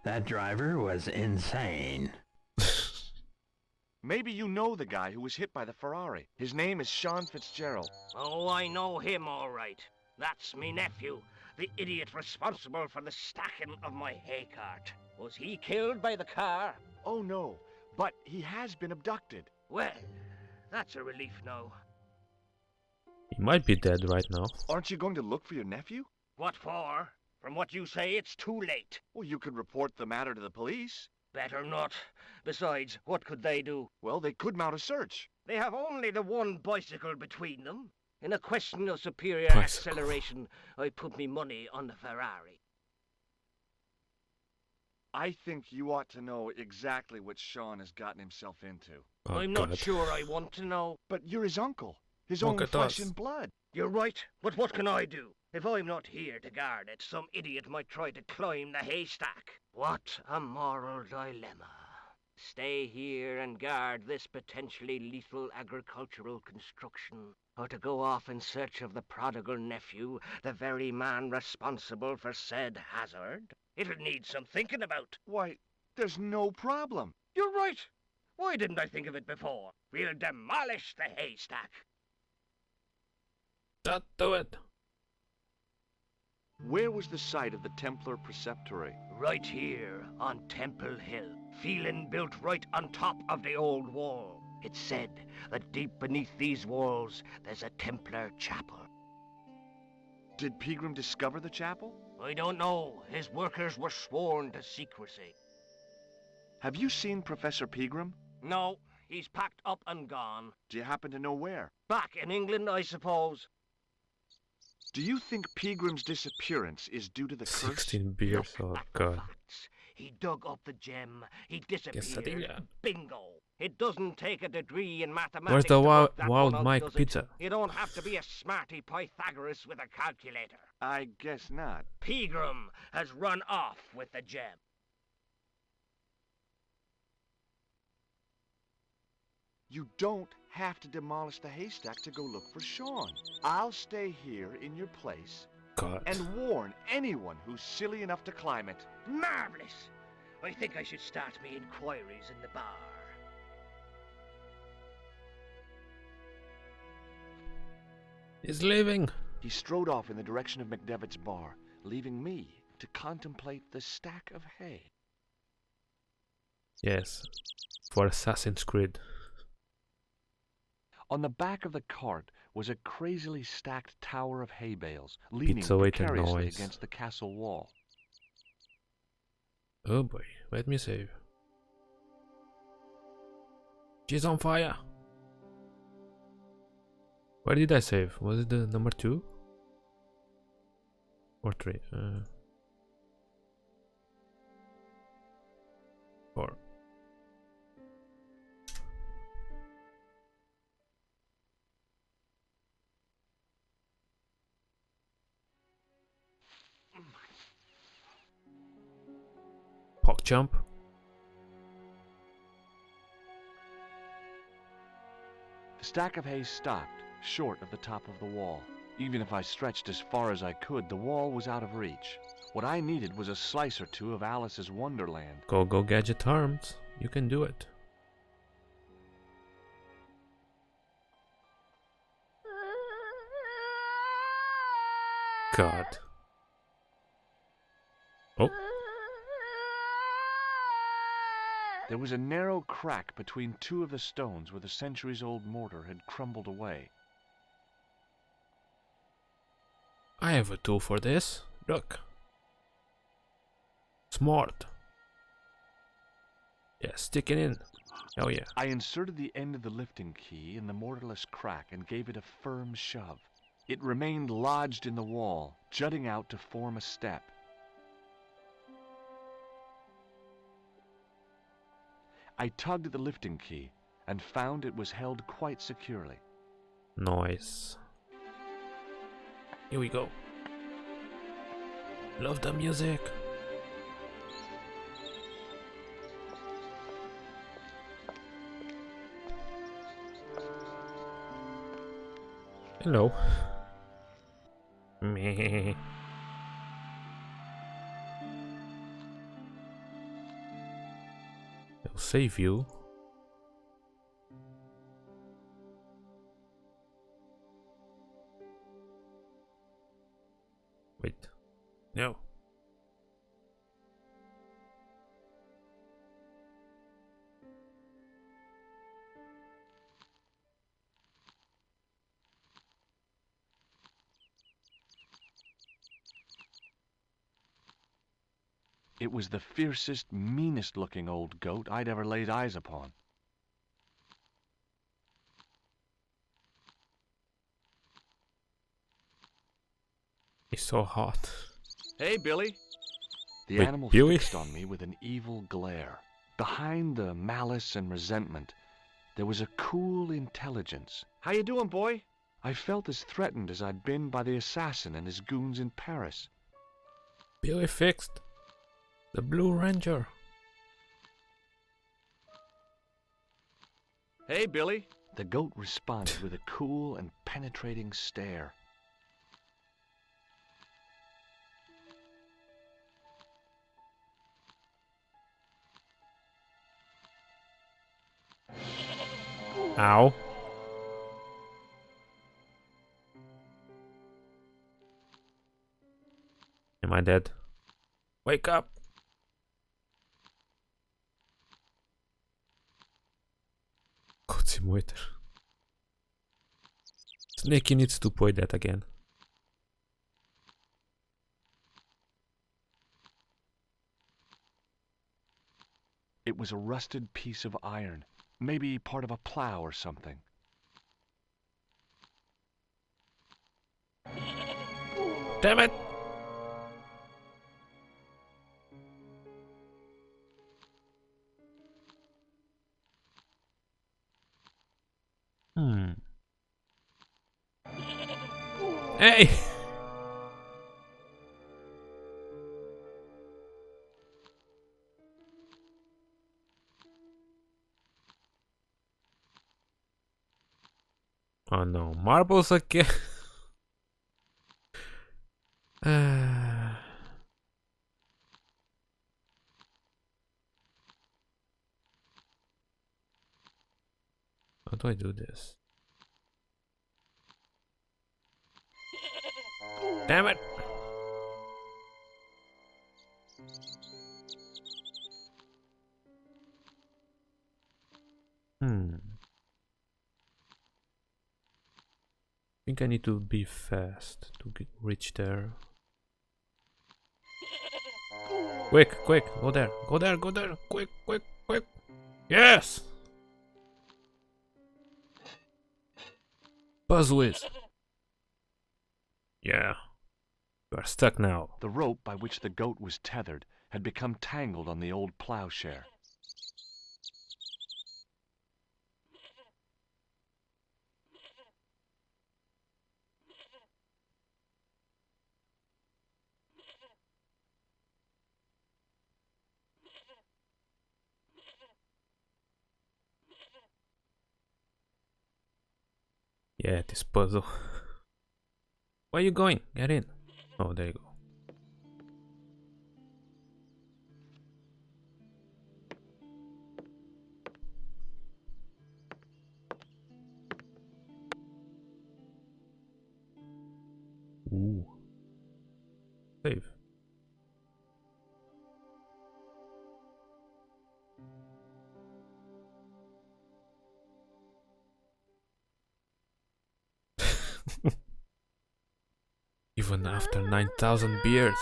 That driver was insane. Maybe you know the guy who was hit by the Ferrari. His name is Sean Fitzgerald. Oh, I know him all right. That's me nephew, the idiot responsible for the stacking of my hay cart. Was he killed by the car? Oh no, but he has been abducted. Well, that's a relief now. He might be dead right now. Aren't you going to look for your nephew? What for? From what you say, it's too late. Well, you could report the matter to the police. Better not. Besides, what could they do? Well, they could mount a search. They have only the one bicycle between them. In a question of superior Bicycle. acceleration, I put me money on the Ferrari. I think you ought to know exactly what Sean has gotten himself into. Oh, I'm God. not sure I want to know. But you're his uncle. His Look own at flesh us. and blood. You're right, but what can I do? If I'm not here to guard it, some idiot might try to climb the haystack. What a moral dilemma. Stay here and guard this potentially lethal agricultural construction, or to go off in search of the prodigal nephew, the very man responsible for said hazard? It'll need some thinking about. Why, there's no problem. You're right. Why didn't I think of it before? We'll demolish the haystack. Don't do it. Where was the site of the Templar Preceptory? Right here on Temple Hill, feeling built right on top of the old wall. It's said that deep beneath these walls there's a Templar chapel. Did Pegram discover the chapel? I don't know. His workers were sworn to secrecy. Have you seen Professor Pegram? No, he's packed up and gone. Do you happen to know where? Back in England, I suppose. Do you think Pegram's disappearance is due to the curse? 16 beers, oh God. He dug up the gem. He disappeared. Quesadilla. Bingo. It doesn't take a degree in mathematics. Where's the to wild, work that wild one out, Mike does it? pizza? You don't have to be a smarty Pythagoras with a calculator. I guess not. Pegram has run off with the gem. You don't have to demolish the haystack to go look for Sean. I'll stay here in your place God. and warn anyone who's silly enough to climb it. Marvelous. I think I should start me inquiries in the bar. He's leaving. He strode off in the direction of McDevitt's bar, leaving me to contemplate the stack of hay. Yes. For Assassin's Creed. On the back of the cart was a crazily stacked tower of hay bales, leaning Pizza waiter precariously noise. against the castle wall. Oh boy, let me save. She's on fire. Where did I save? Was it the number 2? Or 3? 4. Pork jump. The stack of hay stopped, short of the top of the wall. Even if I stretched as far as I could, the wall was out of reach. What I needed was a slice or two of Alice's Wonderland. Go Gadget Arms. You can do it. God. Oh. There was a narrow crack between two of the stones where the centuries-old mortar had crumbled away. I have a tool for this. Look. Smart. Yeah, stick it in. Oh yeah. I inserted the end of the lifting key in the mortarless crack and gave it a firm shove. It remained lodged in the wall, jutting out to form a step. I tugged at the lifting key and found it was held quite securely. Nice. Here we go. Love the music. Hello. Meh. I'll save you. Wait. No. It was the fiercest, meanest-looking old goat I'd ever laid eyes upon. He's so hot. Hey, Billy! The Wait, animal Billy? fixed on me with an evil glare. Behind the malice and resentment, there was a cool intelligence. How you doing, boy? I felt as threatened as I'd been by the assassin and his goons in Paris. Billy fixed. The Blue Ranger. Hey, Billy! The goat responded with a cool and penetrating stare. Ow. Am I dead? Wake up! God Simulator. Snakey needs to play that again. It was a rusted piece of iron, maybe part of a plow or something. Damn it! Hey! Oh no, marbles again. How do I do this? Damn it! I think I need to be fast to reach there. Quick, quick, go there, go there, go there, quick, quick, quick. Yes! Buzzwizz. Yeah. You are stuck now. The rope by which the goat was tethered had become tangled on the old plowshare. Yeah, this puzzle. Where are you going? Get in. Oh, there you go. Ooh. Save. Even after 9,000 beers.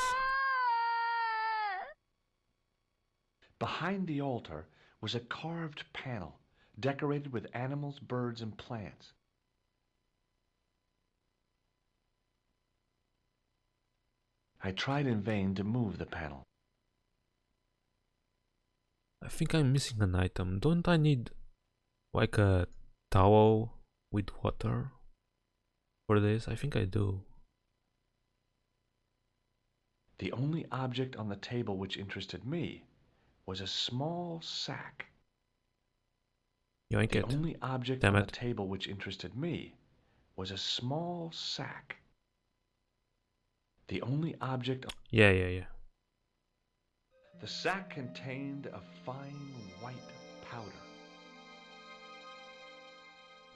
Behind the altar was a carved panel, decorated with animals, birds, and plants. I tried in vain to move the panel. I think I'm missing an item. Don't I need like a towel with water for this? I think I do. The only object on the table which interested me was a small sack. Yoink The it. only object Damn on it. the table which interested me was a small sack. The only object... Yeah. The sack contained a fine white powder.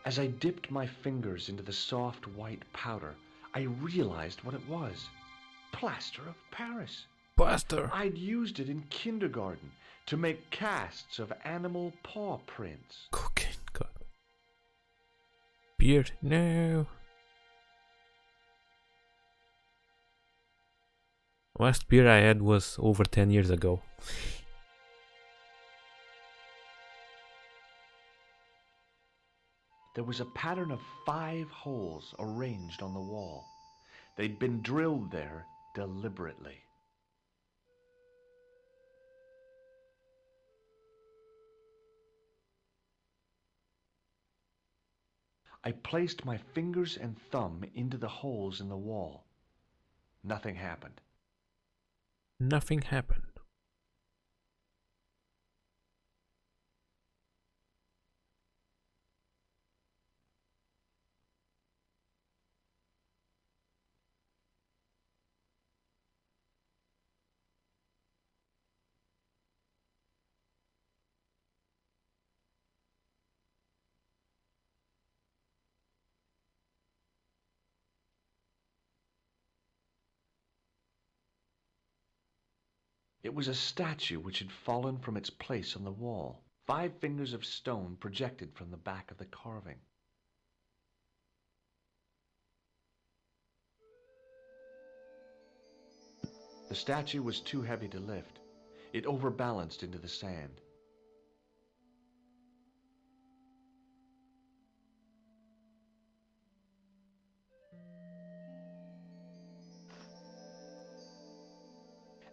As I dipped my fingers into the soft white powder, I realized what it was. Plaster of Paris. Plaster. I'd used it in kindergarten to make casts of animal paw prints. Cocaine, God. Beer, no. Last beer I had was over 10 years ago. There was a pattern of 5 holes arranged on the wall. They'd been drilled there deliberately. I placed my fingers and thumb into the holes in the wall. Nothing happened. Nothing happened. It was a statue which had fallen from its place on the wall. 5 fingers of stone projected from the back of the carving. The statue was too heavy to lift. It overbalanced into the sand.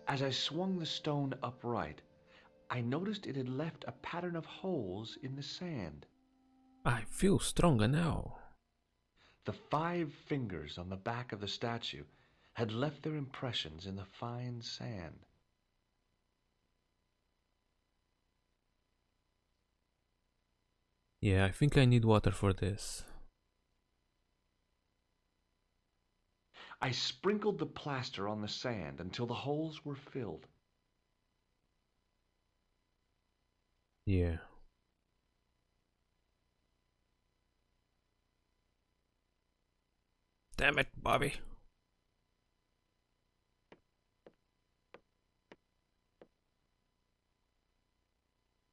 As I swung the stone upright, I noticed it had left a pattern of holes in the sand. I feel stronger now. The 5 fingers on the back of the statue had left their impressions in the fine sand. Yeah, I think I need water for this. I sprinkled the plaster on the sand until the holes were filled. Yeah. Damn it, Bobby.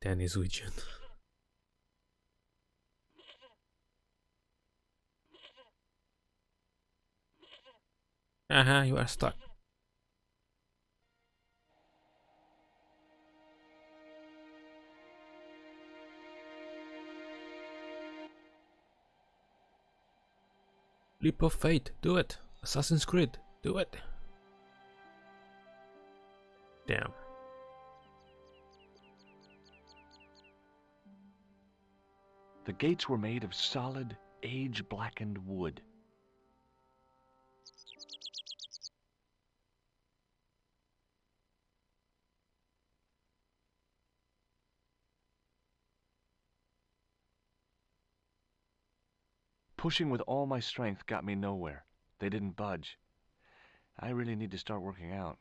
Danny's region. You are stuck. Leap of Fate, do it. Assassin's Creed, do it. Damn. The gates were made of solid, age-blackened wood. Pushing with all my strength got me nowhere. They didn't budge. I really need to start working out.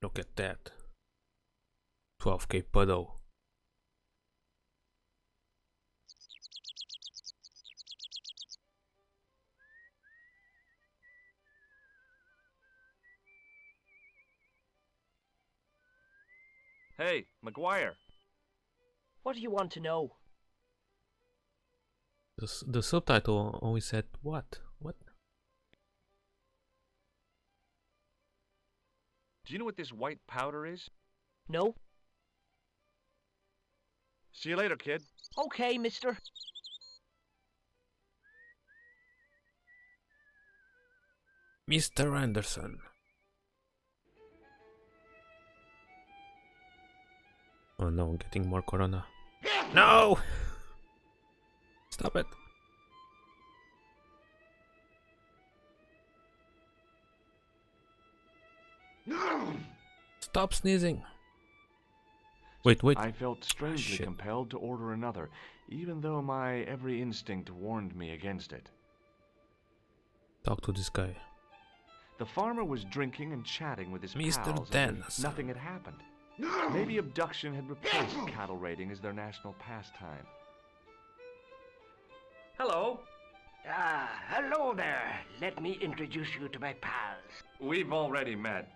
Look at that. 12k puddle. Hey, McGuire. What do you want to know? The subtitle only said what? What? Do you know what this white powder is? No? See you later, kid. Okay, mister. Mr. Anderson. Oh no, I'm getting more corona. No! Stop it. Stop sneezing. Wait. I felt strangely compelled to order another, even though my every instinct warned me against it. Talk to this guy. The farmer was drinking and chatting with his Mr. pals as Dennis. if nothing had happened. Maybe abduction had replaced cattle raiding as their national pastime. Hello. Hello there. Let me introduce you to my pals. We've already met.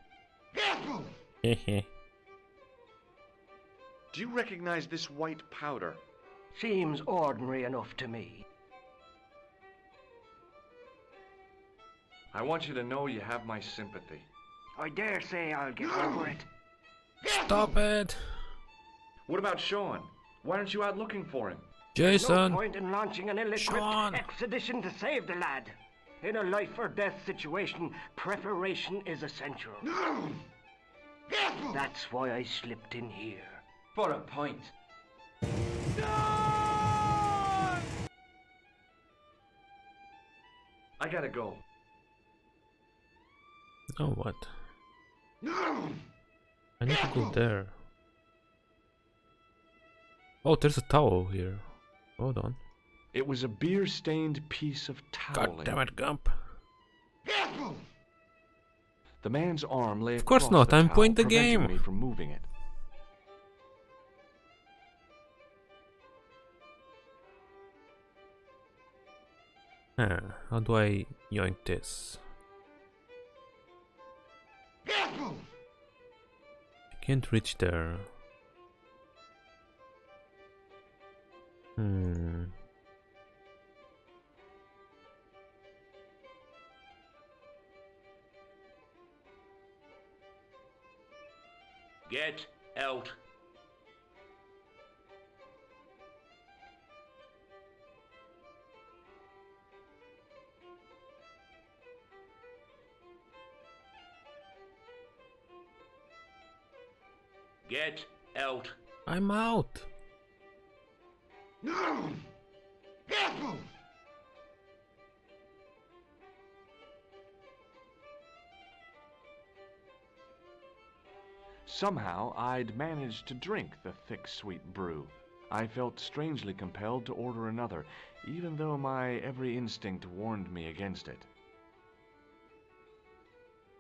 Hehe. Do you recognize this white powder? Seems ordinary enough to me. I want you to know you have my sympathy. I dare say I'll get over it. Stop it! What about Sean? Why aren't you out looking for him? Jason! No point in launching an ill-equipped Sean! expedition to save the lad. In a life-or-death situation, preparation is essential. That's why I slipped in here. For a point. I gotta go. Oh, what? I need to go there. Oh, there's a towel here. Hold on. It was a beer-stained piece of toweling. God damn it, Gump. The man's arm lay Of course across not, the I'm towel, playing the preventing game. me from moving it. How do I yoink this? I can't reach there. Get out. Get out. I'm out. Somehow, I'd managed to drink the thick, sweet brew. I felt strangely compelled to order another, even though my every instinct warned me against it.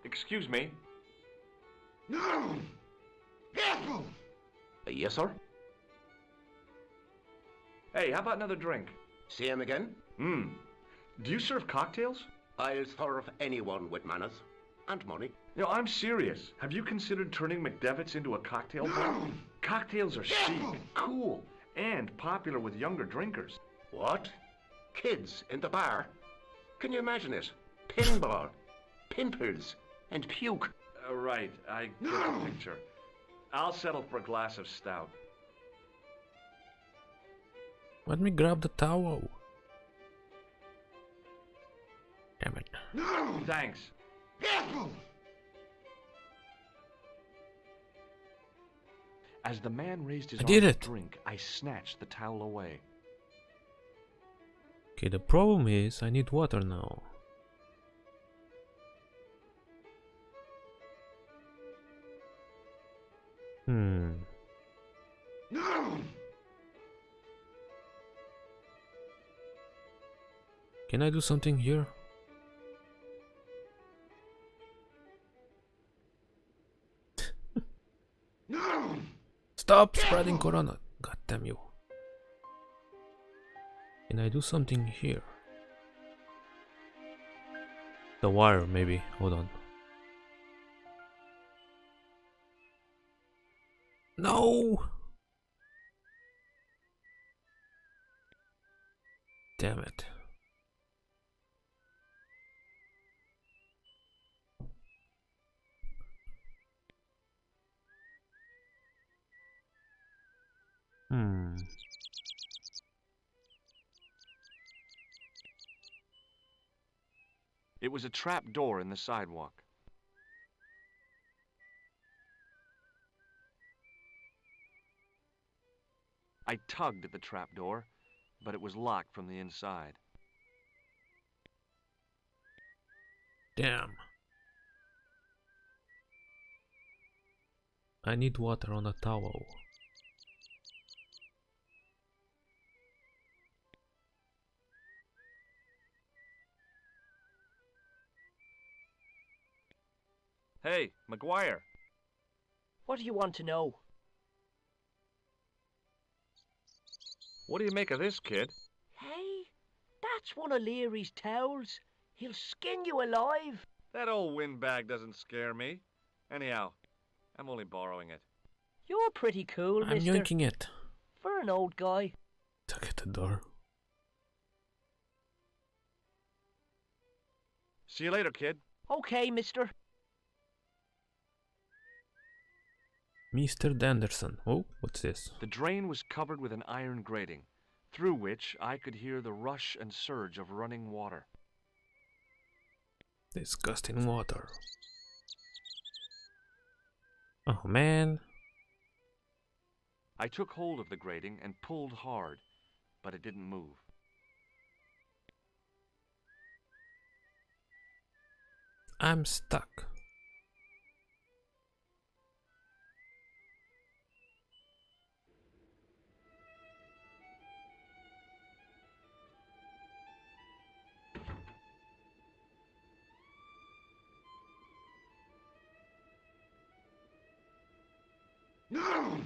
Excuse me. Yes, sir? Hey, how about another drink? Same again? Do you serve cocktails? I'll serve anyone with manners. And money. No, I'm serious. Have you considered turning McDevitt's into a cocktail bar? Cocktails are chic, cool, and popular with younger drinkers. What? Kids in the bar? Can you imagine it? Pinball, pimples, and puke. Right, I get the picture. I'll settle for a glass of stout. Let me grab the towel. Damn it. Thanks. As the man raised his arm to drink, I snatched the towel away. Okay, the problem is I need water now. Can I do something here? Stop spreading corona. God damn you. Can I do something here? The wire, maybe. Hold on. No! Damn it. It was a trap door in the sidewalk. I tugged at the trap door, but it was locked from the inside. Damn. I need water on a towel. Hey, McGuire. What do you want to know? What do you make of this, kid? Hey, that's one of Leary's towels. He'll skin you alive. That old windbag doesn't scare me. Anyhow, I'm only borrowing it. You're pretty cool, I'm mister. yoinking it. For an old guy. Tug at the door. See you later, kid. Okay, mister. Mr. Danderson. Oh, what's this? The drain was covered with an iron grating, through which I could hear the rush and surge of running water. Disgusting water. Oh man. I took hold of the grating and pulled hard, but it didn't move. I'm stuck. No!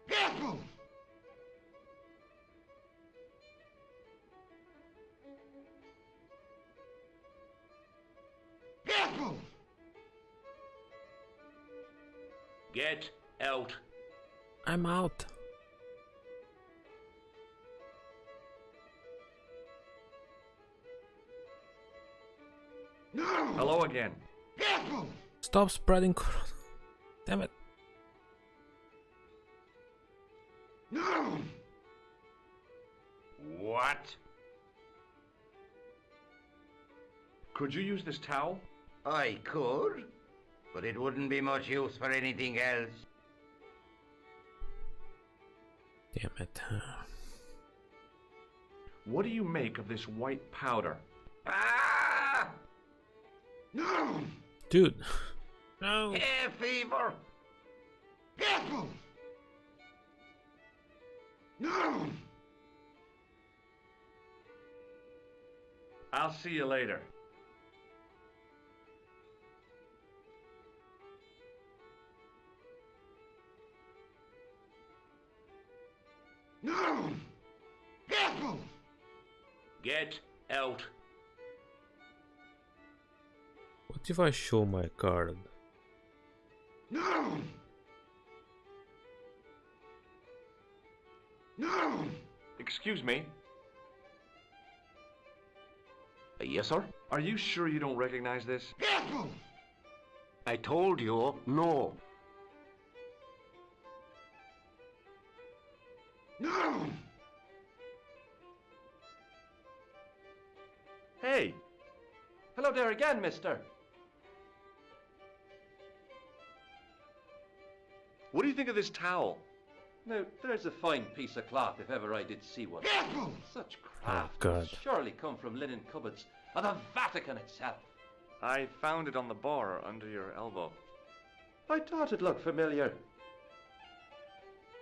Careful! Careful! Get out. I'm out. No! Hello again. Careful! Stop spreading. Damn it. No! What? Could you use this towel? I could, but it wouldn't be much use for anything else. Damn it. What do you make of this white powder? Ah! No! Dude. No. Hay fever! Careful! No! I'll see you later. No! Careful! Get out. What if I show my card? No! No! Excuse me. Yes, sir? Are you sure you don't recognize this? Careful! I told you no. No! Hey! Hello there again, mister. What do you think of this towel? Now, there's a fine piece of cloth if ever I did see one. Careful! Such craft God. must surely come from linen cupboards of the Vatican itself. I found it on the bar under your elbow. I thought it looked familiar.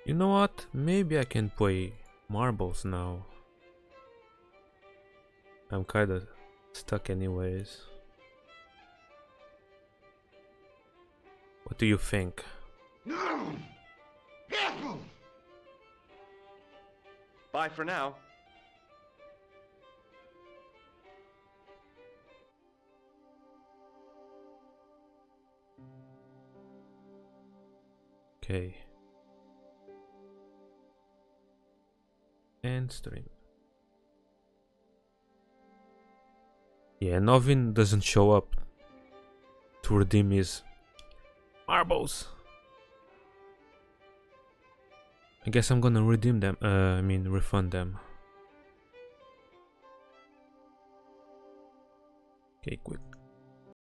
You know what? Maybe I can play marbles now. I'm kinda stuck anyways. What do you think? No! Careful! Bye for now. Okay. And stream. Yeah, Novin doesn't show up to redeem his marbles. I guess I'm gonna redeem them, I mean refund them. Okay, quit.